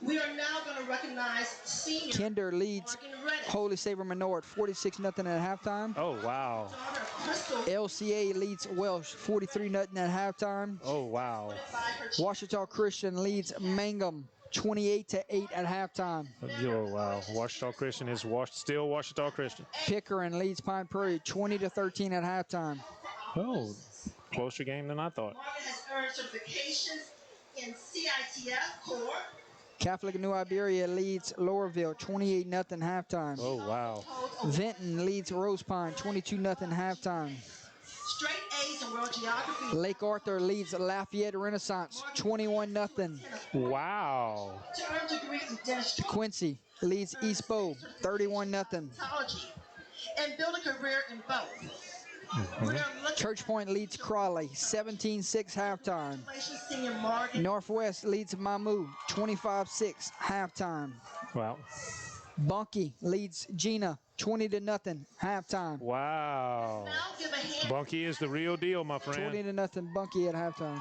F: We are now going to recognize senior
A: Kinder leads
F: Morgan Reddick,
A: Holy Savior Menard 46-0 at halftime.
B: Oh, wow.
F: daughter of Crystal,
A: LCA leads Welsh 43-0 at halftime.
B: Oh, wow.
F: by her
A: Washita Christian leads Mangum 28-8 at halftime.
B: Oh, wow. Washita Christian is still Washita Christian.
A: Pickering leads Pine Prairie 20-13 at halftime.
B: Oh, closer game than I thought.
F: Morgan has earned certifications in CITF Core,
A: Catholic New Iberia leads Laurelville 28-0 halftime.
B: Oh, wow.
A: Vinton leads Rose Pine 22-0 halftime.
F: straight A's in world geography,
A: Lake Arthur leads Lafayette Renaissance 21-0.
B: Wow.
F: to earn degree in dentistry,
A: Quincy leads East Bow 31-0.
F: psychology, and build a career in both. We are looking
A: Church Point leads Crawley 17-6 halftime.
F: at senior Morgan
A: Northwest leads Mamou 25-6 halftime.
B: Wow.
A: Bunkie leads Gina 20-0 halftime.
B: Wow.
F: now give a hand
B: Bunky is the real deal, my friend.
A: 20-0 Bunkie at halftime.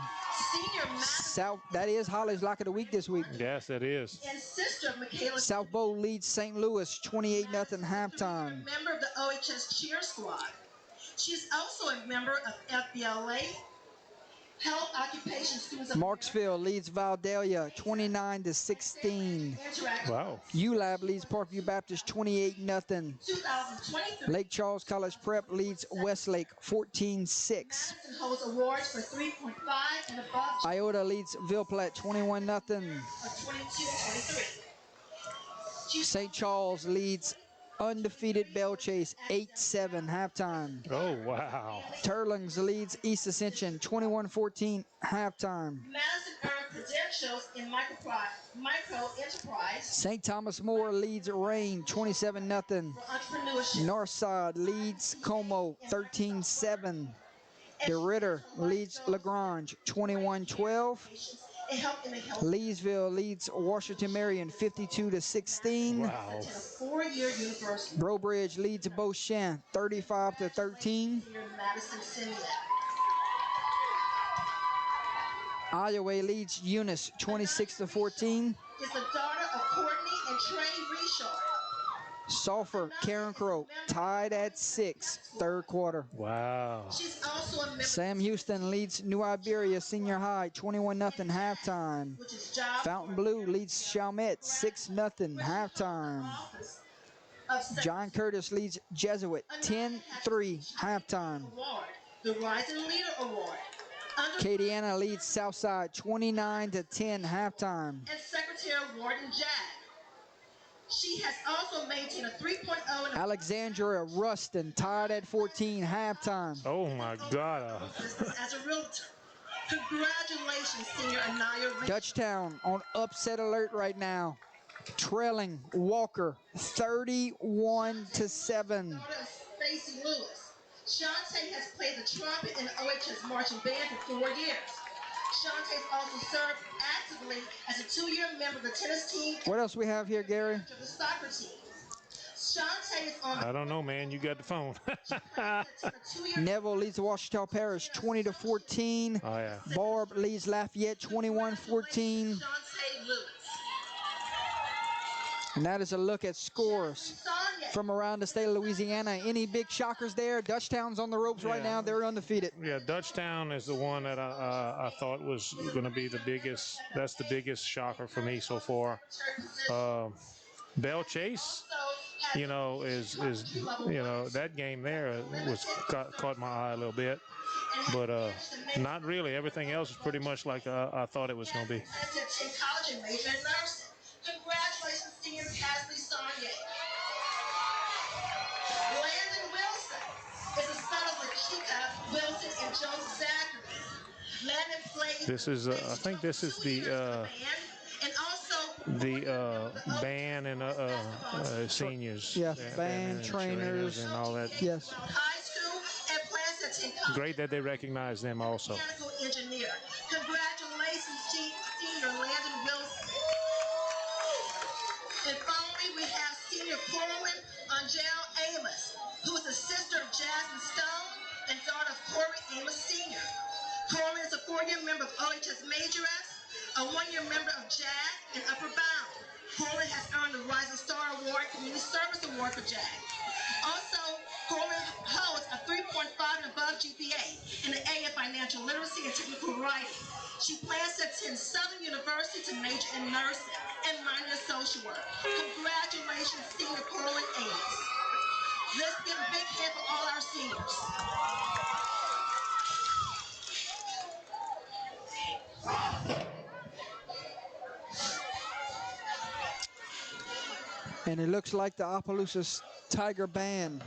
F: senior master
A: South, that is Holly's Lock of the Week this week.
B: Yes, it is.
F: and sister of Michaela,
A: South Bow leads St. Louis 28-0 halftime.
F: member of the OHS cheer squad. She's also a member of FBLA, Health Occupation Students of
A: Marksville leads Vidalia 29-16.
F: Interact
B: Wow.
A: ULAB leads Parkview Baptist 28-0.
F: 2023.
A: Lake Charles College Prep leads Westlake 14-6.
F: Madison holds awards for 3.5 and above
A: Iota leads Ville Platte 21-0.
F: of 22-23.
A: St. Charles leads undefeated Bell Chase 8-7 halftime.
B: Oh, wow.
A: Turlings leads East Ascension 21-14 halftime.
F: Madison earned credentials in micro enterprise
A: St. Thomas More leads Rain 27-0.
F: for entrepreneurship.
A: Northside leads Como 13-7. DeRitter leads Lagrange 21-12.
F: and help in the health
A: Leesville leads Washington Marion 52-16.
B: Wow.
F: at a four-year university
A: Brobridge leads Beauchamp 35-13.
F: here in Madison City.
A: Iowa leads Eunice 26-14.
F: Is the daughter of Courtney and Trey Richard.
A: Sulphur, Karen Crow tied at 6, third quarter.
B: Wow.
F: She's also a member,
A: Sam Houston leads New Iberia Senior High 21-0 halftime.
F: which is job
A: Fountain Blue leads Chalmette 6-0 halftime.
F: office.
A: John Curtis leads Jesuit 10-3 halftime.
F: Award, the Rising Leader Award.
A: Acadiana leads Southside 29-10 halftime.
F: And Secretary Warden Jack. She has also maintained a 3.0 in
A: Alexandria Ruston tied at 14 halftime.
B: Oh my God.
F: business as a realtor. Congratulations, Senior Anaya Reed.
A: Dutchtown on upset alert right now, trailing Walker 31-7.
F: Stacey Lewis. Shantae has played the trumpet in the OHS marching band for 4 years. Shantae also served actively as a 2-year member of the tennis team.
A: What else we have here, Gary?
F: The soccer team. Shantae is on.
B: I don't know, man. You got the phone.
A: Neville leads Washita Parish 20-14.
B: Oh, yeah.
A: Barb leads Lafayette 21-14.
F: Shantae Lewis.
A: And that is a look at scores from around the state of Louisiana. Any big shockers there? Dutchtown's on the ropes right now. They're undefeated.
B: Yeah, Dutchtown is the one that I thought was going to be the biggest. That's the biggest shocker for me so far. Bell Chase, you know, is that game there was caught my eye a little bit, but not really. Everything else is pretty much like I thought it was going to be.
F: College and major in nursing. Congratulations, senior Cassidy Saunier. Landon Wilson is the son of Lakika Wilson and Joseph Zachary. Landon played.
B: This is, I think this is the band and seniors.
A: Yeah, band trainers
B: and all that.
A: Yes.
F: High school and plans to attend college.
B: Great that they recognize them also.
F: Mechanical engineer. Congratulations, senior Landon Wilson. And finally, we have senior Corwin Angel Amos, who is the sister of Jasmine Stone and daughter of Corey Amos Sr. Corwin is a 4-year member of OHS Majoress, a 1-year member of JAG and Upper Bound. Corwin has earned the Rising Star Award, Community Service Award for JAG. Also, Corwin holds a 3.5 and above GPA in the A in Financial Literacy and Technical Writing. She plans to attend Southern University to major in nursing and minor in social work. Congratulations, senior Corwin Amos. Let's give a big hand for all our seniors.
A: And it looks like the Opelousas Tiger Band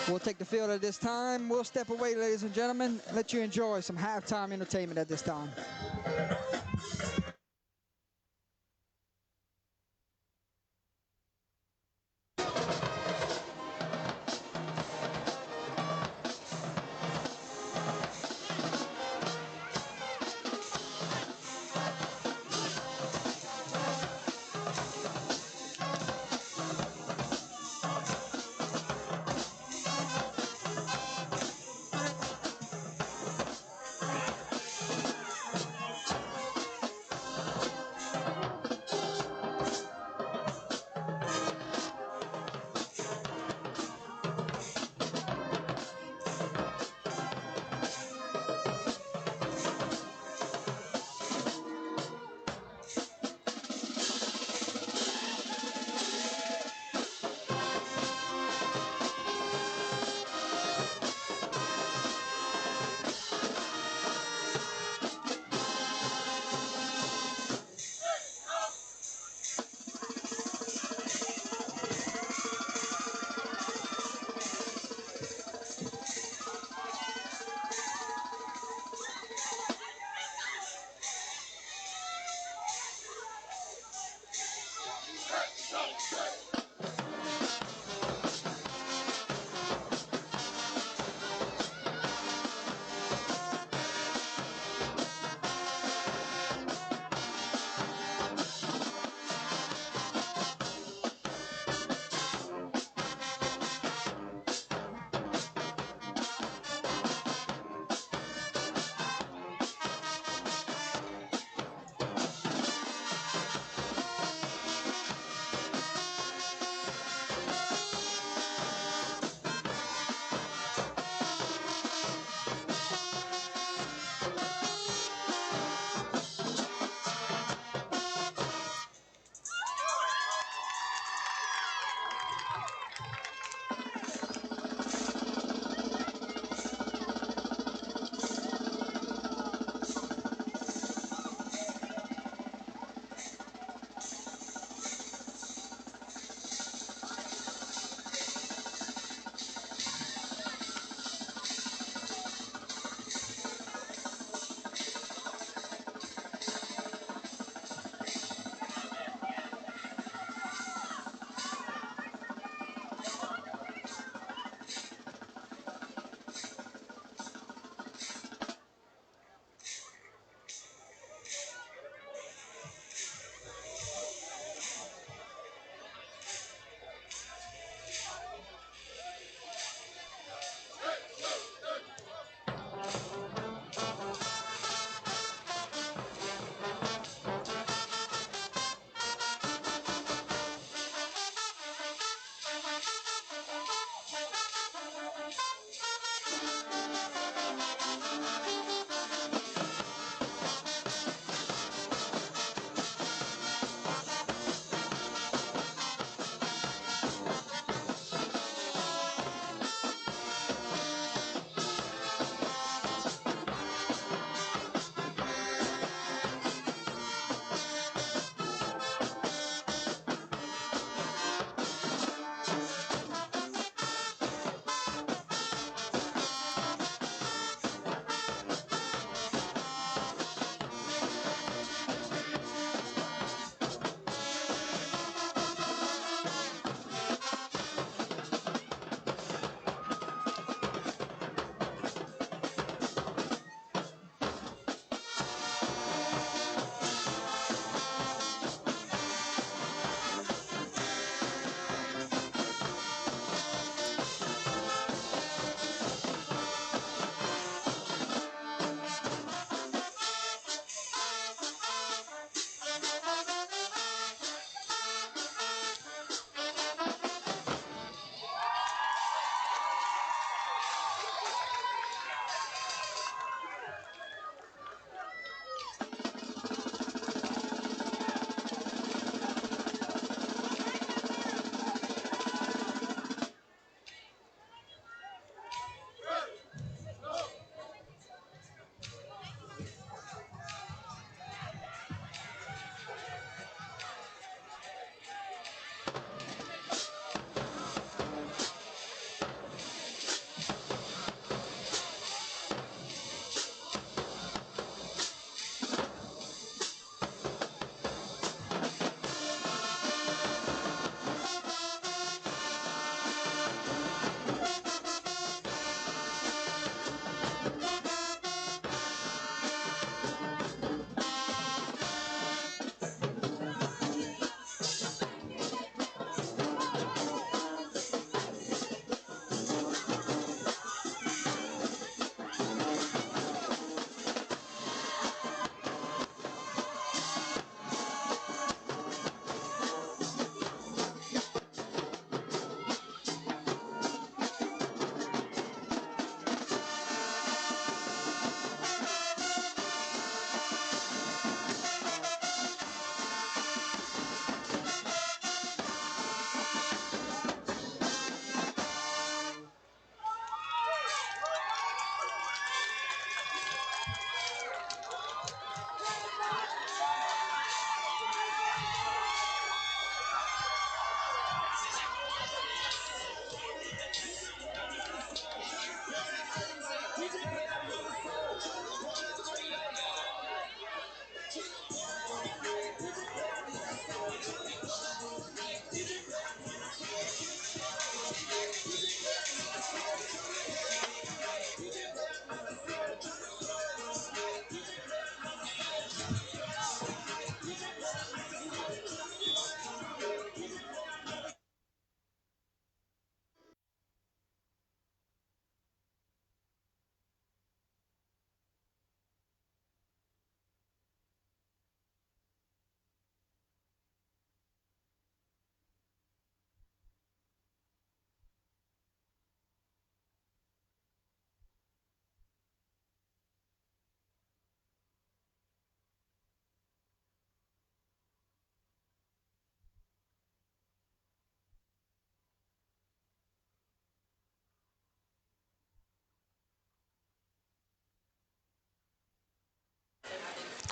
A: will take the field at this time. We'll step away, ladies and gentlemen, and let you enjoy some halftime entertainment at this time.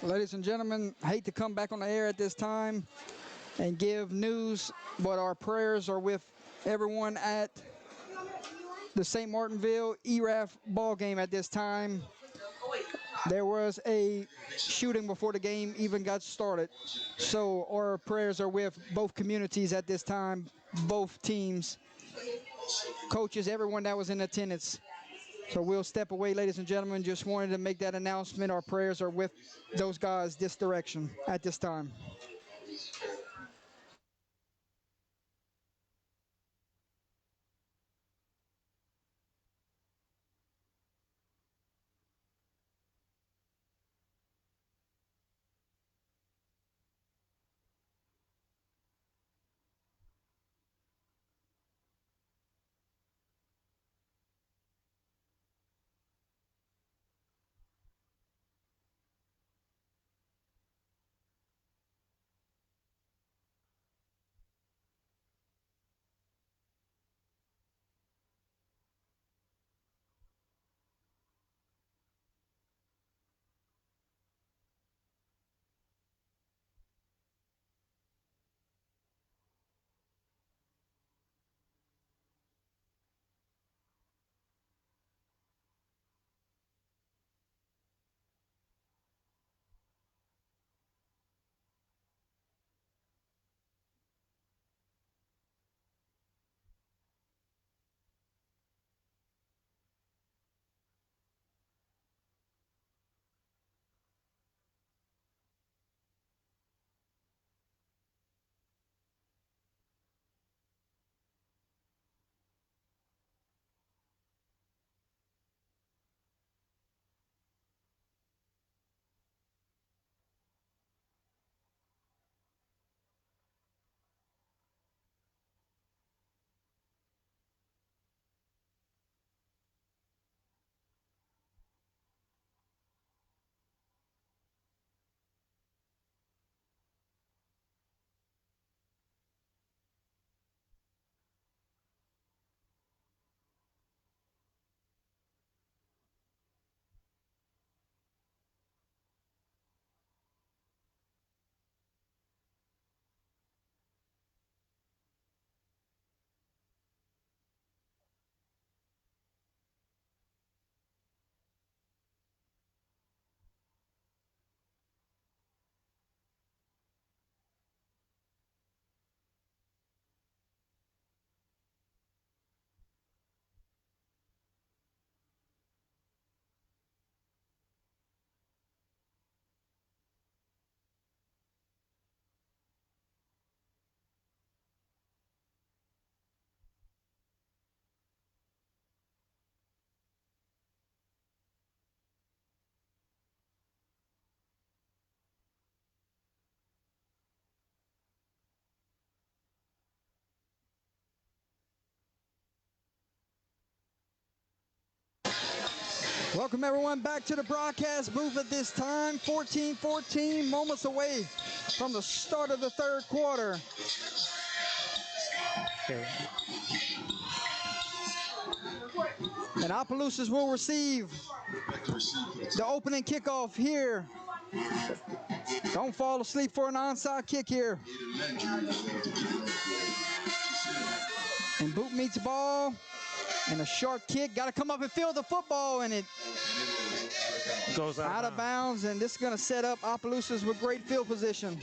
A: Ladies and gentlemen, hate to come back on the air at this time and give news, but our prayers are with everyone at the St. Martinville ERAF ball game at this time. There was a shooting before the game even got started. So our prayers are with both communities at this time, both teams, coaches, everyone that was in attendance. So we'll step away, ladies and gentlemen. Just wanted to make that announcement. Our prayers are with those guys this direction at this time. Welcome everyone back to the broadcast booth at this time. 14-14, moments away from the start of the third quarter.
B: Okay.
A: And Opelousas will receive the opening kickoff here. Don't fall asleep for an onside kick here. And Boot meets ball. And a short kick. Got to come up and field the football. And it
B: Goes
A: out of bounds. And this is going to set up Opelousas with great field position.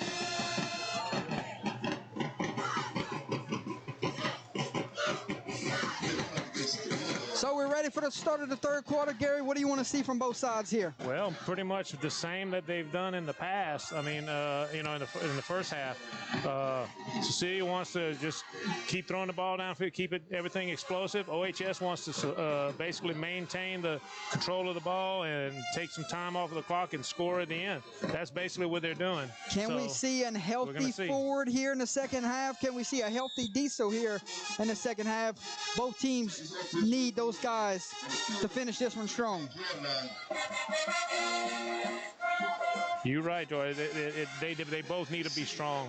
A: So we're ready for the start of the third quarter. Gary, what do you want to see from both sides here?
B: Well, pretty much the same that they've done in the past. I mean, in the first half, Cecilia wants to just keep throwing the ball downfield, keep everything explosive. OHS wants to basically maintain the control of the ball and take some time off of the clock and score at the end. That's basically what they're doing.
A: Can we see a healthy forward here in the second half? Can we see a healthy diesel here in the second half? Both teams need those guys to finish this one strong.
B: You're right, Joy. They both need to be strong.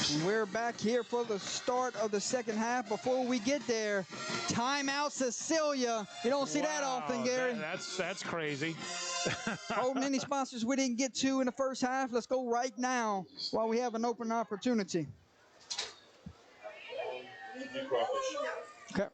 A: And we're back here for the start of the second half. Before we get there, timeout Cecilia. You don't see that often, Gary.
B: That's crazy.
A: Holding any sponsors we didn't get to in the first half. Let's go right now while we have an open opportunity. Okay.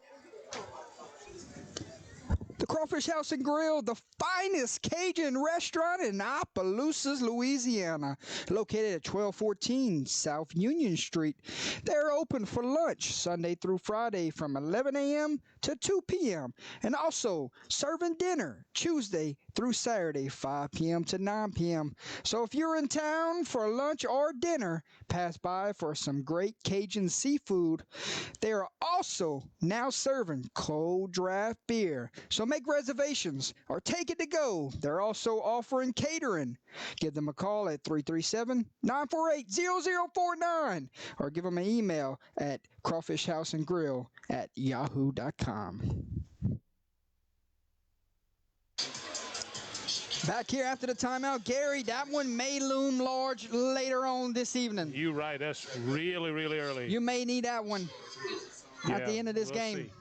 A: The Crawfish House and Grill, the finest Cajun restaurant in Opelousas, Louisiana, located at 1214 South Union Street. They're open for lunch Sunday through Friday from 11 a.m. to 2 p.m. and also serving dinner Tuesday through Saturday, 5 p.m. to 9 p.m. So if you're in town for lunch or dinner, pass by for some great Cajun seafood. They are also now serving cold draft beer. So make reservations or take it to go. They're also offering catering. Give them a call at 337-948-0049 or give them an email at crawfishhouseandgrill@yahoo.com. Back here after the timeout, Gary, that one may loom large later on this evening.
B: You're right. That's really, really early.
A: You may need that one at the end of this game.
B: See.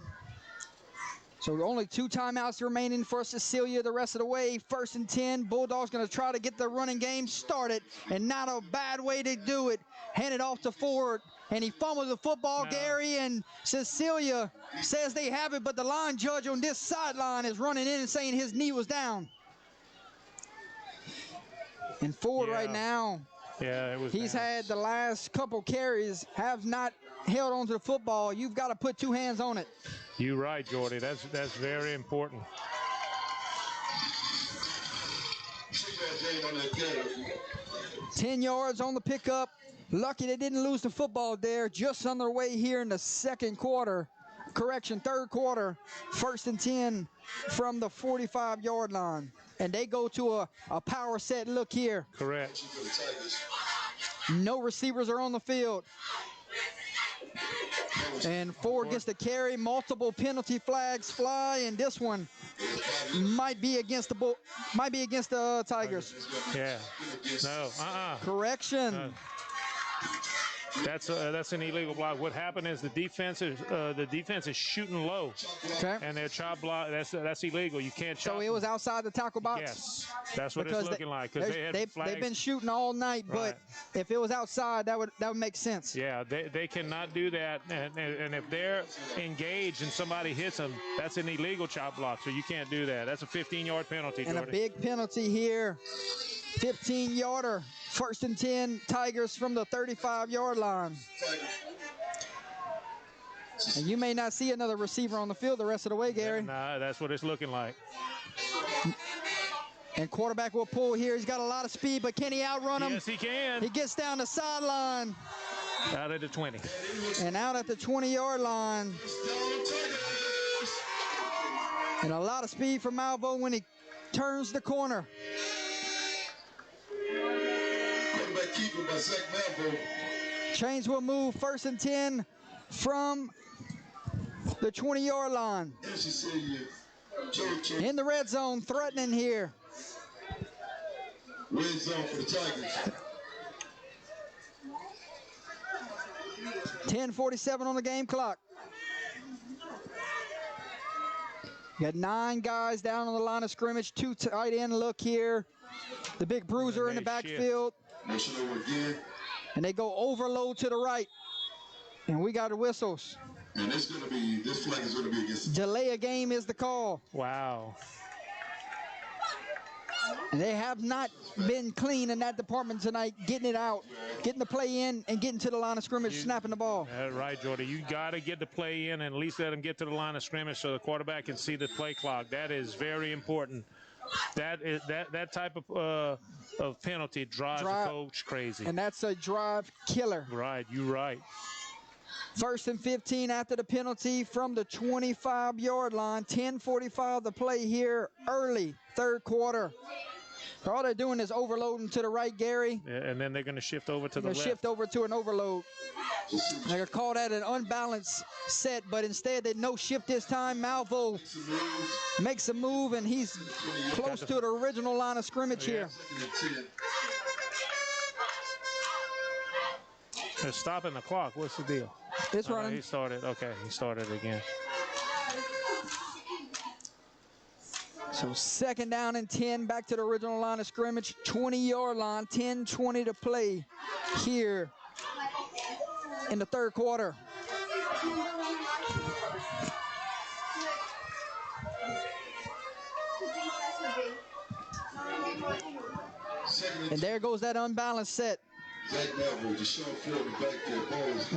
A: So only 2 timeouts remaining for Cecilia the rest of the way. 1st and 10. Bulldogs going to try to get the running game started, and not a bad way to do it. Hand it off to Ford, and he fumbles the football, Gary, and Cecilia says they have it, but the line judge on this sideline is running in and saying his knee was down. And Ford right now, he's had the last couple carries, have not held onto the football. You've got to put 2 hands on it.
B: You're right, Jordy. That's very important.
A: 10 yards on the pickup. Lucky they didn't lose the football there. Just on their way here in the third quarter. 1st and 10 from the 45-yard line. And they go to a power set look here.
B: Correct.
A: No receivers are on the field. And Ford gets the carry. Multiple penalty flags fly, and this one might be against the Tigers.
B: Yeah. No.
A: Correction.
B: That's an illegal block. What happened is the defense is shooting low, and their chop block. That's illegal. You can't chop.
A: So it was outside the tackle box.
B: Yes, that's what it's looking like. Because
A: they've been shooting all night, but if it was outside, that would make sense.
B: Yeah, they cannot do that, and if they're engaged and somebody hits them, that's an illegal chop block. So you can't do that. That's a 15-yard penalty.
A: And
B: Jordy.
A: a big penalty here. 15-yarder. 1st and 10, Tigers from the 35-yard line. And you may not see another receiver on the field the rest of the way, Gary.
B: Nah, that's what it's looking like.
A: And quarterback will pull here. He's got a lot of speed, but can he outrun him?
B: Yes, he can.
A: He gets down the sideline.
B: Out at the 20.
A: And out at the 20-yard line. And a lot of speed for Malvo when he turns the corner. Chains will move 1st and 10 from the 20-yard line. In the red zone, threatening here.
D: Red zone for the Tigers.
A: 10:47 on the game clock. Got 9 guys down on the line of scrimmage. 2 tight end look here. The big bruiser in the backfield. And they go overload to the right. And we got the whistles.
D: And this flag is going to be against.
A: Delay a game is the call.
B: Wow.
A: And they have not been clean in that department tonight, getting it out, getting the play in, and getting to the line of scrimmage, snapping the ball.
B: Right, Jordy. You got to get the play in and at least let them get to the line of scrimmage so the quarterback can see the play clock. That is very important. That type of penalty drives the coach crazy.
A: And that's a drive killer.
B: Right, you're right.
A: 1st and 15 after the penalty from the 25-yard line. 10:45 the play here early, 3rd quarter. All they're doing is overloading to the right, Gary.
B: Yeah, and then they're going to shift over to the left.
A: Shift over to an overload. They're going to call that an unbalanced set, but instead they no shift this time. Malvo makes a move, and he's close to the original line of scrimmage here.
B: They're stopping the clock. What's the deal?
A: It's
B: Oh, no,
A: running.
B: he started. Okay, he started again.
A: So 2nd down and 10, back to the original line of scrimmage, 20-yard line, 10:20 to play here in the 3rd quarter. And there goes that unbalanced set.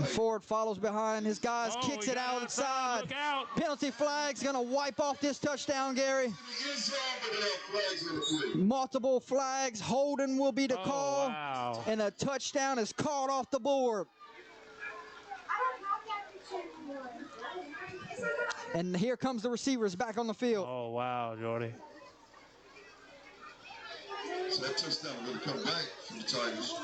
A: Ford follows behind his guys, kicks it outside.
B: Look out.
A: Penalty flag's going to wipe off this touchdown, Gary. Multiple flags. Holding will be the call.
B: Wow.
A: And a touchdown is called off the board. And here comes the receivers back on the field.
B: Oh, wow, Jordy.
D: So that touchdown going to come back from the Tigers.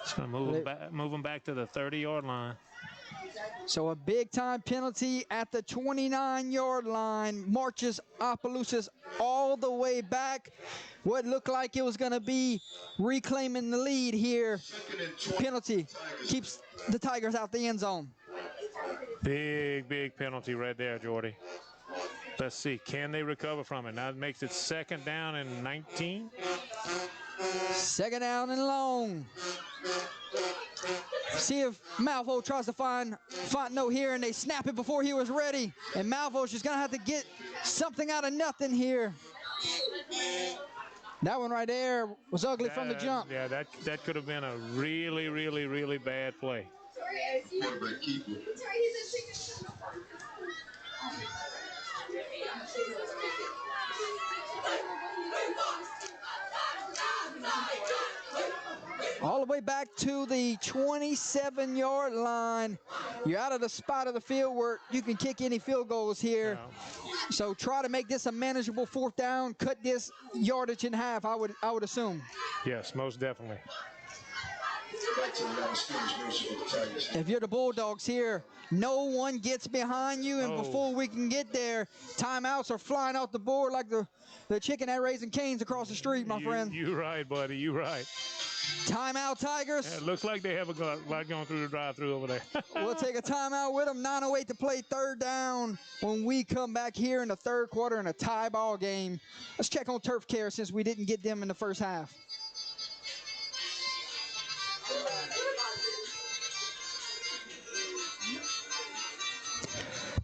B: It's going to move them back to the 30-yard line.
A: So a big-time penalty at the 29-yard line. Marches Opelousas all the way back. What looked like it was going to be reclaiming the lead here. Penalty keeps the Tigers out the end zone.
B: Big, big penalty right there, Jordy. Let's see. Can they recover from it? Now it makes it 2nd down and 19.
A: 2nd down and long. See if Malvo tries to find Fontenot here, and they snap it before he was ready. And Malvo's just going to have to get something out of nothing here. That one right there was ugly from the jump.
B: Yeah, that could have been a really, really, really bad play.
D: Quarterback keeper.
A: All the way back to the 27-yard line. You're out of the spot of the field where you can kick any field goals here.
B: No.
A: So try to make this a manageable 4th down. Cut this yardage in half, I would assume.
B: Yes, most definitely.
A: If you're the Bulldogs here, no one gets behind you, and before we can get there, timeouts are flying off the board like the chicken at Raising Cane's across the street, my friend.
B: You right, buddy. You right.
A: Timeout, Tigers.
B: Yeah, it looks like they have a lot going through the drive-through over there.
A: We'll take a timeout with them. 9:08 to play, 3rd down. When we come back here in the 3rd quarter in a tie ball game, let's check on Turf Care since we didn't get them in the first half.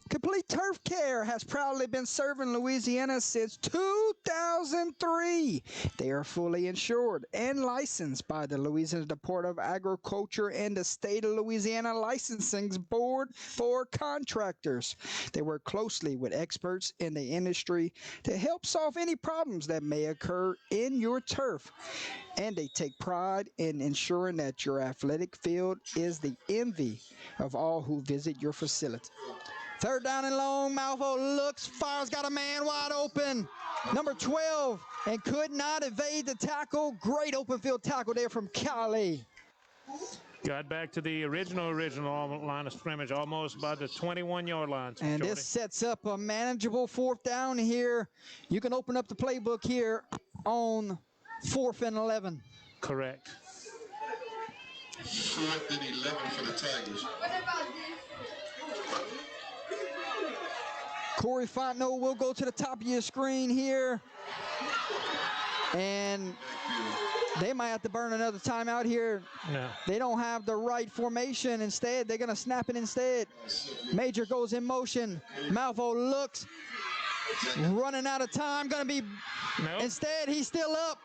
A: Complete Turf Care has proudly been serving Louisiana since 2003. They are fully insured and licensed by the Louisiana Department of Agriculture and the State of Louisiana Licensing Board for contractors. They work closely with experts in the industry to help solve any problems that may occur in your turf. And they take pride in ensuring that your athletic field is the envy of all who visit your facility. 3rd down and long. Malvo looks, fires, got a man wide open. Number 12, and could not evade the tackle. Great open field tackle there from Cali.
B: Got back to the original line of scrimmage, almost by the 21-yard line.
A: And
B: Jordy.
A: this sets up a manageable 4th down here. You can open up the playbook here on 4th and 11.
B: Correct.
D: 4th and 11 for the Tigers.
A: Corey Fontenot will go to the top of your screen here. And they might have to burn another timeout here.
B: No.
A: They don't have the right formation. Instead, they're going to snap it instead. Major goes in motion. Malvo looks. Running out of time. Going to be...
B: Nope.
A: Instead, he's still up.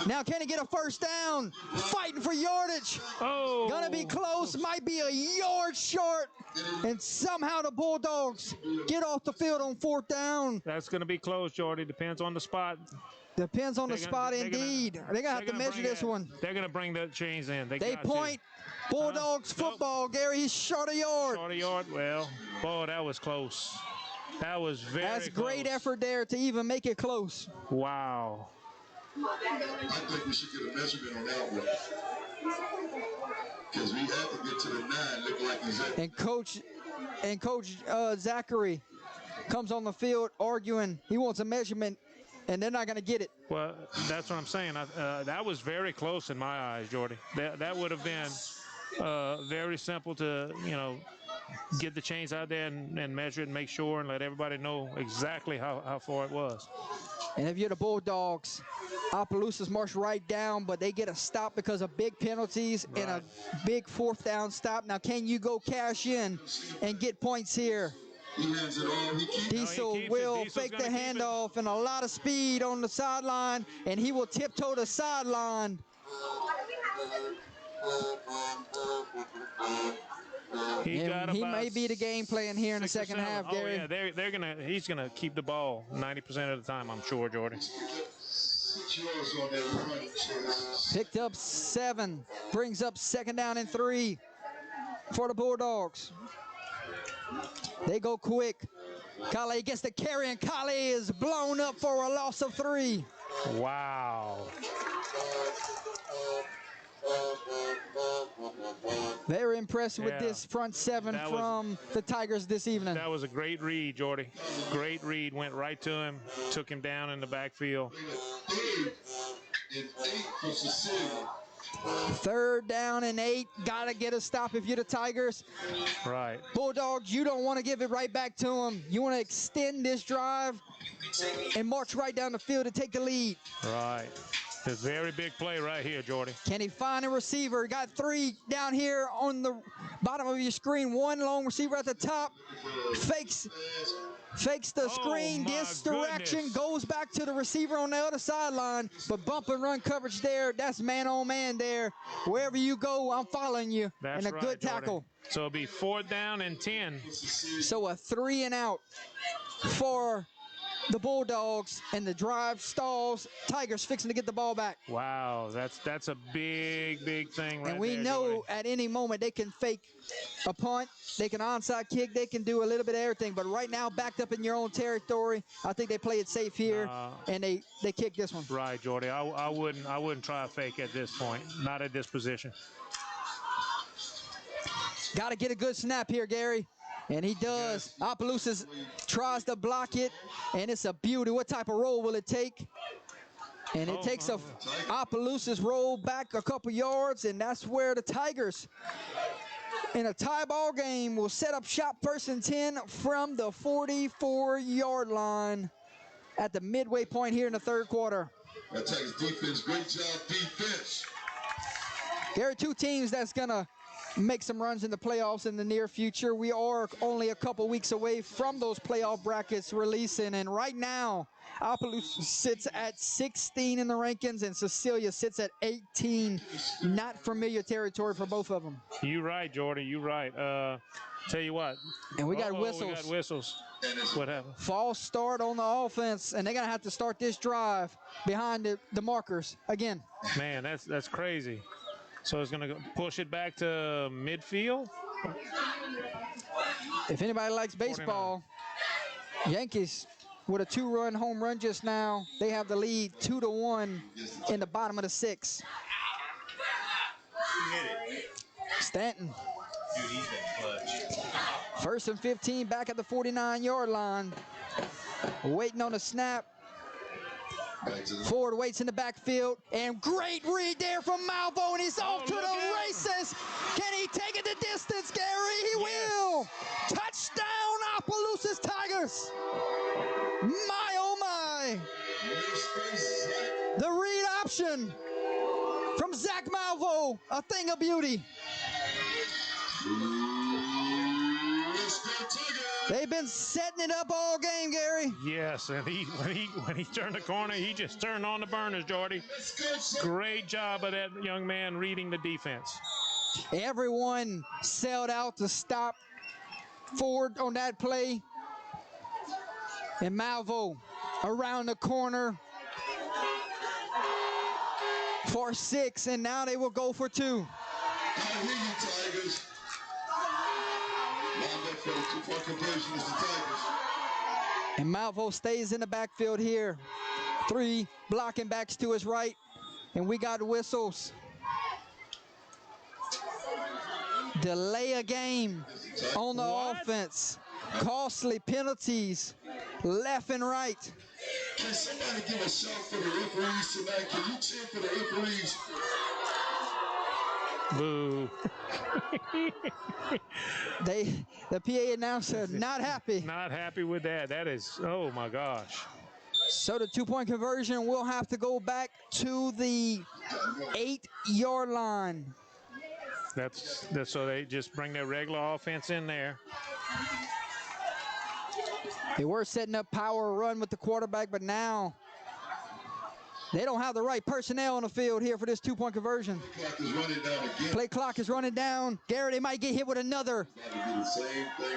A: Now, can he get a 1st down? Fighting for yardage.
B: Oh.
A: Gonna be close. Might be a yard short. And somehow the Bulldogs get off the field on 4th down.
B: That's going to be close, Jordy. Depends on the spot.
A: Depends on the spot, indeed. They're going to have to measure this one.
B: They're going to bring the chains in.
A: They point. Bulldogs football, Gary. He's short a yard.
B: Short a yard. Well, boy, that was close. That was very
A: That's great
B: close.
A: effort there to even make it close.
B: Wow.
D: I think we should get a measurement on that one. Because we have to get to the 9, look like he's at.
A: And Coach Zachary comes on the field arguing. He wants a measurement and they're not going to get it.
B: Well, that's what I'm saying. That was very close in my eyes, Jordy. That would have been very simple to, get the chains out there and measure it and make sure and let everybody know exactly how far it was.
A: And if you're the Bulldogs, Opelousas march right down, but they get a stop because of big penalties and a big 4th down stop. Now, can you go cash in and get points here? Diesel will fake the handoff and a lot of speed on the sideline, and he will tiptoe the sideline. He may be the game plan here in the second half, Gary.
B: Oh yeah, he's gonna keep the ball 90% of the time, I'm sure, Jordan.
A: Picked up 7, brings up 2nd down and 3 for the Bulldogs. They go quick. Kale gets the carry, and Kale is blown up for a loss of 3.
B: Wow.
A: Very impressed with this front 7 from the Tigers this evening.
B: That was a great read, Jordy. Great read. Went right to him, took him down in the backfield.
A: 3rd down and 8. Got to get a stop if you're the Tigers.
B: Right.
A: Bulldogs, you don't want to give it right back to them. You want to extend this drive and march right down the field to take the lead.
B: Right. It's a very big play right here, Jordy.
A: Can he find a receiver? Got 3 down here on the bottom of your screen. 1 long receiver at the top. Fakes the screen, gets direction, goes back to the receiver on the other sideline, but bump and run coverage there. That's man on man there. Wherever you go, I'm following you.
B: That's
A: and a good tackle.
B: So it'll be 4th down and 10.
A: So a 3 and out for the Bulldogs, and the drive stalls. Tigers fixing to get the ball back.
B: Wow, that's a big thing right there.
A: And we know
B: Jordy.
A: at any moment they can fake a punt, they can onside kick, they can do a little bit of everything. But right now, backed up in your own territory, I think they play it safe here, and they kick this one.
B: Right, Jordy. I wouldn't try a fake at this point, not at this position.
A: Got to get a good snap here, Gary. And he does. Opelousas tries to block it, and it's a beauty. What type of roll will it take? And it takes a Opelousas roll back a couple yards, and that's where the Tigers, in a tie ball game, will set up shop 1st and 10 from the 44-yard line at the midway point here in the 3rd quarter.
D: That Tigers defense, great job defense.
A: Gary, 2 teams that's going to make some runs in the playoffs in the near future. We are only a couple weeks away from those playoff brackets releasing, and right now Opelousas sits at 16 in the rankings and Cecilia sits at 18. Not familiar territory for both of them.
B: You right, Jordy. You right. Tell you what.
A: And we got whistles.
B: We got whistles. What happened?
A: False start on the offense, and they're gonna have to start this drive behind the markers again.
B: Man, that's crazy. So it's going to push it back to midfield.
A: If anybody likes baseball, 49. Yankees with a 2-run home run just now. They have the lead 2-1 in the bottom of the 6th. Stanton.
G: Dude, he's been clutch.
A: 1st and 15 back at the 49-yard line. Waiting on a snap. Ford waits in the backfield, and great read there from Malvo, and he's off to the races. Can he take it the distance, Gary? He will. Touchdown, Opelousas Tigers. My, oh my. The read option from Zach Malvo, a thing of beauty. They've been setting it up all game, Gary.
B: Yes, and when he turned the corner, he just turned on the burners, Jordy. Great job of that young man reading the defense.
A: Everyone sailed out to stop Ford on that play. And Malvo around the corner for 6, and now they will go for 2. And Malvo stays in the backfield here. 3 blocking backs to his right, and we got whistles. Delay a game on the offense. Costly penalties left and right.
D: Can somebody give a shout for the referees tonight? Can you cheer for the referees?
B: Boo.
A: The PA announcer not happy.
B: Not happy with that. That is, oh my gosh.
A: So the 2-point conversion will have to go back to the 8-yard line.
B: That's so they just bring their regular offense in there.
A: They were setting up power run with the quarterback, but now they don't have the right personnel on the field here for this 2-point conversion.
D: Clock is running down again.
A: Play clock is running down. Gary, they might get hit with another.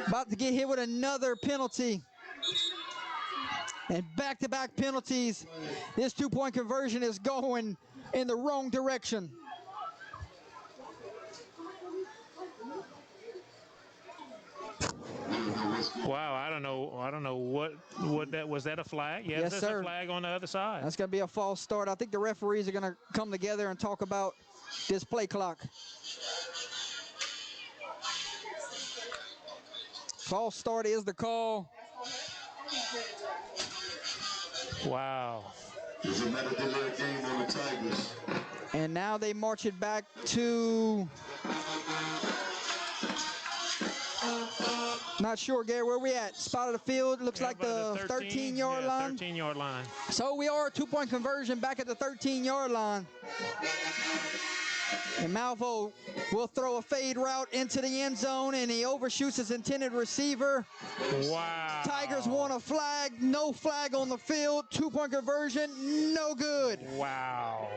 A: About to get hit with another penalty. And back-to-back penalties. This 2-point conversion is going in the wrong direction.
B: Wow, I don't know what that was. That a flag?
A: Yes,
B: that's
A: sir.
B: A flag on the other side.
A: That's going to be a false start. I think the referees are going to come together and talk about this play clock. False start is the call.
B: Wow.
D: There's another delay game on the Tigers.
A: And now they march it back to... Not sure, Gary, where we at? Spot of the field, looks like the 13-yard line.
B: 13-yard line.
A: So we are a 2-point conversion back at the 13-yard line. And Malvo will throw a fade route into the end zone, and he overshoots his intended receiver.
B: Wow.
A: Tigers want a flag, no flag on the field. 2-point conversion, no good.
B: Wow.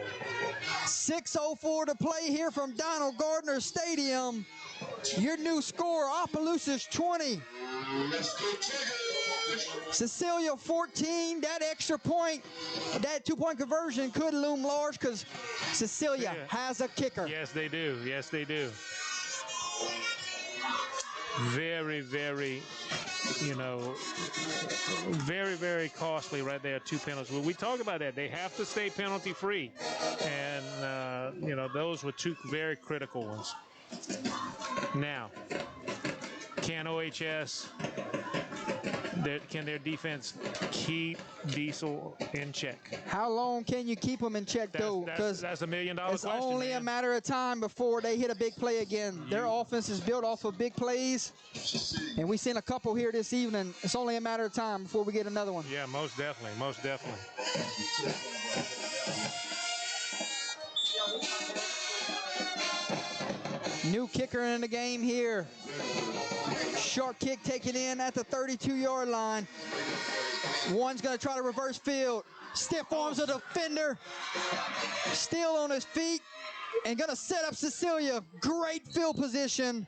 A: 6:04 to play here from Donald Gardner Stadium. Your new score, Opelousas 20. Cecilia 14. That extra point, that 2-point conversion could loom large because Cecilia has a kicker.
B: Yes, they do. Yes, they do. Very, very, very, very costly right there, 2 penalties. Well, we talk about that. They have to stay penalty free. And, those were 2 very critical ones. Now, can OHS, can their defense keep Diesel in check?
A: How long can you keep them in check, though?
B: That's $1 million question.
A: It's only a matter of time before they hit a big play again. Their offense is built off of big plays, and we've seen a couple here this evening. It's only a matter of time before we get another one.
B: Yeah, most definitely, most definitely.
A: New kicker in the game here. Short kick taken in at the 32-yard line. One's going to try to reverse field. Stiff arms a defender. Still on his feet and going to set up Cecilia. Great field position.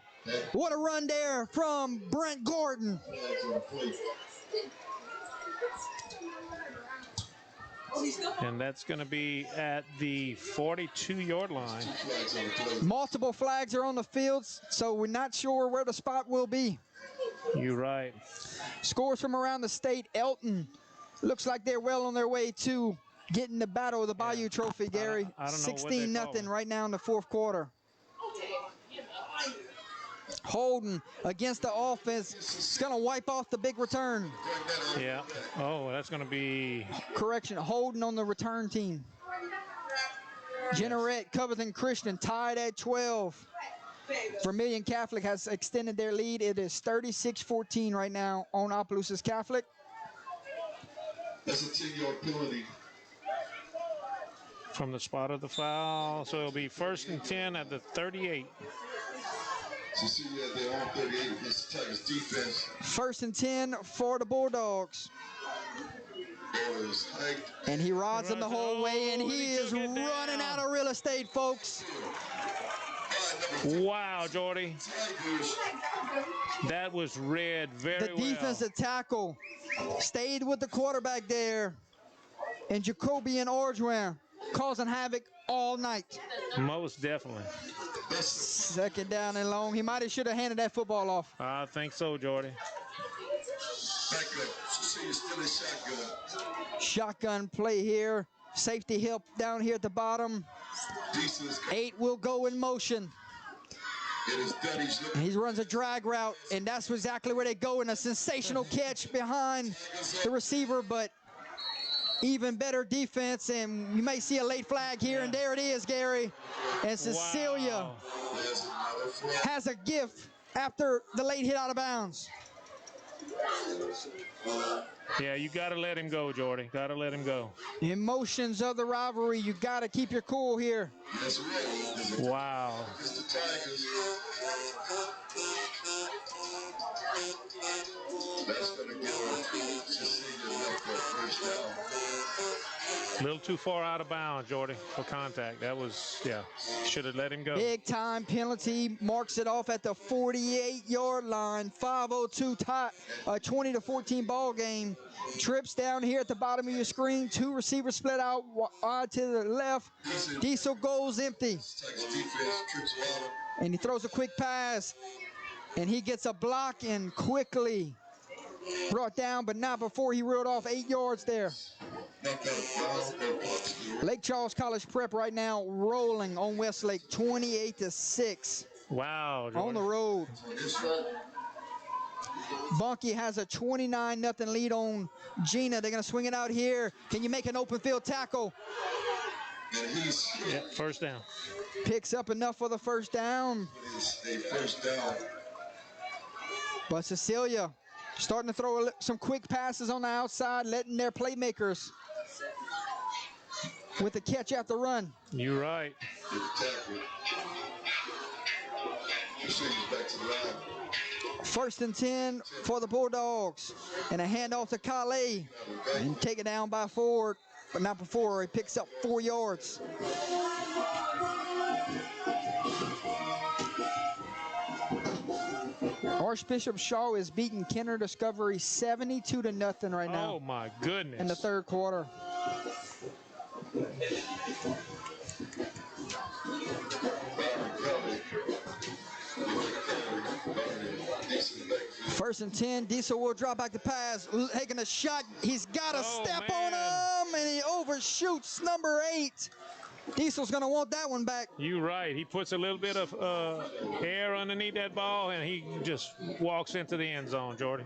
A: What a run there from Brent Gordon.
B: And that's going to be at the 42-yard line.
A: Multiple flags are on the fields, so we're not sure where the spot will be.
B: You're right.
A: Scores from around the state. Elton looks like they're well on their way to getting the Battle of the Bayou Trophy, Gary.
B: I don't know
A: 16-0 right now in the 4th quarter. Holden against the offense. It's going to wipe off the big return.
B: Yeah. Oh, that's going to be...
A: Correction, Holden on the return team. Jeanette, Covington Christian tied at 12. Vermilion Catholic has extended their lead. It is 36-14 right now on Opelousas Catholic.
D: That's a 10-yard penalty.
B: From the spot of the foul. So it'll be 1st and 10 at the 38.
D: Cecilia at their own 38 against the Tigers defense.
A: 1st and 10 for the Bulldogs. And he rods them the whole way, and he is running out of real estate, folks.
B: Wow, Jordy. That was read very well.
A: The defensive tackle stayed with the quarterback there. And Jacobian Orgeron causing havoc all night.
B: Most definitely.
A: 2nd down and long. He might have should have handed that football off.
B: I think so, Jordy.
D: Back up. Cecilia still in shotgun.
A: Shotgun play here. Safety help down here at the bottom. 8 will go in motion. He runs a drag route, and that's exactly where they go in a sensational catch behind the receiver, but even better defense, and you may see a late flag here, and there it is, Gary. And Cecilia has a gift after the late hit out of bounds.
B: Yeah, you got to let him go, Jordy. Got to let him go.
A: Emotions of the rivalry. You got to keep your cool here.
B: Wow.
D: That's going to give Cecilia first down.
B: A little too far out of bounds, Jordy, for contact. That was, yeah, should have let him go.
A: Big time penalty, marks it off at the 48-yard line. 5:02 tie, a 20-14 ball game. Trips down here at the bottom of your screen. Two receivers split out wide to the left. Diesel goes empty. And he throws a quick pass. And he gets a block and quickly brought down, but not before he reeled off 8 yards there. Lake Charles College Prep right now rolling on Westlake 28-6.
B: Wow, Jordan.
A: On the road. Bunky has a 29-0 lead on Gina. They're going to swing it out here. Can you make an open field tackle?
B: Yeah, first down.
A: Picks up enough for the first down. But Cecilia starting to throw some quick passes on the outside, letting their playmakers with the catch after run.
B: You're right.
A: First and 10 for the Bulldogs. And a handoff to Kale. And take it down by Ford, but not before he picks up 4 yards. Archbishop Shaw is beating Kenner Discovery 72-0 right now.
B: Oh my goodness.
A: In the third quarter. First and 10, Diesel will drop back the pass, taking a shot. He's got a step on him, and he overshoots number 8. Diesel's going to want that one back.
B: You're right. He puts a little bit of air underneath that ball, and he just walks into the end zone, Jordy.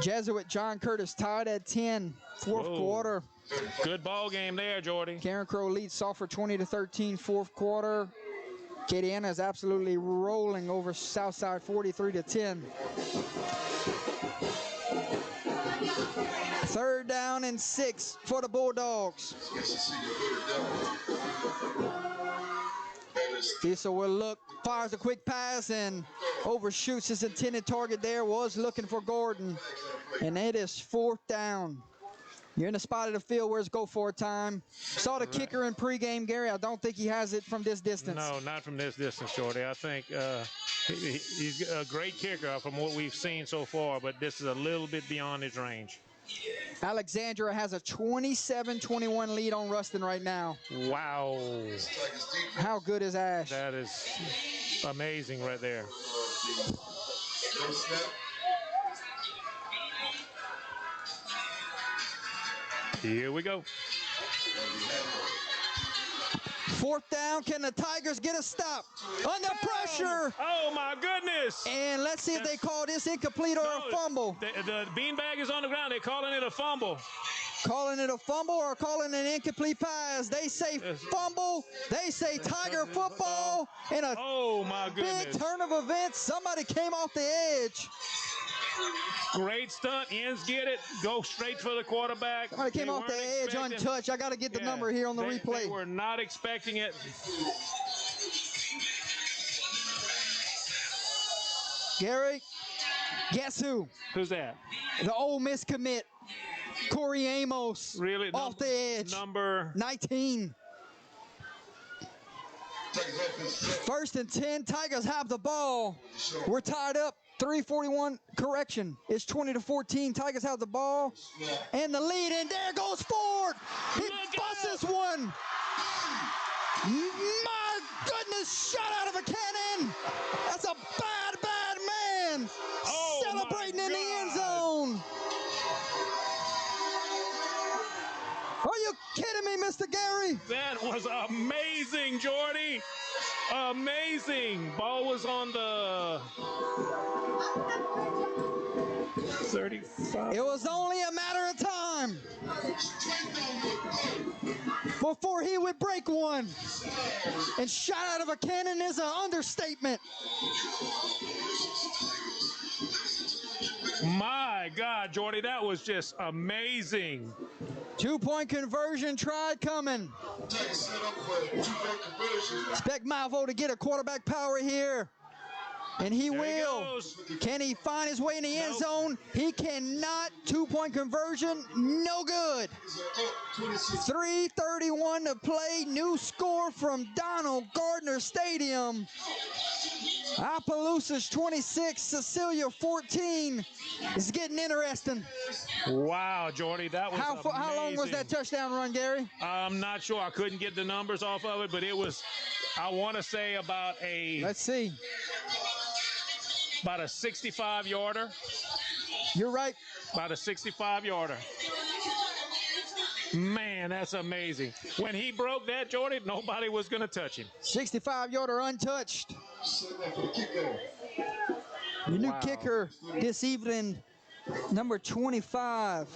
A: Jesuit John Curtis tied at 10, fourth quarter.
B: Good ball game there, Jordy.
A: Karen Crow leads Sulphur 20-13, fourth quarter. Acadiana is absolutely rolling over Southside 43-10. Third down and 6 for the Bulldogs. Diesel will look, fires a quick pass and overshoots his intended target there. Was looking for Gordon. And it is fourth down. You're in the spot of the field where it's go for it time. Saw the kicker in pregame, Gary. I don't think he has it from this distance.
B: No, not from this distance, Jordy. I think he's a great kicker from what we've seen so far, but this is a little bit beyond his range.
A: Alexandra has a 27-21 lead on Ruston right now.
B: Wow.
A: How good is Ash?
B: That is amazing right there. Here we go.
A: Fourth down. Can the Tigers get a stop? Under pressure.
B: Oh, my goodness.
A: And let's see if they call this incomplete or a fumble.
B: The beanbag is on the ground. They're calling it a fumble.
A: Calling it a fumble or calling it an incomplete pass. They say fumble. They say Tiger football. And a big turn of events. Somebody came off the edge.
B: Great stunt. Ends get it. Go straight for the quarterback.
A: Somebody came off the edge untouched. I got to get the number here on the replay.
B: They were not expecting it.
A: Gary, guess who?
B: Who's that?
A: The Ole Miss commit. Corey Amos.
B: Really?
A: Off the edge.
B: Number
A: 19. First and 10. Tigers have the ball. We're tied up. 3:41. Correction. It's 20-14. Tigers have the ball and the lead. And there goes Ford. He busts one. My goodness! Shot out of a cannon. That's a bad man. Celebrating in the end zone. Are you kidding me, Mr. Gary?
B: That was amazing, Jordy. Amazing. Ball was on the 35.
A: It was only a matter of time before he would break one. And shot out of a cannon is an understatement.
B: My God, Jordy, that was just amazing.
A: 2-point conversion try coming. Expect Malvo to get a quarterback power here. And he
B: There he
A: will.
B: goes.
A: Can he find his way in the end
B: Nope.
A: zone? He cannot. 2-point conversion, no good. 3:31 to play. New score from Donald Gardner Stadium. Opelousas 26, Cecilia 14. It's getting interesting.
B: Wow, Jordy, that was amazing.
A: How long was that touchdown run, Gary?
B: I'm not sure. I couldn't get the numbers off of it, but it was, I want to say about a
A: Let's see.
B: 65-yarder.
A: You're right.
B: About a 65-yarder. Man, that's amazing. When he broke that, Jordy, nobody was going to touch him.
A: 65-yarder untouched. Your new kicker this evening, number 25,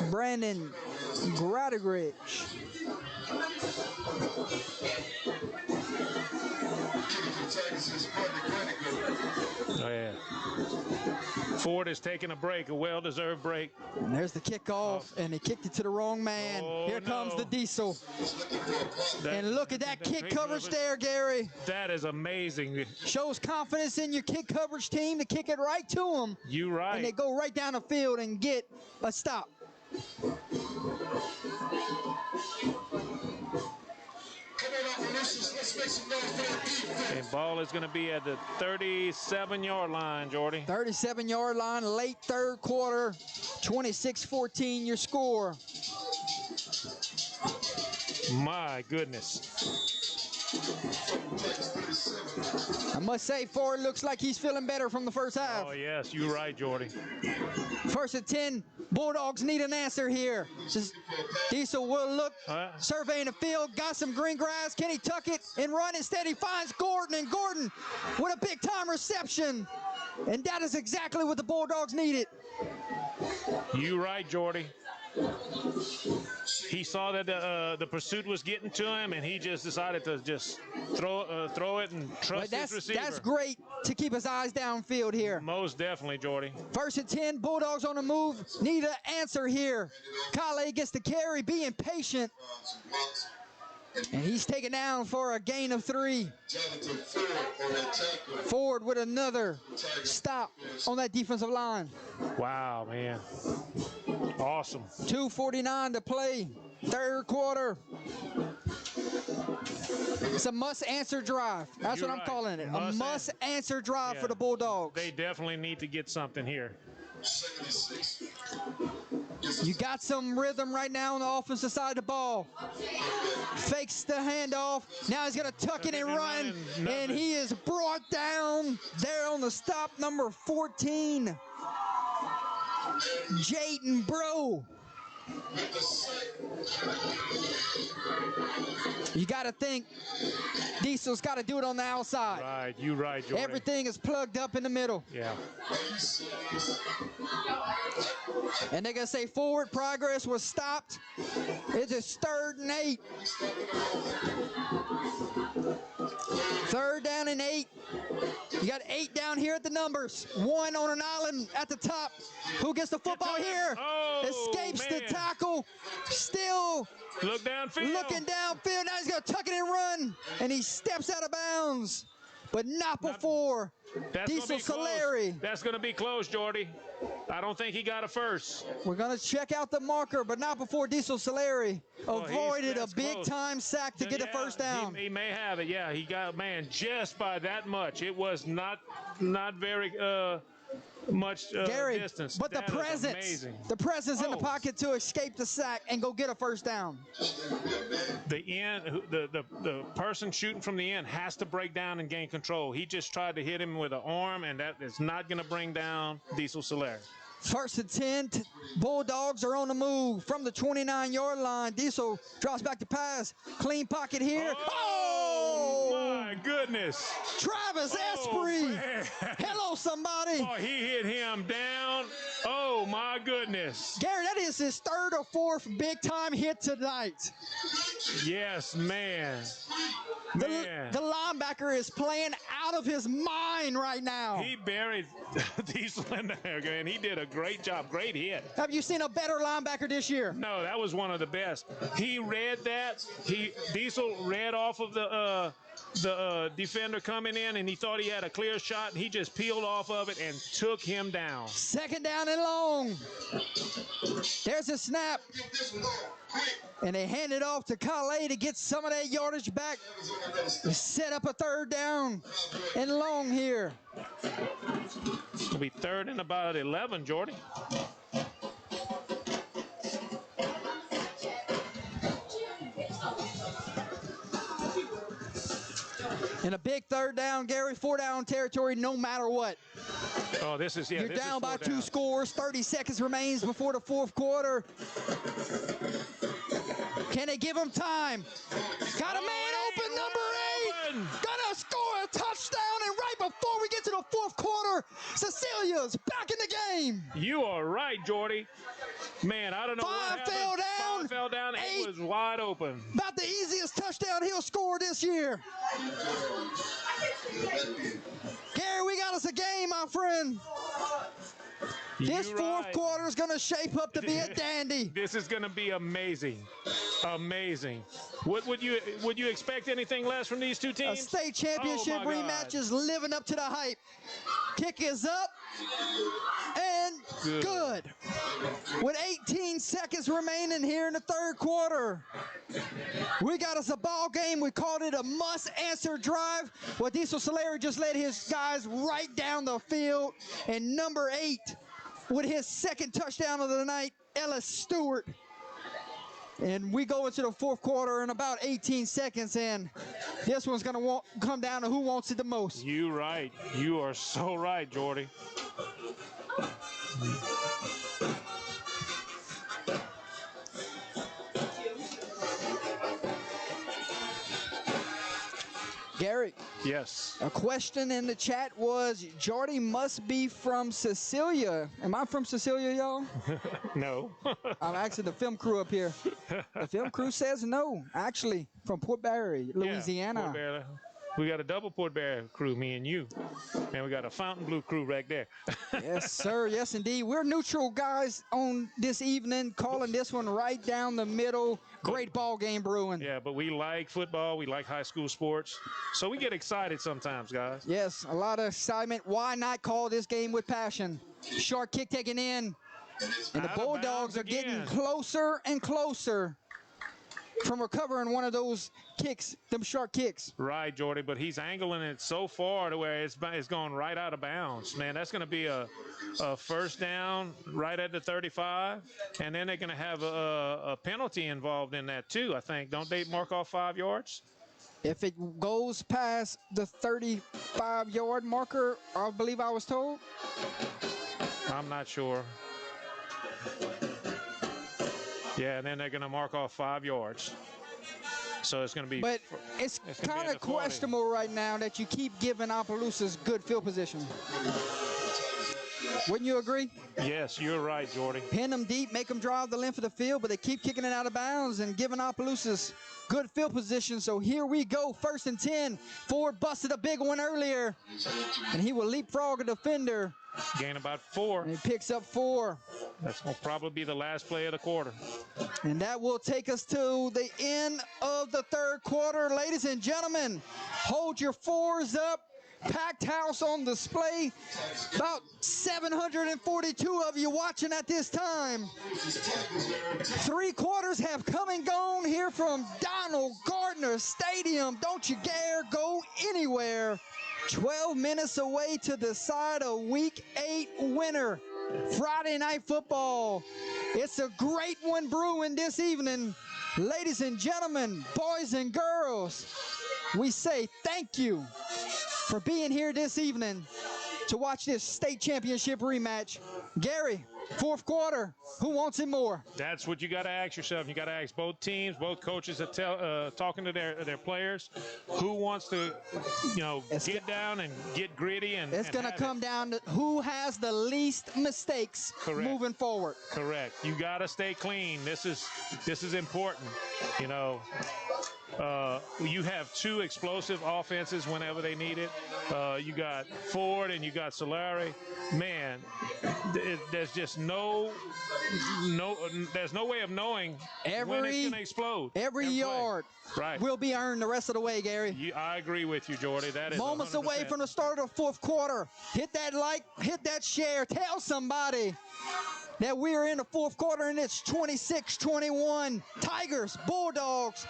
A: Brandon Gradagridge.
B: Oh, yeah. Ford is taking a break, a well-deserved break.
A: And there's the kickoff, and he kicked it to the wrong man.
B: Oh,
A: Here comes
B: no.
A: the Diesel. And look at that kick coverage there, Gary.
B: That is amazing.
A: Shows confidence in your kick coverage team to kick it right to them.
B: You right.
A: And they go right down the field and get a stop.
B: And ball is going to be at the 37-yard line, Jordy.
A: 37-yard line, late third quarter, 26-14 your score.
B: My goodness.
A: I must say, Ford looks like he's feeling better from the first half.
B: Oh, yes, you're right, Jordy.
A: First and 10, Bulldogs need an answer here. Diesel will look, surveying the field, got some green grass. Can he tuck it and run? Instead, he finds Gordon, and Gordon with a big-time reception. And that is exactly what the Bulldogs needed.
B: You right, Jordy. He saw that the pursuit was getting to him, and he just decided to just throw it and trust his receiver.
A: That's great to keep his eyes downfield here.
B: Most definitely, Jordy.
A: First and 10, Bulldogs on the move. Need an answer here. Kale gets the carry, being patient. And he's taken down for a gain of 3. Ford with another stop on that defensive line.
B: Wow, man. Awesome.
A: 2:49 to play, third quarter. It's a must-answer drive. That's what I'm calling it. A must-answer drive for the Bulldogs.
B: They definitely need to get something here.
A: You got some rhythm right now on the offensive side of the ball. Fakes the handoff. Now he's going to tuck it and run. And he is brought down there on the stop, number 14. Jayden Bro. You got to think Diesel's got to do it on the outside.
B: Right, you right, Jordan.
A: Everything is plugged up in the middle.
B: Yeah.
A: And they're going to say forward progress was stopped. It is 3rd and 8. 3rd down and 8. You got 8 down here at the numbers. 1 on an island at the top. Who gets the football here?
B: Oh,
A: escapes
B: man.
A: the tackle. Still
B: Look downfield.
A: looking downfield. Now he's going to tuck it and run. And he steps out of bounds. But not before Diesel Soleri.
B: That's going to be close, Jordy. I don't think he got a first.
A: We're going to check out the marker, but not before Diesel Soleri avoided a big-time sack to get a first down.
B: He may have it. Yeah, he got, man, just by that much. It was not very much
A: Gary,
B: distance.
A: but the presence in the pocket to escape the sack and go get a first down.
B: The person shooting from the end has to break down and gain control. He just tried to hit him with an arm, and that is not going to bring down Diesel Soleri.
A: First and 10, Bulldogs are on the move from the 29-yard line. Diesel drops back to pass. Clean pocket here. Oh!
B: my goodness.
A: Travis
B: Oh,
A: Esprit.
B: man.
A: Hello, somebody.
B: Oh, he hit him down. Oh, my goodness.
A: Gary, that is his third or fourth big-time hit tonight.
B: Yes, man. Man.
A: The linebacker is playing out of his mind right now.
B: He buried Diesel in there, and he did a great job. Great hit.
A: Have you seen a better linebacker this year?
B: No, that was one of the best. He read that. Diesel read off of the defender coming in, and he thought he had a clear shot, and he just peeled off of it and took him down.
A: Second down and long. There's a snap. And they hand it off to Calais to get some of that yardage back. Set up a third down and long here.
B: It'll be third and about 11, Jordy.
A: In a big third down, Gary, 4-down territory no matter what.
B: Oh, this is, yeah.
A: You're
B: this
A: down
B: is
A: by 2
B: down.
A: scores. 30 seconds remains before the fourth quarter. Can they give him time? Got a man open, number 8. Gonna score a touchdown, and right before we get to the fourth quarter, Cecilia's back in the game.
B: You are right, Jordy. Man, I don't know what happened.
A: Fell down.
B: 5 fell down.
A: 8.
B: It was wide open.
A: About the easiest touchdown he'll score this year. Gary, we got us a game, my friend. This fourth quarter is going to shape up to be a dandy.
B: This is going to be amazing. Amazing. What would you expect anything less from these two
A: A
B: teams?
A: state championship
B: Oh, my
A: rematch
B: God.
A: is living up to the hype. Kick is up and good. With 18 seconds remaining here in the third quarter. We got us a ball game. We called it a must-answer drive. Well, Diesel Solari just led his guys right down the field. And number 8, with his second touchdown of the night, Ellis Stewart. And we go into the fourth quarter in about 18 seconds, and this one's going to come down to who wants it the most.
B: You right. You are so right, Jordy.
A: Gary,
B: Yes.
A: a question in the chat was, Jordy must be from Cecilia. Am I from Cecilia, y'all?
B: No.
A: I'm asking the film crew up here. The film crew says no, actually, from Port Barry, Louisiana.
B: Yeah, Port Barry. We got a double Port Barry crew, me and you. And we got a Fontainebleau crew right there.
A: Yes, sir. Yes, indeed. We're neutral guys on this evening, calling this one right down the middle. Great ball game brewing.
B: Yeah, but we like football. We like high school sports. So we get excited sometimes, guys.
A: Yes, a lot of excitement. Why not call this game with passion? Short kick taken in. And the
B: Out of
A: Bulldogs
B: bounds
A: are getting
B: again.
A: closer and closer from recovering one of those kicks, them short kicks.
B: Right, Jordy, but he's angling it so far to where it's going right out of bounds. Man, that's going to be a first down right at the 35, and then they're going to have a penalty involved in that too, I think. Don't they mark off 5 yards?
A: If it goes past the 35-yard marker, I believe I was told.
B: I'm not sure. Yeah, and then they're going to mark off 5 yards. So it's going to be.
A: But it's
B: It's gonna be
A: kind
B: at
A: of
B: the 40.
A: questionable right now that you keep giving Opelousas good field position. Wouldn't you agree?
B: Yes, you're right, Jordy.
A: Pin them deep, make them drive the length of the field, but they keep kicking it out of bounds and giving Opelousas good field position. So here we go, 1st and 10. Ford busted a big one earlier, and he will leapfrog a defender,
B: Gain about 4.
A: and he picks up 4.
B: That's going to probably be the last play of the quarter.
A: And that will take us to the end of the third quarter. Ladies and gentlemen, hold your 4s up. Packed house on display. About 742 of you watching at this time. 3 quarters have come and gone here from Donald Gardner Stadium. Don't you dare go anywhere. 12 minutes away to decide a Week 8 winner. Friday Night Football. It's a great one brewing this evening. Ladies and gentlemen, boys and girls, we say thank you for being here this evening to watch this state championship rematch. Gary, Fourth quarter, who wants it more?
B: That's what you got to ask yourself. You got to ask both teams, both coaches that talking to their players, who wants to, get down and get gritty
A: It's going to come down to who has the least mistakes moving forward.
B: Correct. You got to stay clean. This is important. You have two explosive offenses whenever they need it. You got Ford and you got Solari. Man, there's just no way of knowing when it's going to explode.
A: Every yard will be earned the rest of the way, Gary.
B: I agree with you, Jordy. That is
A: moments
B: 100%.
A: away from the start of the fourth quarter. Hit that like, hit that share. Tell somebody that we are in the fourth quarter and it's 26-21. Tigers, Bulldogs,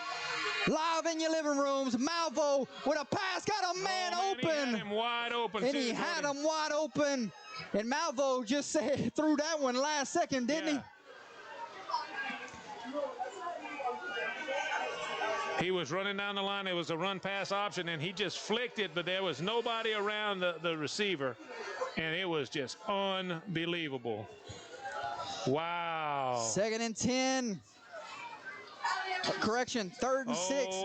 A: live in your living rooms. Malvo with a pass, got a man open.
B: He had him wide open.
A: And he had him wide open. And Malvo just threw that one last second, didn't he?
B: He was running down the line. It was a run-pass option, and he just flicked it, but there was nobody around the receiver, and it was just unbelievable. Wow.
A: 2nd and 10. Correction, 3rd and 6.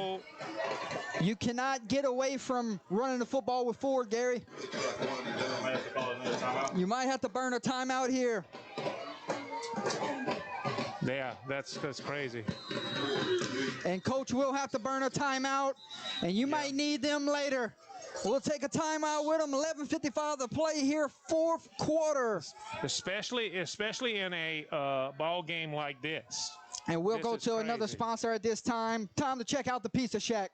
A: You cannot get away from running the football with Ford, Gary. You might have to burn a timeout here.
B: Yeah, that's crazy.
A: And Coach will have to burn a timeout, and you might need them later. We'll take a timeout with them. 11:55 to play here, fourth quarter.
B: Especially in a ball game like this.
A: And we'll go to another sponsor at this time. Time to check out the Pizza Shack.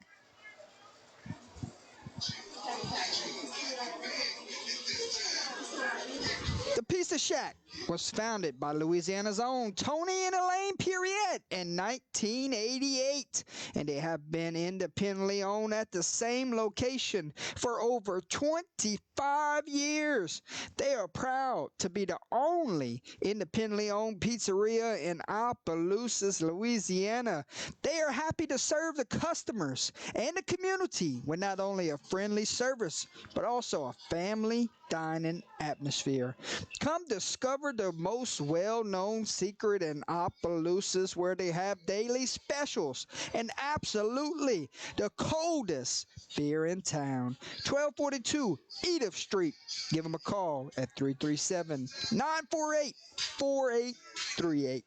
A: The Pizza Shack was founded by Louisiana's own Tony and Elaine Periette in 1988, and they have been independently owned at the same location for over 25 years. They are proud to be the only independently owned pizzeria in Opelousas, Louisiana. They are happy to serve the customers and the community with not only a friendly service, but also a family dining atmosphere. Come discover the most well-known secret in Opelousas, where they have daily specials and absolutely the coldest beer in town. 1242 Edith Street. Give them a call at 337-948-4838.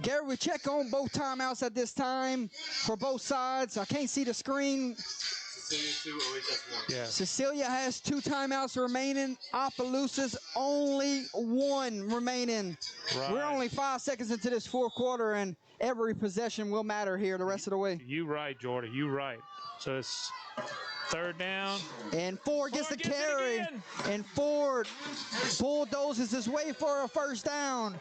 A: Gary, we check on both timeouts at this time for both sides. I can't see the screen.
B: Yeah.
A: Cecilia has 2 timeouts remaining. Opelousas only 1 remaining.
B: Right.
A: We're only 5 seconds into this fourth quarter, and every possession will matter here the rest of the way.
B: You right, Jordy. You right. So it's 3rd down.
A: And Ford gets the carry. And Ford bulldozes his way for a first down.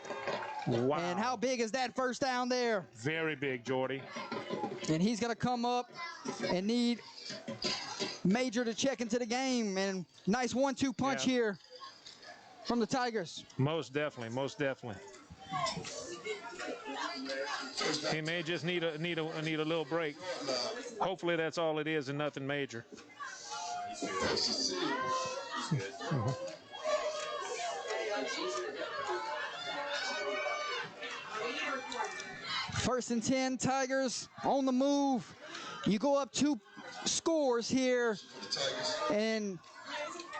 B: Wow.
A: And how big is that first down there?
B: Very big, Jordy.
A: And he's going to come up and need Major to check into the game. And nice 1-2 punch here from the Tigers.
B: Most definitely. Most definitely. He may just need a little break. Hopefully that's all it is and nothing major.
A: First and 10, Tigers on the move. You go up 2 scores here and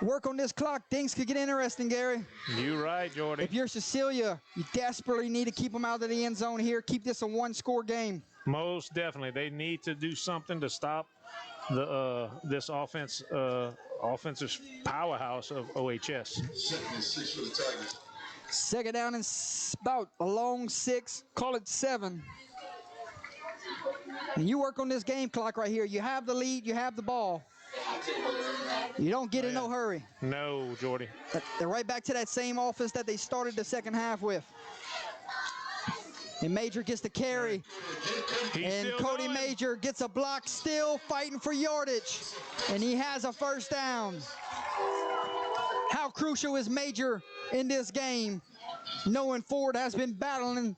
A: work on this clock. Things could get interesting, Gary.
B: You right, Jordy.
A: If you're Cecilia, you desperately need to keep them out of the end zone here. Keep this a 1-score game.
B: Most definitely. They need to do something to stop this offensive powerhouse of OHS.
D: 2nd and 6 for the Tigers.
A: 2nd down and about a long 6. Call it 7. And you work on this game clock right here. You have the lead. You have the ball. You don't get in no hurry.
B: No, Jordy.
A: They're right back to that same offense that they started the second half with. And Major gets the carry. And Cody
B: going.
A: Major gets a block, still fighting for yardage. And he has a first down. How crucial is Major in this game, knowing Ford has been battling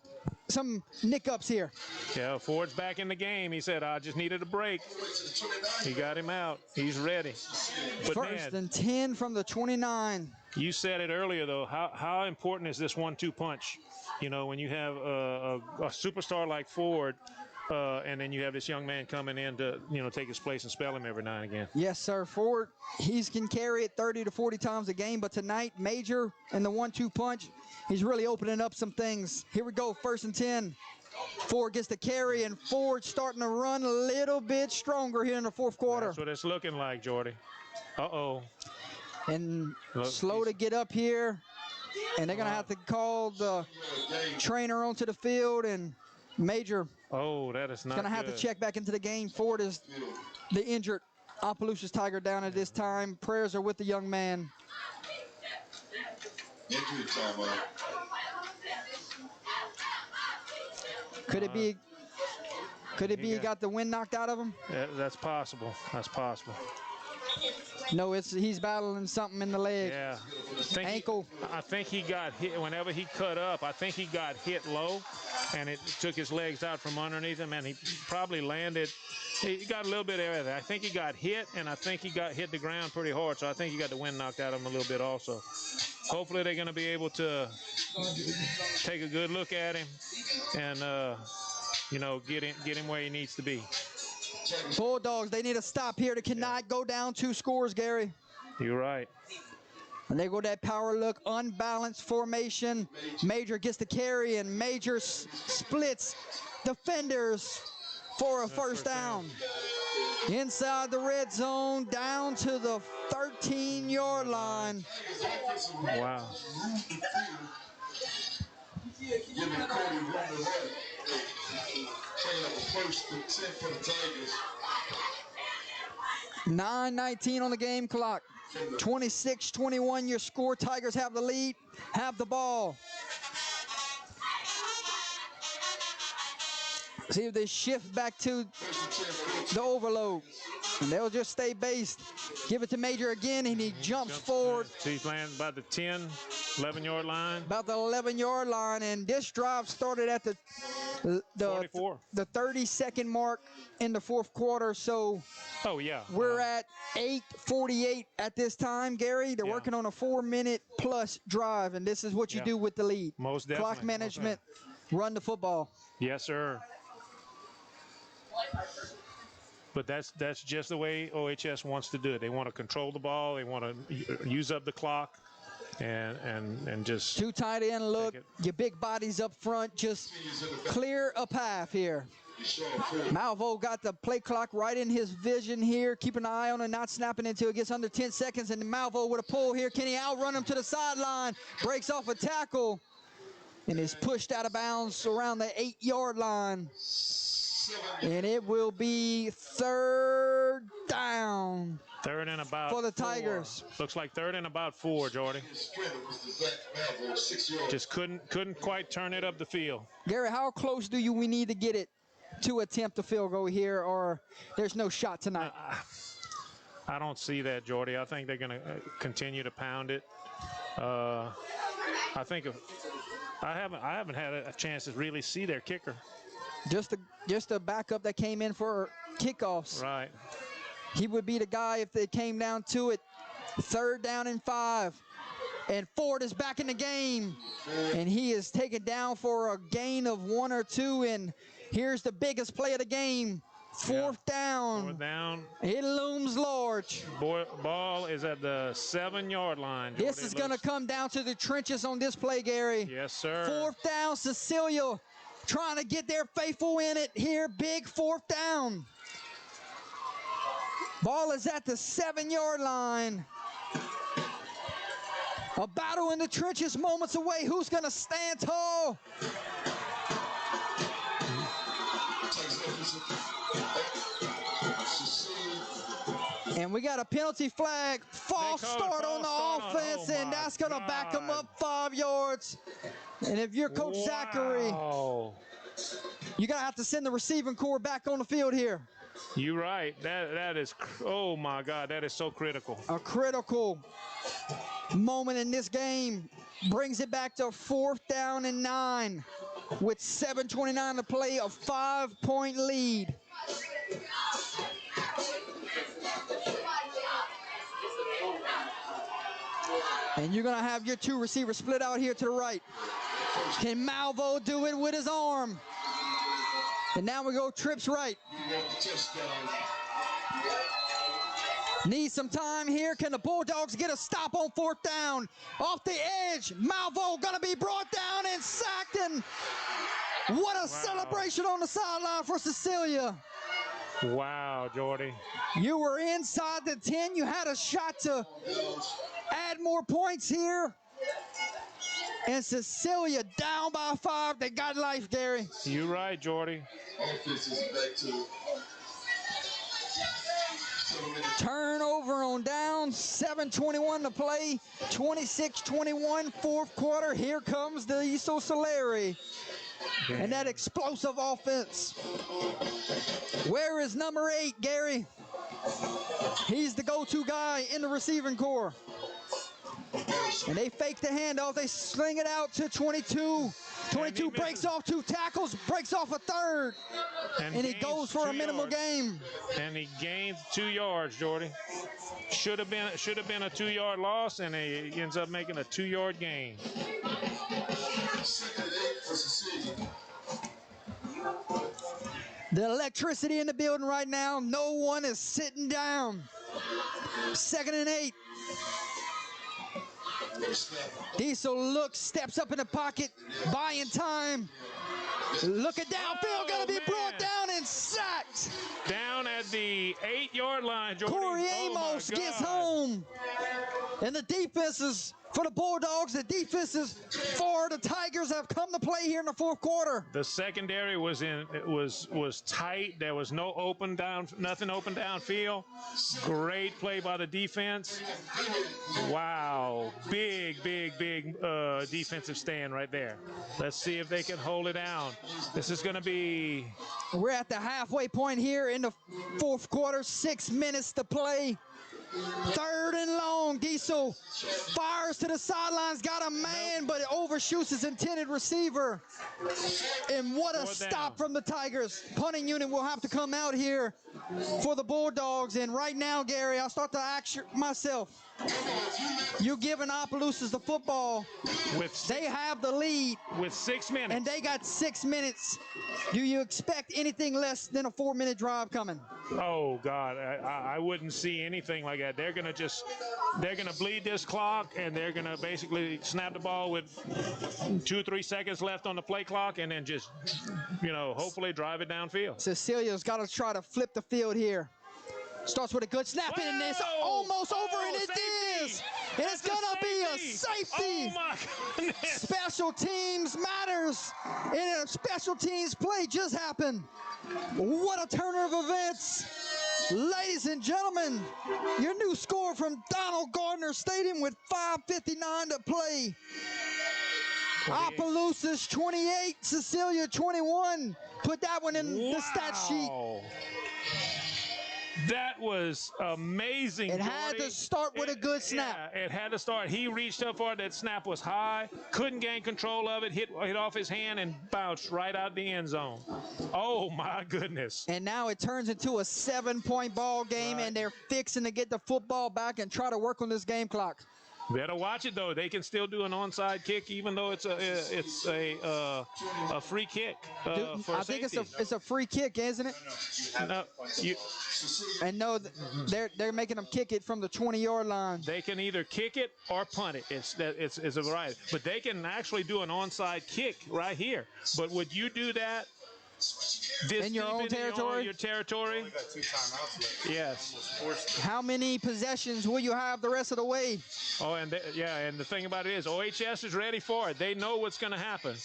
A: some nick-ups here?
B: Yeah, Ford's back in the game. He said, I just needed a break. He got him out. He's ready. But
A: First and 10 from the 29.
B: You said it earlier, though. How important is this 1-2 punch? You know, when you have a superstar like Ford, and then you have this young man coming in to, you know, take his place and spell him every now and again.
A: Yes, sir. Ford, he can carry it 30 to 40 times a game, but tonight, Major and the 1-2 punch, he's really opening up some things. Here we go, 1st and 10. Ford gets the carry, and Ford starting to run a little bit stronger here in the 4th quarter.
B: That's what it's looking like, Jordy. Uh-oh.
A: And
B: Look,
A: slow to get up here, and they're going to have to call the trainer onto the field, and Major
B: Oh, that is not
A: going to have to check back into the game. Ford is the injured Opelousas Tiger down at this time. Prayers are with the young man.
D: Injury time.
A: Could it be he got the wind knocked out of him?
B: That's possible. That's possible.
A: No, he's battling something in the leg.
B: Yeah.
A: Ankle.
B: I think he got hit whenever he cut up. I think he got hit low, and it took his legs out from underneath him, and he probably landed. He got a little bit of everything. I think he got hit, and I think he got hit the ground pretty hard, so I think he got the wind knocked out of him a little bit also. Hopefully they're going to be able to take a good look at him and, you know, get him where he needs to be.
A: Bulldogs, they need to stop here. They cannot go down 2 scores, Gary.
B: You're right.
A: And they go that power look, unbalanced formation. Major gets the carry, and Major splits defenders for a first down. Inside the red zone, down to the 13-yard line.
B: Wow.
A: 9:19 on the game clock. 26-21 your score. Tigers have the lead, have the ball. See if they shift back to the overload. And they'll just stay based. Give it to Major again, and he jumps forward.
B: So he's playing about the 10, 11-yard line.
A: About the 11-yard line, and this drive started at the 30-second mark in the 4th quarter. So we're at 8:48 at this time, Gary. They're working on a 4-minute plus drive, and this is what you do with the lead.
B: Most definitely.
A: Clock management, run the football.
B: Yes, sir. But that's just the way OHS wants to do it. They want to control the ball. They want to use up the clock, and just
A: 2 tight end look. Your big bodies up front. Just clear a path here. Malvo got the play clock right in his vision here. Keep an eye on it, not snapping until it gets under 10 seconds. And Malvo with a pull here. Can he outrun him to the sideline? Breaks off a tackle and is pushed out of bounds around the 8-yard line. And it will be 3rd down.
B: 3rd and about
A: for the
B: 4.
A: Tigers.
B: Looks like 3rd and about 4, Jordy. Just couldn't quite turn it up the field.
A: Gary, how close do we need to get it to attempt a field goal here, or there's no shot tonight?
B: I don't see that, Jordy. I think they're going to continue to pound it. I think I haven't had a chance to really see their kicker.
A: Just a backup that came in for kickoffs.
B: Right.
A: He would be the guy if they came down to it. 3rd down and 5. And Ford is back in the game. And he is taken down for a gain of 1 or 2. And here's the biggest play of the game. 4th down.
B: 4th down.
A: It looms large.
B: Ball is at the 7-yard line. Jordy.
A: This is going to come down to the trenches on this play, Gary.
B: Yes, sir.
A: 4th down, Cecilia trying to get their faithful in it here. Big 4th down. Ball is at the 7-yard line. A battle in the trenches moments away. Who's going to stand tall? And we got a penalty flag. False start on the offense, and that's going to back them up 5 yards. And if you're Coach Zachary, you're going to have to send the receiving corps back on the field here.
B: You're right. That is, oh my God, that is so critical.
A: A critical moment in this game. Brings it back to 4th down and 9 with 7:29 to play, a 5-point lead. And you're going to have your two receivers split out here to the right. Can Malvo do it with his arm? And now we go trips right. Need some time here. Can the Bulldogs get a stop on 4th down? Off the edge, Malvo gonna be brought down and sacked. And what a celebration on the sideline for Cecilia.
B: Wow, Jordy.
A: You were inside the 10. You had a shot to add more points here. And Cecilia down by 5. They got life, Gary.
B: You're right, Jordy.
A: Turnover on down, 7:21 to play, 26-21, 4th quarter. Here comes the Iso Soleri and that explosive offense. Where is number 8, Gary? He's the go-to guy in the receiving corps. And they fake the handoff. They sling it out to 22. 22 breaks off 2 tackles, breaks off a 3rd. And he goes for a minimal gain.
B: And he gains 2 yards, Jordy. Should have been a 2-yard loss, and he ends up making a 2-yard gain.
A: The electricity in the building right now. No one is sitting down. 2nd and 8. Diesel looks, steps up in the pocket, buying time. Looking downfield, gonna be brought down and sacked.
B: Down at the 8-yard line, Jordy.
A: Corey Amos gets home. And the defenses for the Bulldogs, the defenses for the Tigers have come to play here in the 4th quarter.
B: The secondary was tight. There was nothing open downfield. Great play by the defense. Wow, big defensive stand right there. Let's see if they can hold it down. This is going to be.
A: We're at the halfway point here in the 4th quarter. 6 minutes to play. 3rd and long. Diesel fires to the sidelines, got a man, but it overshoots his intended receiver. And what a stop from the Tigers. Punting unit will have to come out here for the Bulldogs. And right now, Gary, I'll start to ask myself. You giving Opelousas the football. They have the lead.
B: With 6 minutes.
A: And they got 6 minutes. Do you expect anything less than a 4-minute drive coming?
B: Oh, God, I wouldn't see anything like that. They're going to bleed this clock, and they're going to basically snap the ball with 2-3 seconds left on the play clock, and then just, hopefully drive it downfield.
A: Cecilia's got to try to flip the field here. Starts with a good snap, and it's almost over, and it is. And it's going to be a safety.
B: Oh, my goodness.
A: Special teams matters. And a special teams play just happened. What a turn of events. Ladies and gentlemen, your new score from Donald Gardner Stadium with 5:59 to play. Opelousas 28, Cecilia 21. Put that one in the stat sheet.
B: That was amazing.
A: It had to start with a good snap.
B: Yeah, it had to start. He reached up for it. That snap was high. Couldn't gain control of it. Hit off his hand and bounced right out the end zone. Oh, my goodness.
A: And now it turns into a 7-point ball game, and they're fixing to get the football back and try to work on this game clock.
B: Better watch it, though. They can still do an onside kick, even though it's a free kick for
A: I think it's a free kick, isn't it? No, they're making them kick it from the 20-yard line.
B: They can either kick it or punt it. It's a variety, but they can actually do an onside kick right here. But would you do that?
A: In your own territory?
B: Your territory?
G: Only got 2 timeouts left.
B: Yes.
A: How many possessions will you have the rest of the way?
B: Oh, and the thing about it is OHS is ready for it. They know what's going to happen.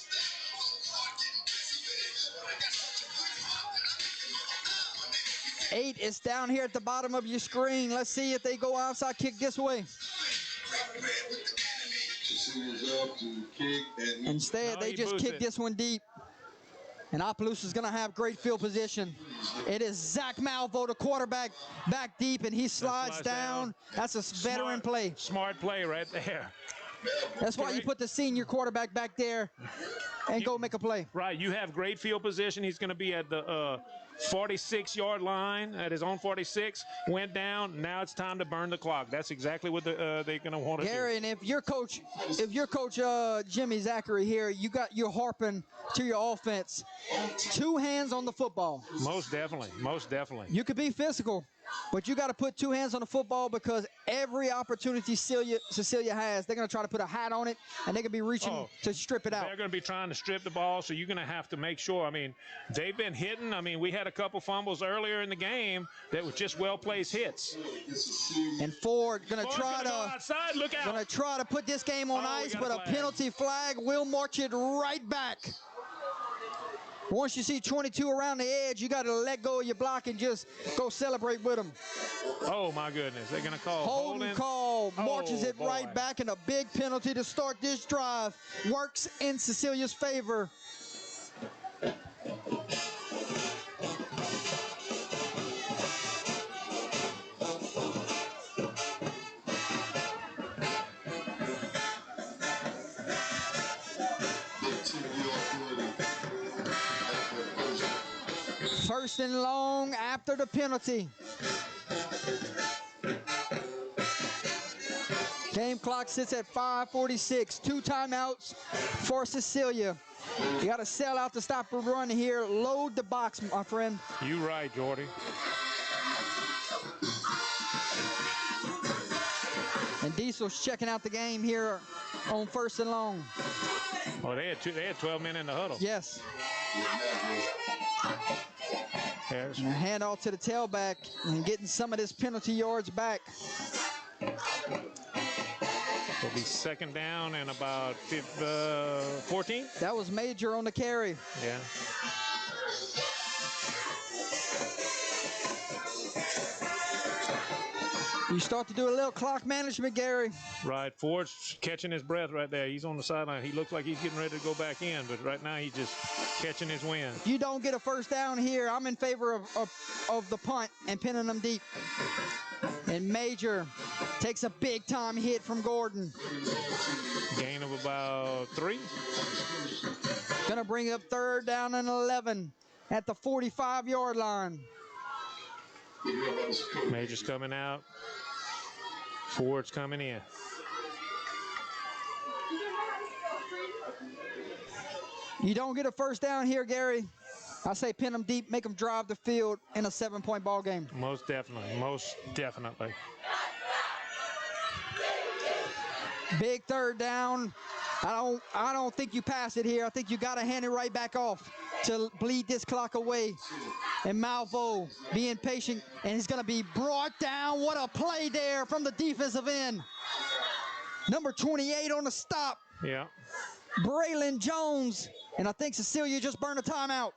A: Eight is down here at the bottom of your screen. Let's see if they go outside kick this way. Instead, they just kick this one deep. And Opelousas is going to have great field position. It is Zach Malvo, the quarterback, back deep, and he slides down. That's a veteran play.
B: Smart play right there.
A: That's why you put the senior quarterback back there and go make a play.
B: Right. You have great field position. He's going to be at the 46-yard line at his own 46, went down. Now it's time to burn the clock. That's exactly what they're going to want to do.
A: Gary, and if your coach Jimmy Zachary here, you're harping to your offense. 2 hands on the football.
B: Most definitely. Most definitely.
A: You could be physical, but you got to put 2 hands on the football because every opportunity Cecilia has, they're going to try to put a hat on it, and they're going to be reaching to strip it out.
B: They're going to be trying to strip the ball, so you're going to have to make sure. I mean, they've been hitting. I mean, we had a couple fumbles earlier in the game that were just well-placed hits.
A: And Ford going to try to
B: outside. Look out.
A: Going to try to put this game on ice, but a penalty flag will march it right back. Once you see 22 around the edge, you got to let go of your block and just go celebrate with them.
B: Oh, my goodness. They're going to call
A: holding call, marches it right back, and a big penalty to start this drive. Works in Cecilia's favor. First and long after the penalty. Game clock sits at 5:46. 2 timeouts for Cecilia. You got to sell out to stop the run here. Load the box, my friend.
B: You right, Jordy.
A: And Diesel's checking out the game here on first and long.
B: Oh, they had 12 men in the huddle.
A: Yes.
B: Yes.
A: And a handoff to the tailback and getting some of this penalty yards back.
B: It'll be second down and about 14.
A: That was Major on the carry.
B: Yeah.
A: You start to do a little clock management, Gary.
B: Right. Ford's catching his breath right there. He's on the sideline. He looks like he's getting ready to go back in, but right now he's just catching his wind.
A: You don't get a first down here. I'm in favor of the punt and pinning them deep. And Major takes a big-time hit from Gordon.
B: Gain of about 3.
A: Going to bring up third down and 11 at the 45-yard line.
B: Major's coming out. Ford's coming in.
A: You don't get a first down here, Gary. I say pin them deep, make them drive the field in a 7-point ball game.
B: Most definitely. Most definitely.
A: Big third down. I don't think you pass it here. I think you got to hand it right back off to bleed this clock away. And Malvo being patient, and he's going to be brought down. What a play there from the defensive end. Number 28 on the stop.
B: Yeah.
A: Braylon Jones. And I think Cecilia just burned a timeout.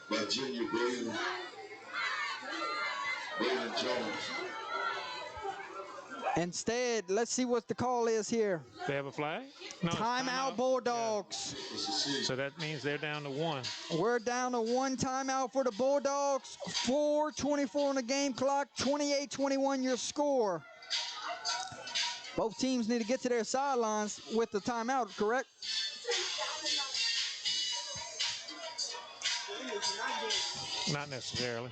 D: By junior Braylon Jones.
A: Instead, let's see what the call is here.
B: They have a flag? No,
A: timeout Bulldogs.
B: Yeah. So that means they're down to 1.
A: We're down to 1 timeout for the Bulldogs. 4:24 on the game clock. 28-21 your score. Both teams need to get to their sidelines with the timeout, correct?
B: Not necessarily.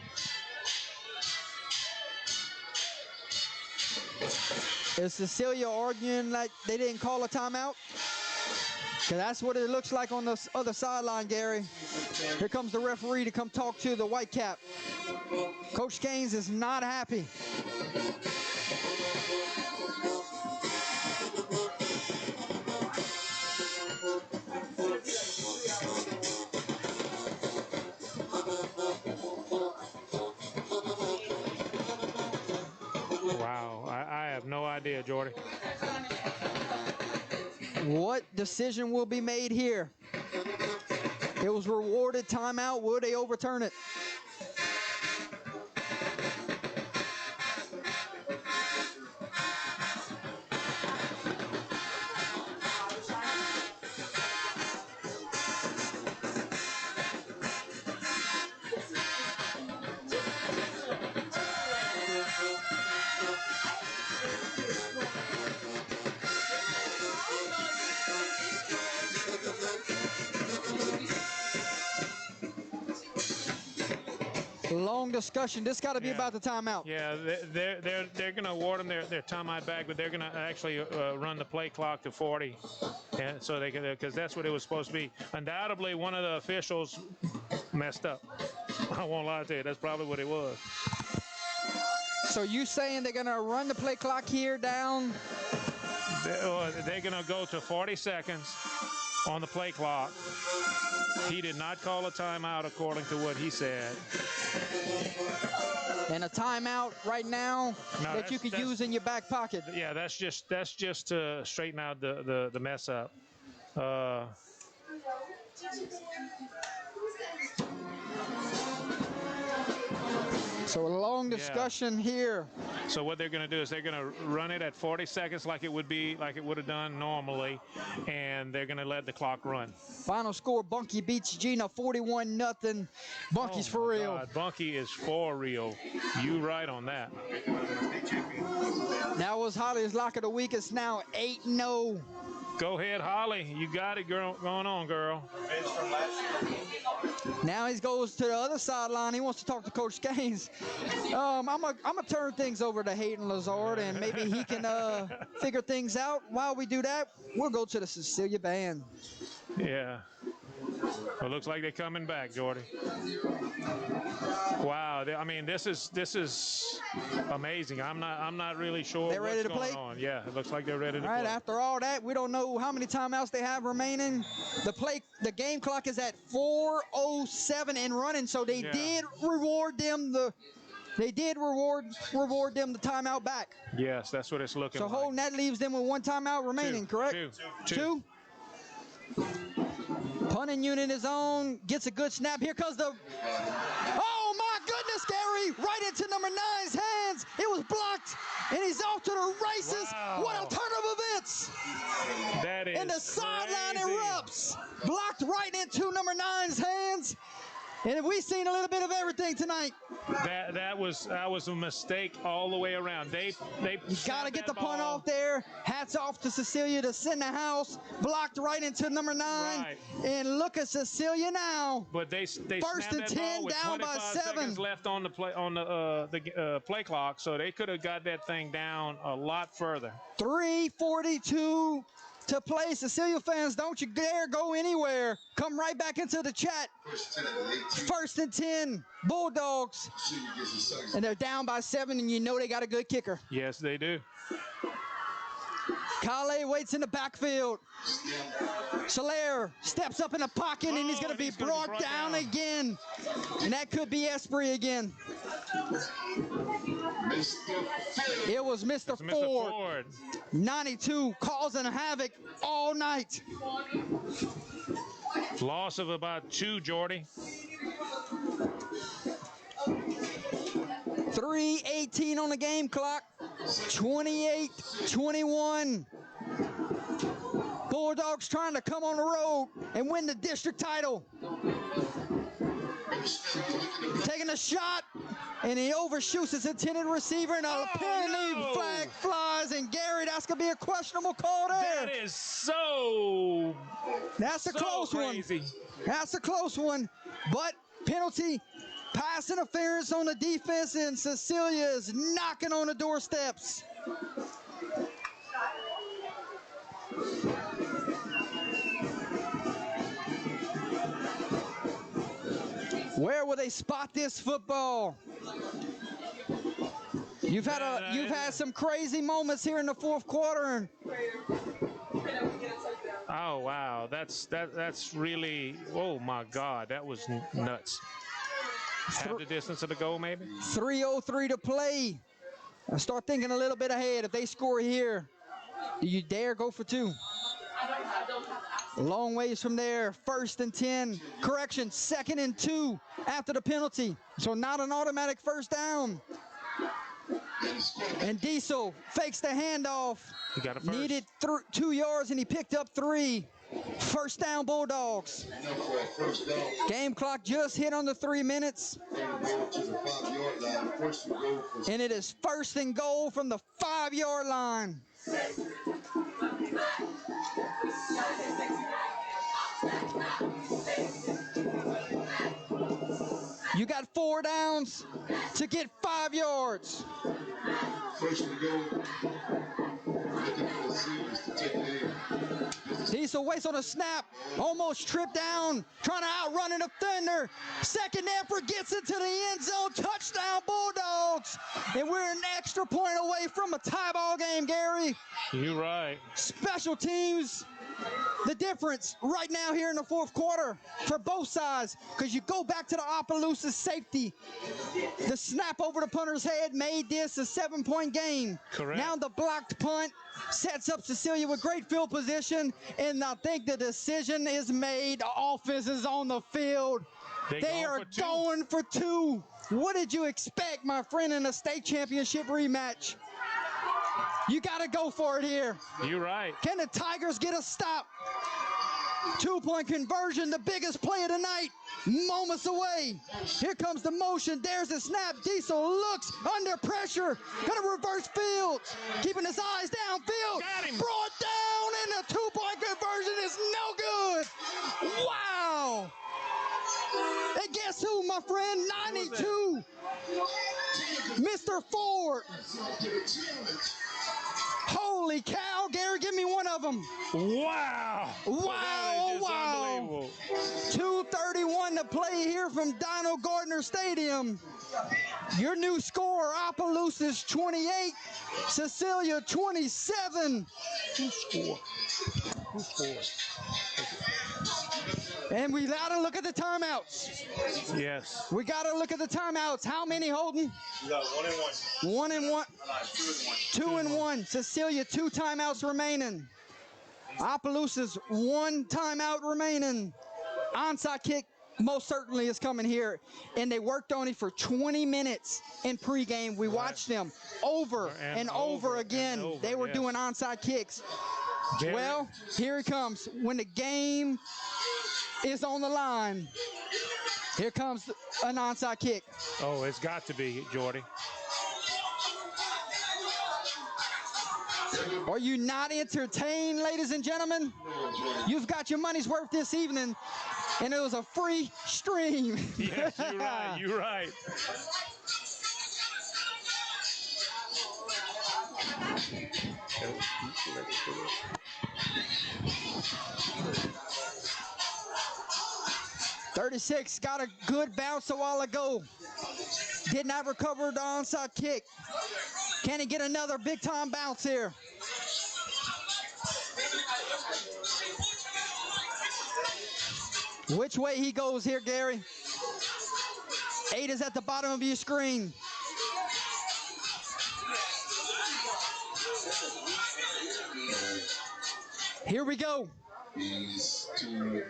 A: Is Cecilia arguing like they didn't call a timeout? Because that's what it looks like on the other sideline, Gary. Here comes the referee to come talk to the white cap. Coach Gaines is not happy.
B: Wow, I have no idea, Jordy.
A: What decision will be made here? It was rewarded timeout. Will they overturn it? Long discussion. This got to be about the timeout.
B: Yeah, they're going to award them their timeout back, but they're going to actually run the play clock to 40, and so they can, because that's what it was supposed to be. Undoubtedly, one of the officials messed up. I won't lie to you. That's probably what it was.
A: So you saying they're going to run the play clock here down?
B: They're going to go to 40 seconds on the play clock. He did not call a timeout according to what he said.
A: And a timeout right now that you could use in your back pocket.
B: Yeah, that's just to straighten out the mess up.
A: So a long discussion here.
B: So what they're going to do is they're going to run it at 40 seconds like it would have done normally, and they're going to let the clock run.
A: Final score, Bunkie beats Gina 41-0. Bunkie's for real.
B: God, Bunkie is for real. You right on that.
A: That was Holly's Lock of the Week. It's now 8-0.
B: Go ahead, Holly. You got it, girl. Going on, girl.
A: Now he goes to the other sideline. He wants to talk to Coach Gaines. I'm gonna turn things over to Hayden Lazard, and maybe he can figure things out. While we do that, we'll go to the Cecilia band.
B: Yeah. It looks like they're coming back, Jordy. Wow. I mean, this is amazing. I'm not really sure
A: they're ready
B: what's
A: to
B: going
A: play?
B: on. Yeah, it looks like they're ready to
A: All right,
B: play.
A: after all that, we don't know how many timeouts they have remaining. The game clock is at 4:07 and running, so they did reward them the timeout back.
B: Yes, that's what it's looking like.
A: So Holden, that leaves them with one timeout remaining, correct? Two. Punting unit is on, gets a good snap. Here comes the, oh my goodness, Gary, right into number 9's hands. It was blocked, and he's off to the races.
B: Wow.
A: What a turn of events.
B: That is
A: And the sideline
B: crazy.
A: erupts. Blocked right into number 9's hands. And we've seen a little bit of everything tonight.
B: That was a mistake all the way around. They
A: got to get the punt off there. Hats off to Cecilia to send the house. Blocked right into number 9.
B: Right.
A: And look at Cecilia now.
B: But they
A: First
B: snapped
A: and
B: that
A: 10,
B: ball with
A: down by
B: 25
A: 7.
B: seconds left on the play clock, so they could have got that thing down a lot further.
A: 3:42 to play. Cecilia fans, don't you dare go anywhere. Come right back into the chat. First and 10, Bulldogs. And they're down by 7, and you know they got a good kicker.
B: Yes, they do.
A: Kale waits in the backfield. Soler steps up in the pocket, and he's going to be brought down again. And that could be Esprit again. It was Mr. Ford. 92, causing havoc all night.
B: Loss of about 2, Jordy.
A: 3:18 on the game clock. 28-21. Bulldogs trying to come on the road and win the district title. Taking a shot, and he overshoots his intended receiver, and a penalty flag flies. And Gary, that's gonna be a questionable call there.
B: That is so.
A: That's a close
B: crazy.
A: one. That's a close one, but penalty. Pass interference on the defense, and Cecilia is knocking on the doorsteps. Where will they spot this football? You've had some crazy moments here in the fourth quarter.
B: Oh wow, that's really, oh my God, that was nuts. Half the distance of the goal, maybe.
A: 3:03 to play. I start thinking a little bit ahead. If they score here, do you dare go for 2? Long ways from there. First and 10. Correction, 2nd and 2 after the penalty. So not an automatic first down. And Diesel fakes the handoff.
B: He got it first.
A: Needed 2 yards, and he picked up 3. First down, Bulldogs. Game clock just hit on the 3 minutes. And it is first and goal from the 5-yard line. You got 4 downs to get 5 yards.
D: First one to go. Looking for the seniors to take the air.
A: Diesel waits on a snap, almost tripped down, trying to outrun an defender. Second effort gets into the end zone. Touchdown, Bulldogs. And we're an extra point away from a tie ball game, Gary.
B: You're right.
A: Special teams, the difference right now here in the fourth quarter for both sides, because you go back to the Opelousas safety. The snap over the punter's head made this a 7-point game.
B: Correct.
A: Now the blocked punt sets up Cecilia with great field position, and I think the decision is made. The offense is on the field. They are going for 2. What did you expect, my friend, in a state championship rematch? You got to go for it here.
B: You're right.
A: Can the Tigers get a stop? 2-point conversion, the biggest play of the night. Moments away. Here comes the motion. There's the snap. Diesel looks under pressure. Gonna reverse fields. Keeping his eyes downfield.
B: Got him.
A: Brought down, and the 2-point conversion is no good. Wow. And guess who, my friend? 92. Mr. Ford. Holy cow, Gary, give me one of them.
B: Wow.
A: Wow, wow. 2:31 to play here from Donald Gardner Stadium. Your new score, Opelousas 28, Cecilia 27.
B: Who scored?
A: And we got to look at the timeouts.
B: Yes.
A: We got to look at the timeouts. How many, Holden?
G: We got 1 and 1.
A: 1 and 1.
G: 2 and 1.
A: 2 and 1. Cecilia, 2 timeouts remaining. Opelousas, 1 timeout remaining. Onside kick most certainly is coming here. And they worked on it for 20 minutes in pregame. We watched them over and over again. They were doing onside kicks. Well, here it comes. When the game is on the line, here comes an onside kick.
B: Oh, it's got to be, Jordy.
A: Are you not entertained, ladies and gentlemen? You've got your money's worth this evening, and it was a free stream.
B: Yes, you're right. You're right.
A: .36 got a good bounce a while ago. Did not recover the onside kick. Can he get another big-time bounce here? Which way he goes here, Gary? 8 is at the bottom of your screen. Here we go.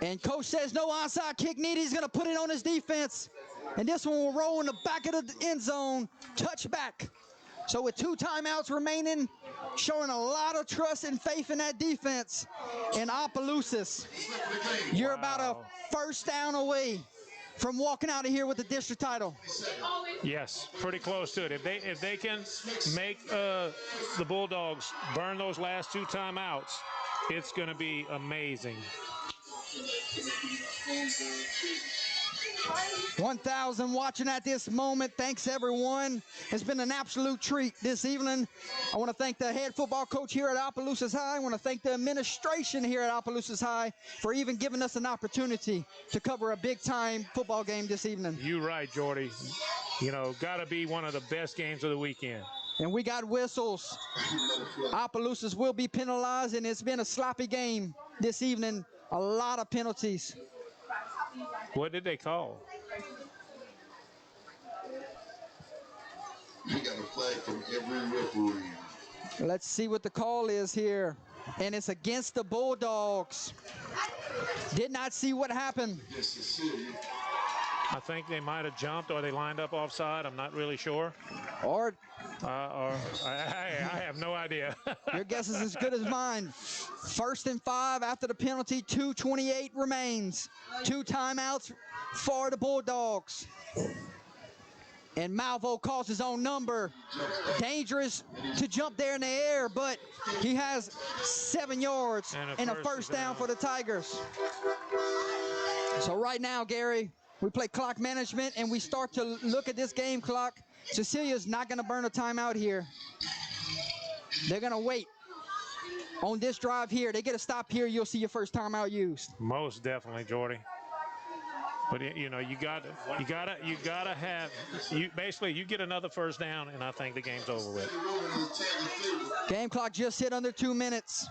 A: And coach says no onside kick needed. He's going to put it on his defense. And this one will roll in the back of the end zone. Touchback. So with 2 timeouts remaining, showing a lot of trust and faith in that defense. And Opelousas, you're about a first down away from walking out of here with the district title.
B: Yes, pretty close to it. If they can make the Bulldogs burn those last 2 timeouts, it's going to be amazing.
A: 1,000 watching at this moment. Thanks, everyone. It's been an absolute treat this evening. I want to thank the head football coach here at Opelousas High. I want to thank the administration here at Opelousas High for even giving us an opportunity to cover a big-time football game this evening.
B: You're right, Jordy. You know, got to be one of the best games of the weekend.
A: And we got whistles. Opelousas will be penalized, and it's been a sloppy game this evening. A lot of penalties.
B: What did they call?
D: We got a flag from every referee.
A: Let's see what the call is here. And it's against the Bulldogs. Did not see what happened.
D: Yes, Cecilia.
B: I think they might have jumped or they lined up offside. I'm not really sure.
A: Or
B: I have no idea.
A: your guess is as good as mine. 1st and 5 after the penalty. 2:28 remains. 2 timeouts for the Bulldogs. And Malvo calls his own number. Dangerous to jump there in the air, but he has 7 yards and a first down for the Tigers. So right now, Gary, we play clock management and we start to look at this game clock, Cecilia's not going to burn a timeout here. They're going to wait. On this drive here, they get a stop here, you'll see your first timeout used.
B: Most definitely, Jordy. But you know, you gotta have basically you get another first down, and I think the game's over with.
A: Game clock just hit under 2 minutes.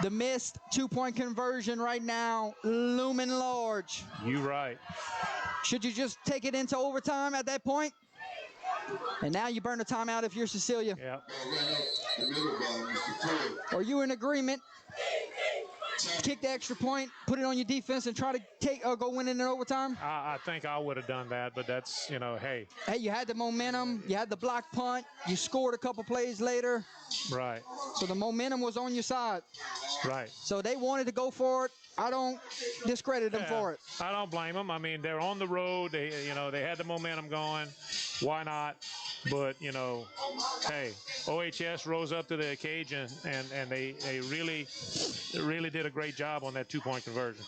A: The missed 2-point conversion right now looming large.
B: You right.
A: Should you just take it into overtime at that point? And now you burn a timeout if you're Cecilia.
B: Yeah.
A: Are you in agreement? Kick the extra point, put it on your defense, and try to go win it in overtime?
B: I think I would have done that, but that's, you know, hey.
A: Hey, you had the momentum. You had the block punt. You scored a couple plays later.
B: Right.
A: So the momentum was on your side.
B: Right.
A: So they wanted to go for it. I don't discredit them for it.
B: I don't blame them. I mean, they're on the road. They had the momentum going. Why not? But, you know, hey, OHS rose up to the occasion, and they really did a great job on that 2-point conversion.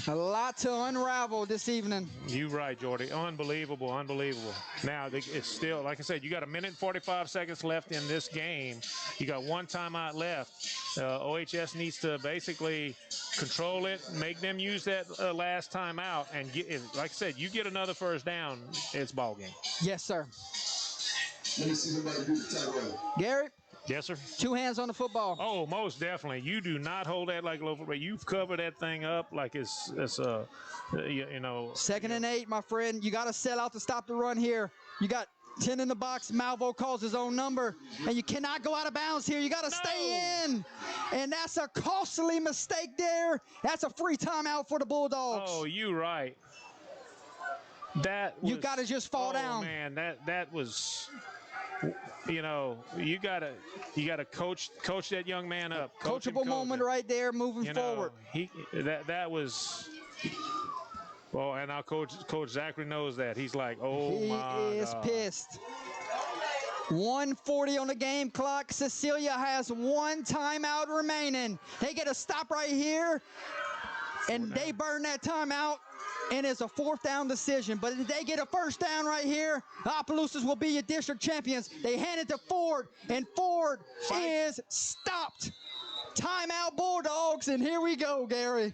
A: A lot to unravel this evening.
B: You're right, Jordy. Unbelievable, unbelievable. Now, it's still, like I said, you got 1 minute and 45 seconds left in this game. You got 1 timeout left. OHS needs to basically control it, make them use that last timeout, and like I said, you get another first down, it's ball game.
A: Yes, sir.
D: Let me see somebody do the timeout.
A: Gary?
B: Yes, sir.
A: 2 hands on the football.
B: Oh, most definitely. You do not hold that like a low football. You've covered that thing up like it's you know.
A: 2nd and 8, my friend. You got to sell out to stop the run here. You got 10 in the box. Malvo calls his own number, and you cannot go out of bounds here. You got to stay in, and that's a costly mistake there. That's a free timeout for the Bulldogs.
B: Oh, you right. That was,
A: you got to just fall down.
B: Oh man, that was. You know, you gotta coach that young man up.
A: Coachable moment right there, moving forward.
B: That was. Well, and our coach Zachary knows that. He's like, oh my God.
A: He is pissed. 1:40 on the game clock. Cecilia has 1 timeout remaining. They get a stop right here, and they burn that timeout. And it's a 4th down decision. But if they get a first down right here, Opelousas will be your district champions. They hand it to Ford, and Ford is stopped. Timeout Bulldogs, and here we go, Gary.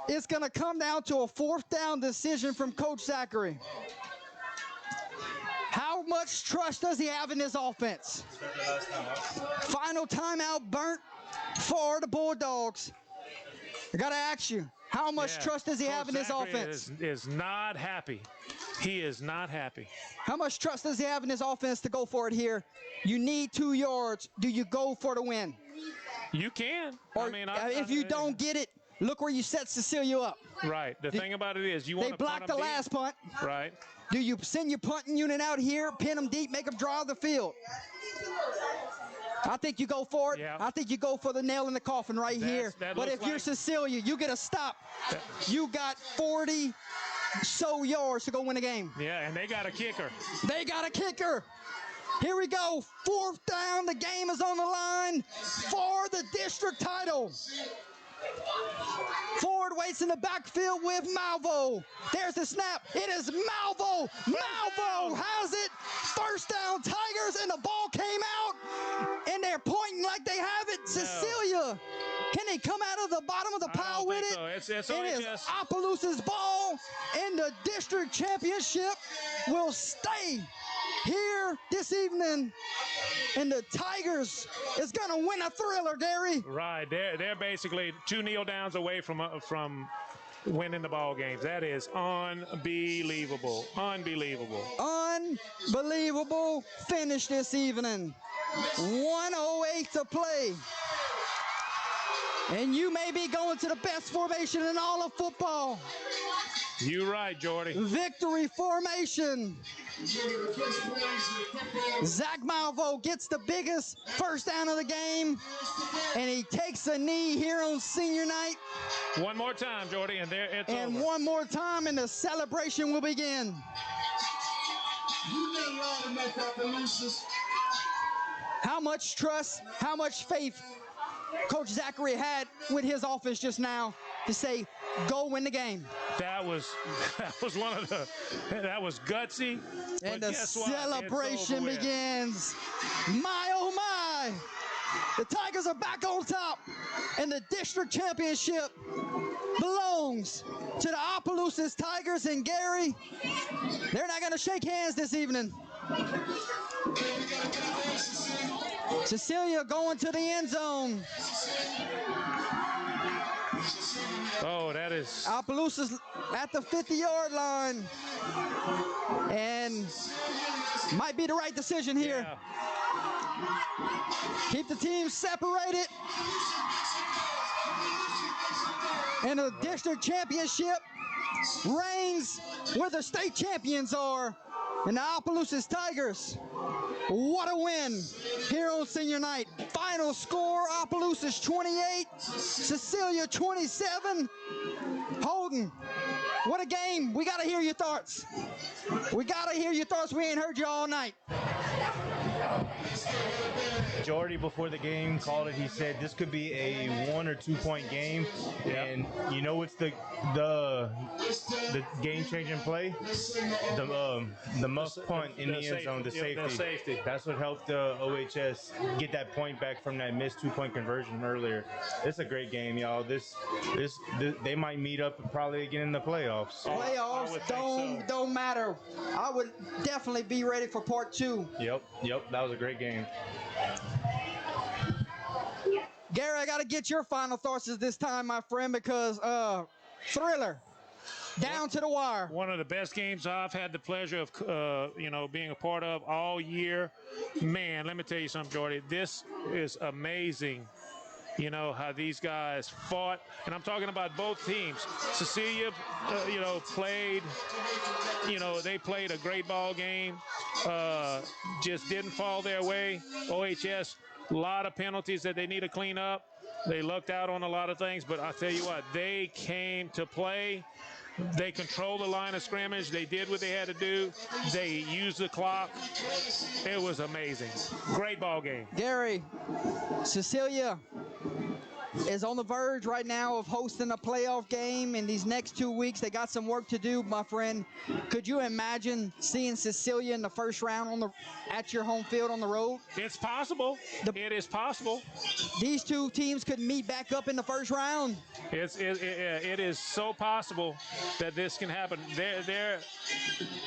A: It's going to come down to a 4th down decision from Coach Zachary. How much trust does he have in this offense? Final timeout burnt for the Bulldogs. I got to ask you. How much trust does he have in his offense?
B: Is not happy. He is not happy.
A: How much trust does he have in his offense to go for it here? You need 2 yards. Do you go for the win?
B: You can.
A: Or if you don't get it, look where you set Cecilia up.
B: Right. The thing about it is you want to
A: block the last punt.
B: Right.
A: Do you send your punting unit out here, pin them deep, make them draw the field? I think you go for it.
B: Yeah.
A: I think you go for the nail in the coffin right here. But if you're Cecilia, you get a stop. You got 40 so yards to go win the game.
B: Yeah, and they got a kicker.
A: They got a kicker. Here we go. 4th down. The game is on the line for the district title. Ford waits in the backfield with Malvo. There's the snap. It is Malvo. Malvo has it. First down, Tigers, and the ball came out, and they're pointing like they have it. No. Cecilia, can they come out of the bottom of the pile with it?
B: So. It's
A: it is Opelousas' ball, and the district championship will stay here this evening, and the Tigers is going to win a thriller, Gary.
B: Right, they're basically 2 kneel downs away from winning the ball games. That is unbelievable, unbelievable.
A: Unbelievable finish this evening. 1:08 to play. And you may be going to the best formation in all of football.
B: You're right, Jordy.
A: Victory formation. Zach Malvo gets the biggest first down of the game, and he takes a knee here on senior night.
B: One more time, Jordy, and there it's
A: and
B: over.
A: One more time, and the celebration will begin. how much trust, how much faith Coach Zachary had with his offense just now to say, go win the game.
B: That was one of the, that was gutsy.
A: And
B: but
A: the
B: guess what? It's
A: celebration
B: over with.
A: begins. My, oh my. The Tigers are back on top, and the district championship belongs to the Opelousas Tigers. And Gary, they're not going to shake hands this evening. Cecilia going to the end zone.
B: Oh, that is.
A: Opelousas at the 50-yard line. And might be the right decision here.
B: Yeah.
A: Keep the teams separated. And the district championship reigns where the state champions are. And the Opelousas Tigers, what a win here on senior night. Final score, Opelousas 28, Cecilia 27. Holden, what a game. We got to hear your thoughts. We got to hear your thoughts. We ain't heard you all night.
G: Jordy, before the game, called it. He said this could be a 1 or 2 point game, and you know it's the game-changing play, the muff punt in the end zone, the safety. That's what helped OHS get that point back from that missed 2-point conversion earlier. It's a great game, y'all. This they might meet up probably again in the playoffs.
A: Playoffs don't matter. I would definitely be ready for part 2.
G: Yep. That was a great game.
A: Gary, I got to get your final thoughts this time, my friend, because thriller, down to the wire.
B: One of the best games I've had the pleasure of, being a part of all year. Man, let me tell you something, Jordy. This is amazing. You know, how these guys fought. And I'm talking about both teams. Cecilia, played, they played a great ball game. Just didn't fall their way. OHS, a lot of penalties that they need to clean up. They lucked out on a lot of things. But I tell you what, they came to play. They controlled the line of scrimmage. They did what they had to do. They used the clock. It was amazing. Great ball game.
A: Gary, Cecilia is on the verge right now of hosting a playoff game in these next 2 weeks. They got some work to do, my friend. Could you imagine seeing Cecilia in the first round at your home field on the road?
B: It's possible. It is possible.
A: These two teams could meet back up in the first round.
B: It is so possible that this can happen.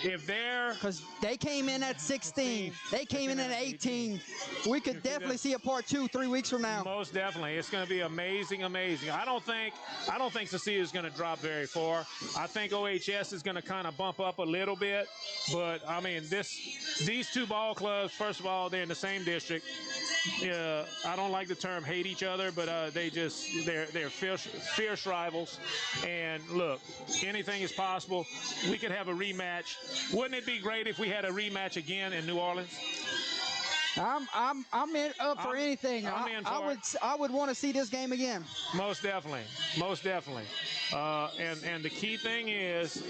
A: Because they came in at 16. They came in at 18. We could definitely see a part 2 3 weeks from now.
B: Most definitely. It's going to be amazing. I don't think Cecilia is going to drop very far. I think OHS is going to kind of bump up a little bit. But, I mean, these two ball clubs, first of all, they're in the same district. I don't like the term hate each other, but they're fierce rivals. And look, anything is possible. We could have a rematch. Wouldn't it be great if we had a rematch again in New Orleans?
A: I'm in up for anything. I would want to see this game again.
B: Most definitely. And the key thing is,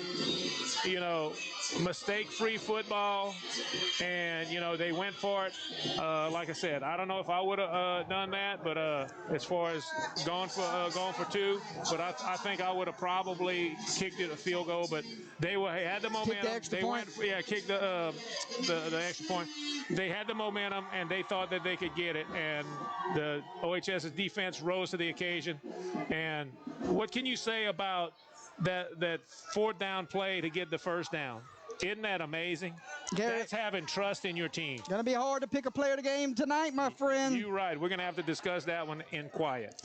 B: mistake-free football, and they went for it. Like I said, I don't know if I would have done that, but as far as going for 2, but I think I would have probably kicked it a field goal. But they had the momentum.
A: Kick the extra point.
B: Kicked the extra point. They had the momentum, and they thought that they could get it. And the OHS's defense rose to the occasion. And what can you say about that fourth down play to get the first down? Isn't that amazing?
A: Gary,
B: that's having trust in your team.
A: Going to be hard to pick a player of the game tonight, my friend.
B: You're right. We're going to have to discuss that one in quiet.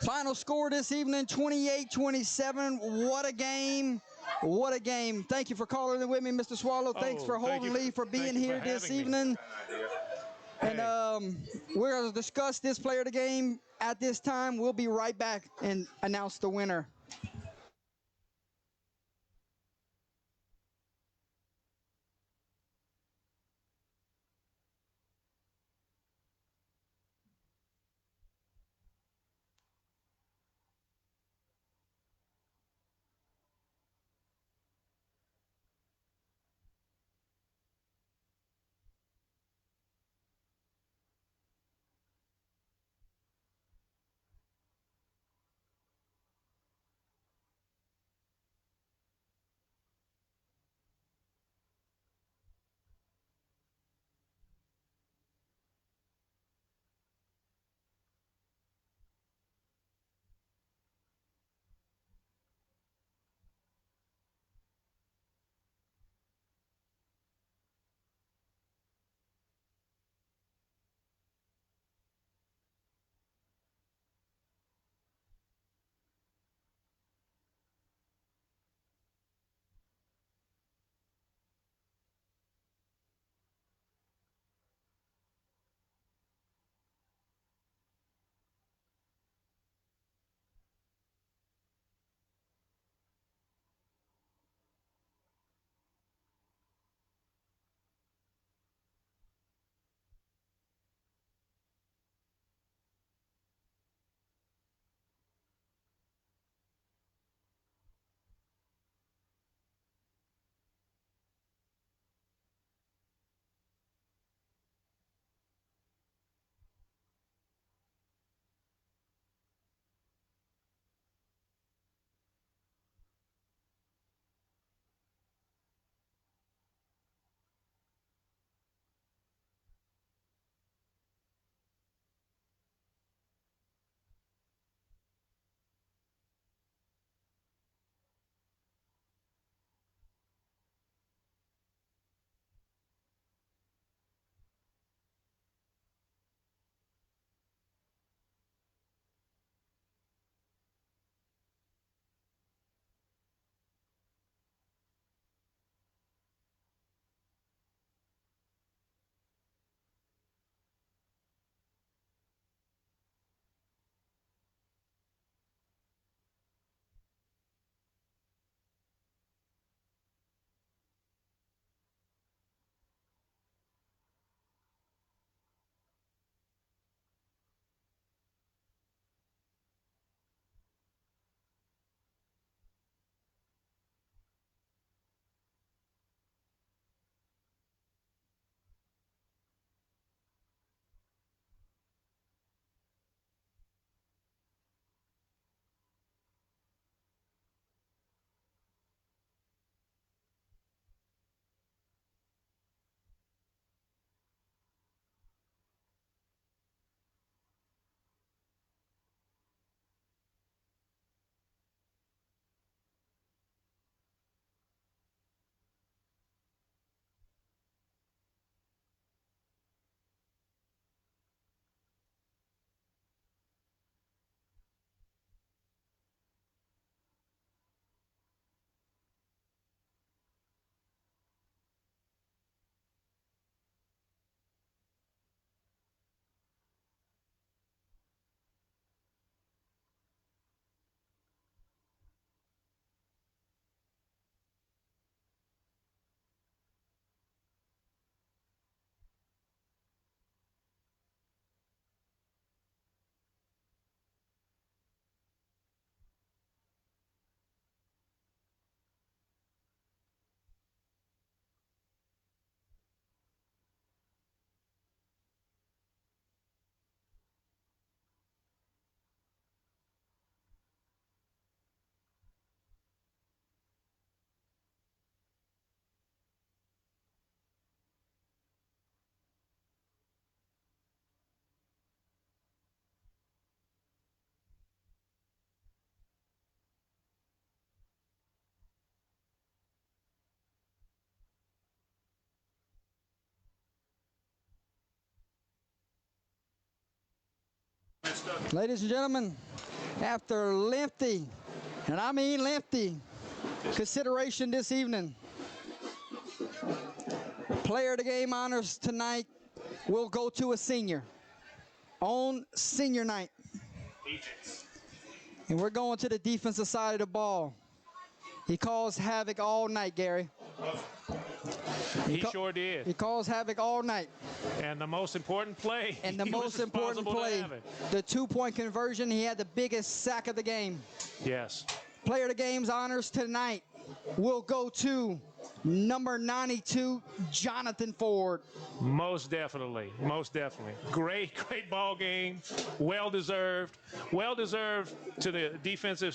A: Final score this evening, 28-27. What a game. What a game. Thank you for calling in with me, Mr. Swallow. Thanks for holding Lee for being here this evening. And we're going to discuss this player of the game at this time. We'll be right back and announce the winner. Ladies and gentlemen, after lengthy, and I mean lengthy, consideration this evening, player of the game honors tonight will go to a senior on senior night. And we're going to the defensive side of the ball. He caused havoc all night, Gary.
B: He sure did.
A: He caused havoc all night.
B: And the most important play.
A: And the most important play, the 2-point conversion, he had the biggest sack of the game.
B: Yes.
A: Player of the game's honors tonight will go to number 92, Jonathan Ford.
B: Most definitely. Most definitely. Great ball game. Well deserved. Well deserved to the defensive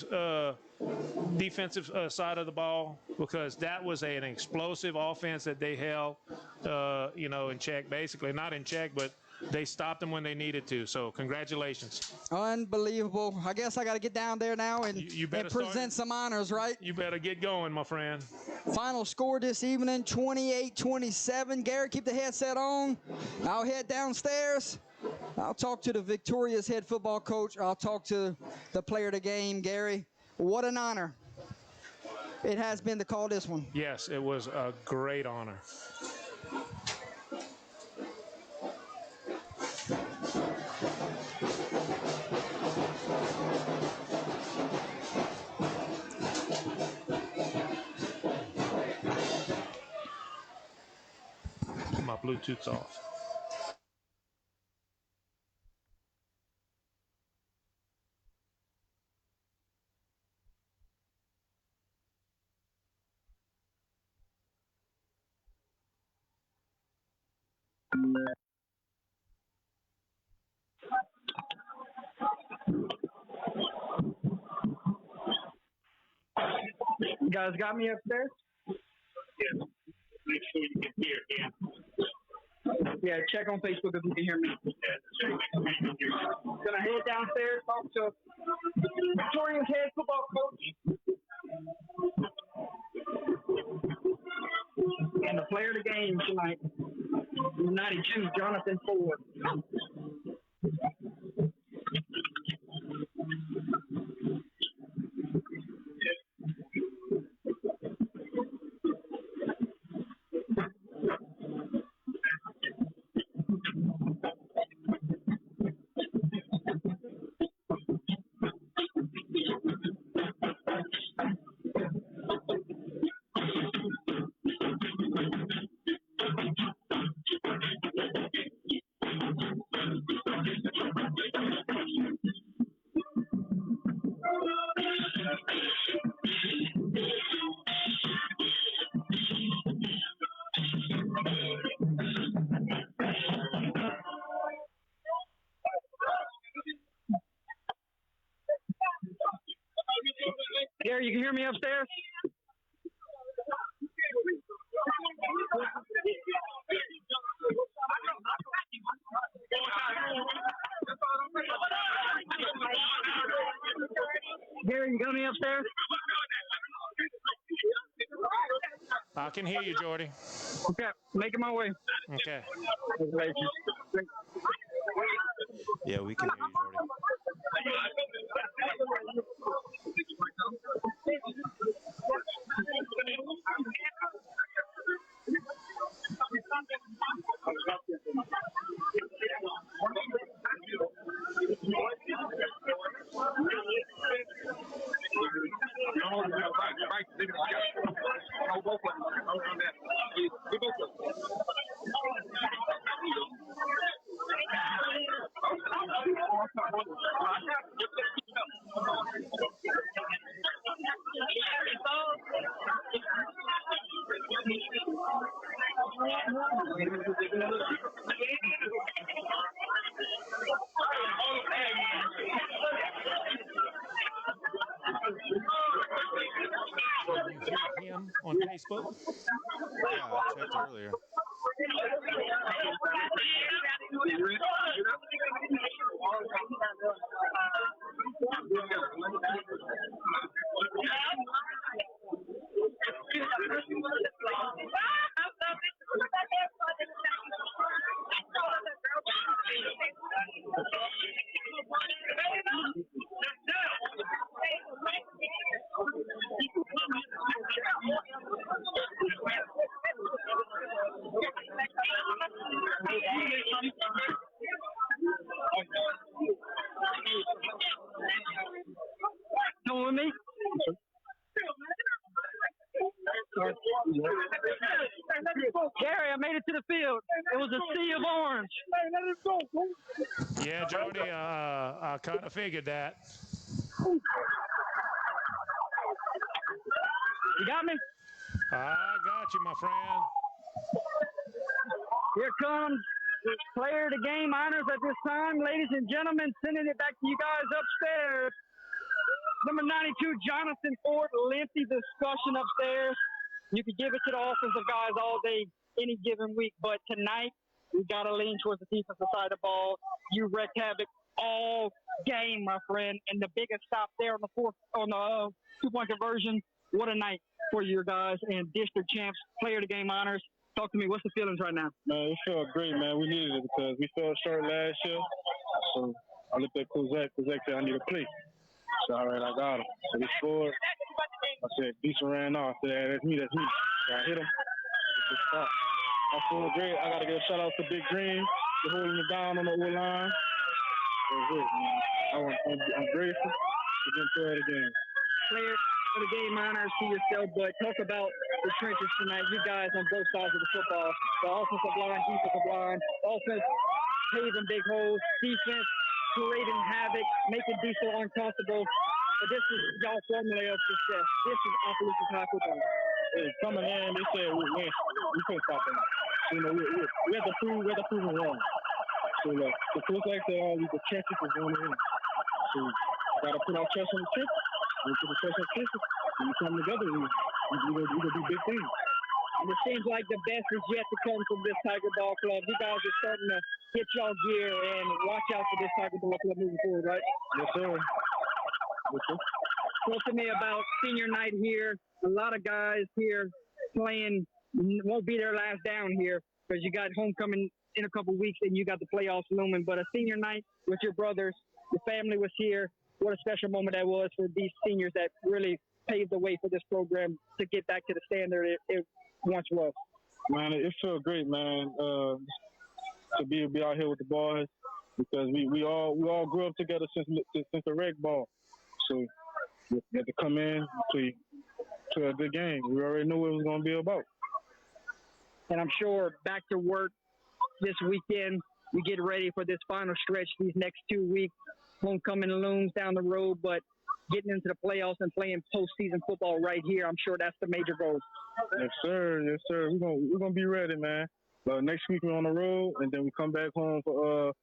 B: side of the ball, because that was an explosive offense that they held, in check. Basically, not in check, but they stopped them when they needed to. So congratulations.
A: Unbelievable. I guess I got to get down there now and present some honors, right?
B: You better get going, my friend.
A: Final score this evening, 28-27. Gary, keep the headset on. I'll head downstairs. I'll talk to the victorious head football coach. I'll talk to the player of the game, Gary. What an honor it has been to call this one.
B: Yes, it was a great honor. My Bluetooth's off.
H: You guys got me upstairs?
I: Yes. Make sure you can hear him.
H: Yeah, check on Facebook if you can hear me. Gonna head downstairs, talk to Victoria's head football coach and the player of the game tonight, 92, Jonathan Ford. Gary, you can hear me upstairs? Gary, you got me upstairs?
B: I can hear you, Jordy.
H: Okay, making my way.
B: Okay.
J: Yeah, we can hear you, Jordy.
B: Him on Facebook?
J: Yeah, I checked earlier.
H: With me? Gary, I made it to the field. It was a sea of orange.
B: Yeah, Jordy, I kind of figured that.
H: You got me?
B: I got you, my friend.
H: Here comes player of the game honors at this time. Ladies and gentlemen, sending it back to you guys upstairs. Number 92, Jonathan Ford. Lengthy discussion upstairs. You could give it to the offensive guys all day, any given week, but tonight we got to lean towards the defensive side of the ball. You wreaked havoc all game, my friend, and the biggest stop there on the two-point conversion. What a night for your guys and district champs, player of the game honors. Talk to me. What's the feelings right now?
I: Man, it felt great, man. We needed it because we fell short last year. So I looked at Kozak. Kozak said, I need a play. So, all right, I got him. So he scored. I said, Beeson ran off. I said, that's me. So I hit him. I feel great. I got to give a shout-out to Big Green for holding it down on the O-line. That was it, man. I'm grateful for getting through it again.
H: Player of the game honors to yourself, but talk about the trenches tonight. You guys on both sides of the football, the offensive line, defensive line, offense paving big holes, defense creating havoc, making diesel uncomfortable. But this is y'all formula of success. This is Opelousas High football.
I: Hey, coming in, they said we win. We couldn't stop them. You know, we have to prove them wrong. So the coach like said, the trenches is going in. So gotta put our chest on the trenches. We put the chest on the trenches. When we come together, we gonna do big things.
H: And it seems like the best is yet to come from this Tiger Ball Club. You guys are starting to get y'all gear and watch out for this Tiger Ball Club moving forward, right?
I: Yes, sir. Yes, sir.
H: Talk to me about senior night here. A lot of guys here playing won't be their last down here because you got homecoming in a couple weeks and you got the playoffs looming. But a senior night with your brothers, your family was here. What a special moment that was for these seniors that really paved the way for this program to get back to the standard it once was.
I: Man, it felt great, man, to be out here with the boys because we all grew up together since the rec ball. So we had to come in to a good game. We already knew what it was going to be about.
H: And I'm sure back to work this weekend. We get ready for this final stretch these next 2 weeks. Homecoming looms down the road, but getting into the playoffs and playing postseason football right here, I'm sure that's the major goal.
I: Yes, sir. Yes, sir. We're gonna be ready, man. Next week we're on the road, and then we come back home for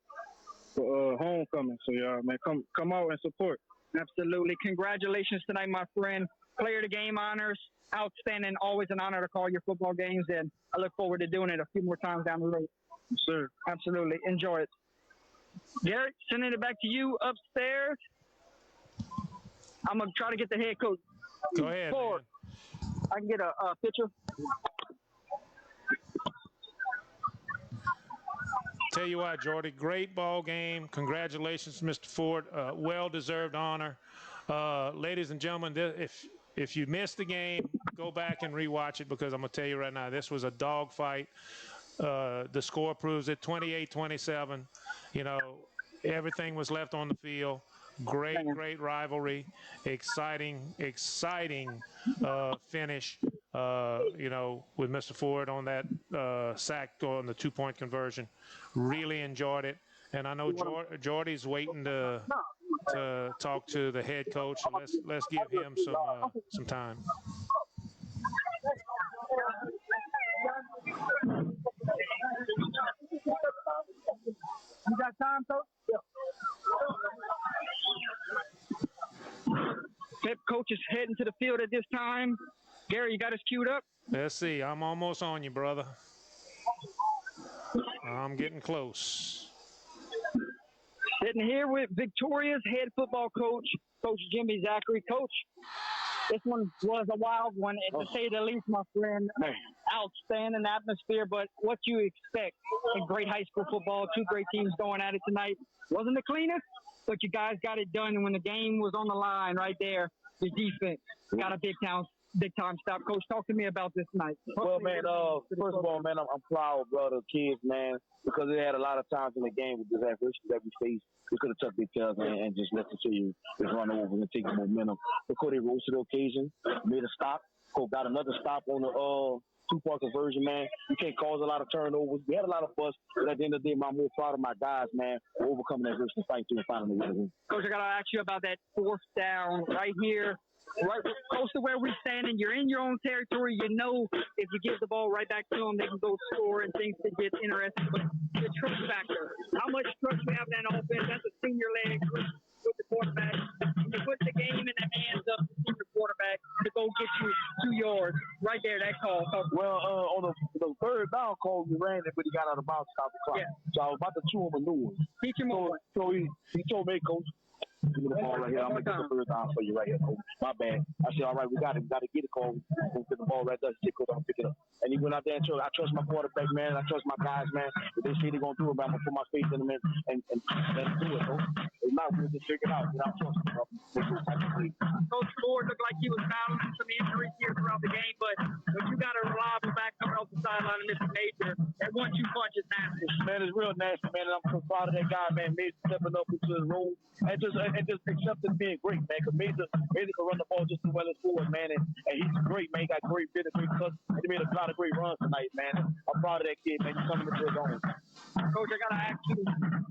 I: homecoming. So yeah, man, come out and support.
H: Absolutely. Congratulations tonight, my friend. Player of the game honors, outstanding. Always an honor to call your football games, and I look forward to doing it a few more times down the road.
I: Yes, sir.
H: Absolutely. Enjoy it. Garrett, sending it back to you upstairs. I'm going to try to get the head coach.
B: Go ahead, man.
H: I can get a picture.
B: Tell you what, Jordy, great ball game. Congratulations, Mr. Ford. Well-deserved honor. Ladies and gentlemen, if you missed the game, go back and rewatch it because I'm going to tell you right now, this was a dogfight. The score proves it, 28-27. You know, everything was left on the field. Great rivalry. Exciting finish, you know, with Mr. Ford on that sack on the 2-point conversion. Really enjoyed it. And I know Jordy's waiting to talk to the head coach. So let's give him some time.
H: You got time, Coach? Head coach is heading to the field at this time. Gary, you got us queued up?
B: Let's see. I'm almost on you, brother. I'm getting close.
H: Sitting here with Victoria's head football coach, Coach Jimmy Zachary. Coach, this one was a wild one, to say the least, my friend. Outstanding atmosphere, but what you expect in great high school football, two great teams going at it tonight. Wasn't the cleanest, but you guys got it done. And when the game was on the line right there, the defense got a big time stop. Coach, talk to me about this night.
K: Well, man, first of all, man, I'm proud, brother, kids, man, because they had a lot of times in the game with the adversity that we faced. We could have tucked their tails and just let the team just run over and take the momentum. Because they rose to the occasion, made a stop, got another stop on the two-point conversion, man. You can't cause a lot of turnovers. We had a lot of fuss, but at the end of the day, I'm more proud of my guys, man, for overcoming that adversity, fight through and finding the win.
H: Coach, I got to ask you about that fourth down right here. Right close to where we're standing, you're in your own territory. You know if you give the ball right back to them, they can go score and things can get interesting. But the trust factor, how much trust we have in that offense? That's a senior leg with the quarterback. You put the game in the hands of the senior quarterback to go get you 2 yards. Right there, that call.
K: Well, on the third down call, we ran it, but he got out of bounds, stop the clock. Yeah. So I was about to chew him a new one.
H: Teach him more.
K: So he told me, Coach, give me the ball right here. I'm going to get the third down for you right here, Coach. My bad. I said, all right, we got it. We got to get it, Coach. We'll get the ball right there. Coach, I'm going to pick it up. And he went out there and I trust my quarterback, man. I trust my guys, man. If they say they're going to do it, man, I'm going to put my faith in them and let them do it, Coach. If not, we'll just figure it out without trust, bro.
H: Coach Ford looked like he was battling some injuries here throughout the game, but when you got a reliable back coming off the sideline and Mr. Major, that 1-2 punch is nasty.
K: Man, it's real nasty, man. And I'm so proud of that guy, man. Major stepping up into his role and just accepting being great, man. Because Major can run the ball just as well as forward, man. And he's great, man. He got great fit, great cuts. He made a lot of great runs tonight, man. I'm proud of that kid, man. He's coming into his own.
H: Coach, I got to ask you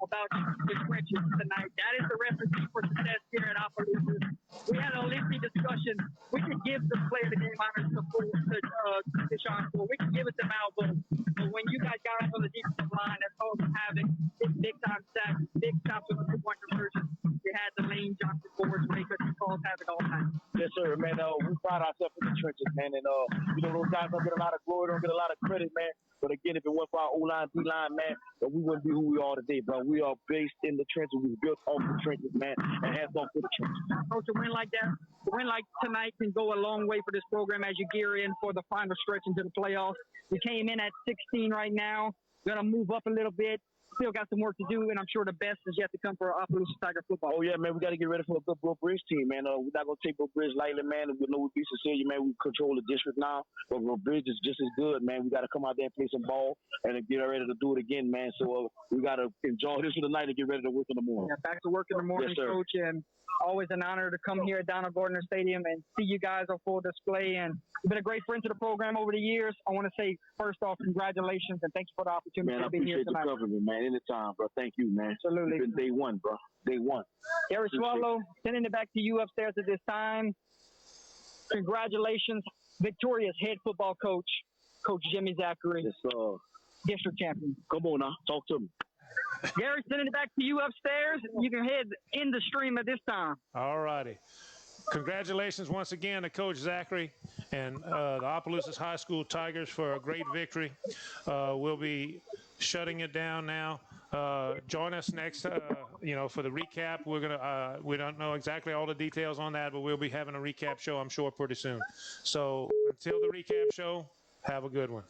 H: about the switches tonight. That is the recipe for success here at Opelousas. We had a lengthy discussion. We could give the player the game honors to Deshaun Ford. We could give it to Malvo. But when you guys got up on the defensive line, that's all you have it. It's big-time sacks, big stops on the two-point conversion. You had the Lane Johnson forwards where he couldn't call have it all time.
K: Yes, sir, man. We pride ourselves in the trenches, man. And, those guys don't get a lot of glory, don't get a lot of credit, man. But again, if it weren't for our O-line, D-line, man, we wouldn't be who we are today, bro. We are based in the trenches. We built off the trenches, man, and hats off to the trenches.
H: Coach, a win like that, a win like tonight can go a long way for this program as you gear in for the final stretch into the playoffs. We came in at 16 right now. Going to move up a little bit. Still got some work to do, and I'm sure the best is yet to come for Opelousas Tiger football.
K: Oh, yeah, man, we got to get ready for a good Brook Bridge team, man. We're not going to take Brook Bridge lightly, man. We know we beat Cecilia, man. We control the district now, but Brook Bridge is just as good, man. We got to come out there and play some ball and get ready to do it again, man. So we got to enjoy this for the night and get ready to work in the morning.
H: Yeah, back to work in the morning, yes, Coach, and always an honor to come here at Donald Gardner Stadium and see you guys on full display. And you've been a great friend to the program over the years. I want to say, first off, congratulations, and thank you for the opportunity to be here tonight.
K: Man, I appreciate you covering me, man. Anytime, bro. Thank you, man.
H: Absolutely.
K: It's been day one, bro. Day one.
H: Gary Swallow, sending it back to you upstairs at this time. Congratulations, victorious head football coach, Coach Jimmy Zachary, district champion.
K: Come on now, talk to me.
H: Gary, sending it back to you upstairs. You can head in the stream at this time.
B: All righty. Congratulations once again to Coach Zachary and the Opelousas High School Tigers for a great victory. We'll be shutting it down now. Join us next, for the recap. We're gonna we don't know exactly all the details on that, but we'll be having a recap show, I'm sure, pretty soon. So until the recap show, have a good one.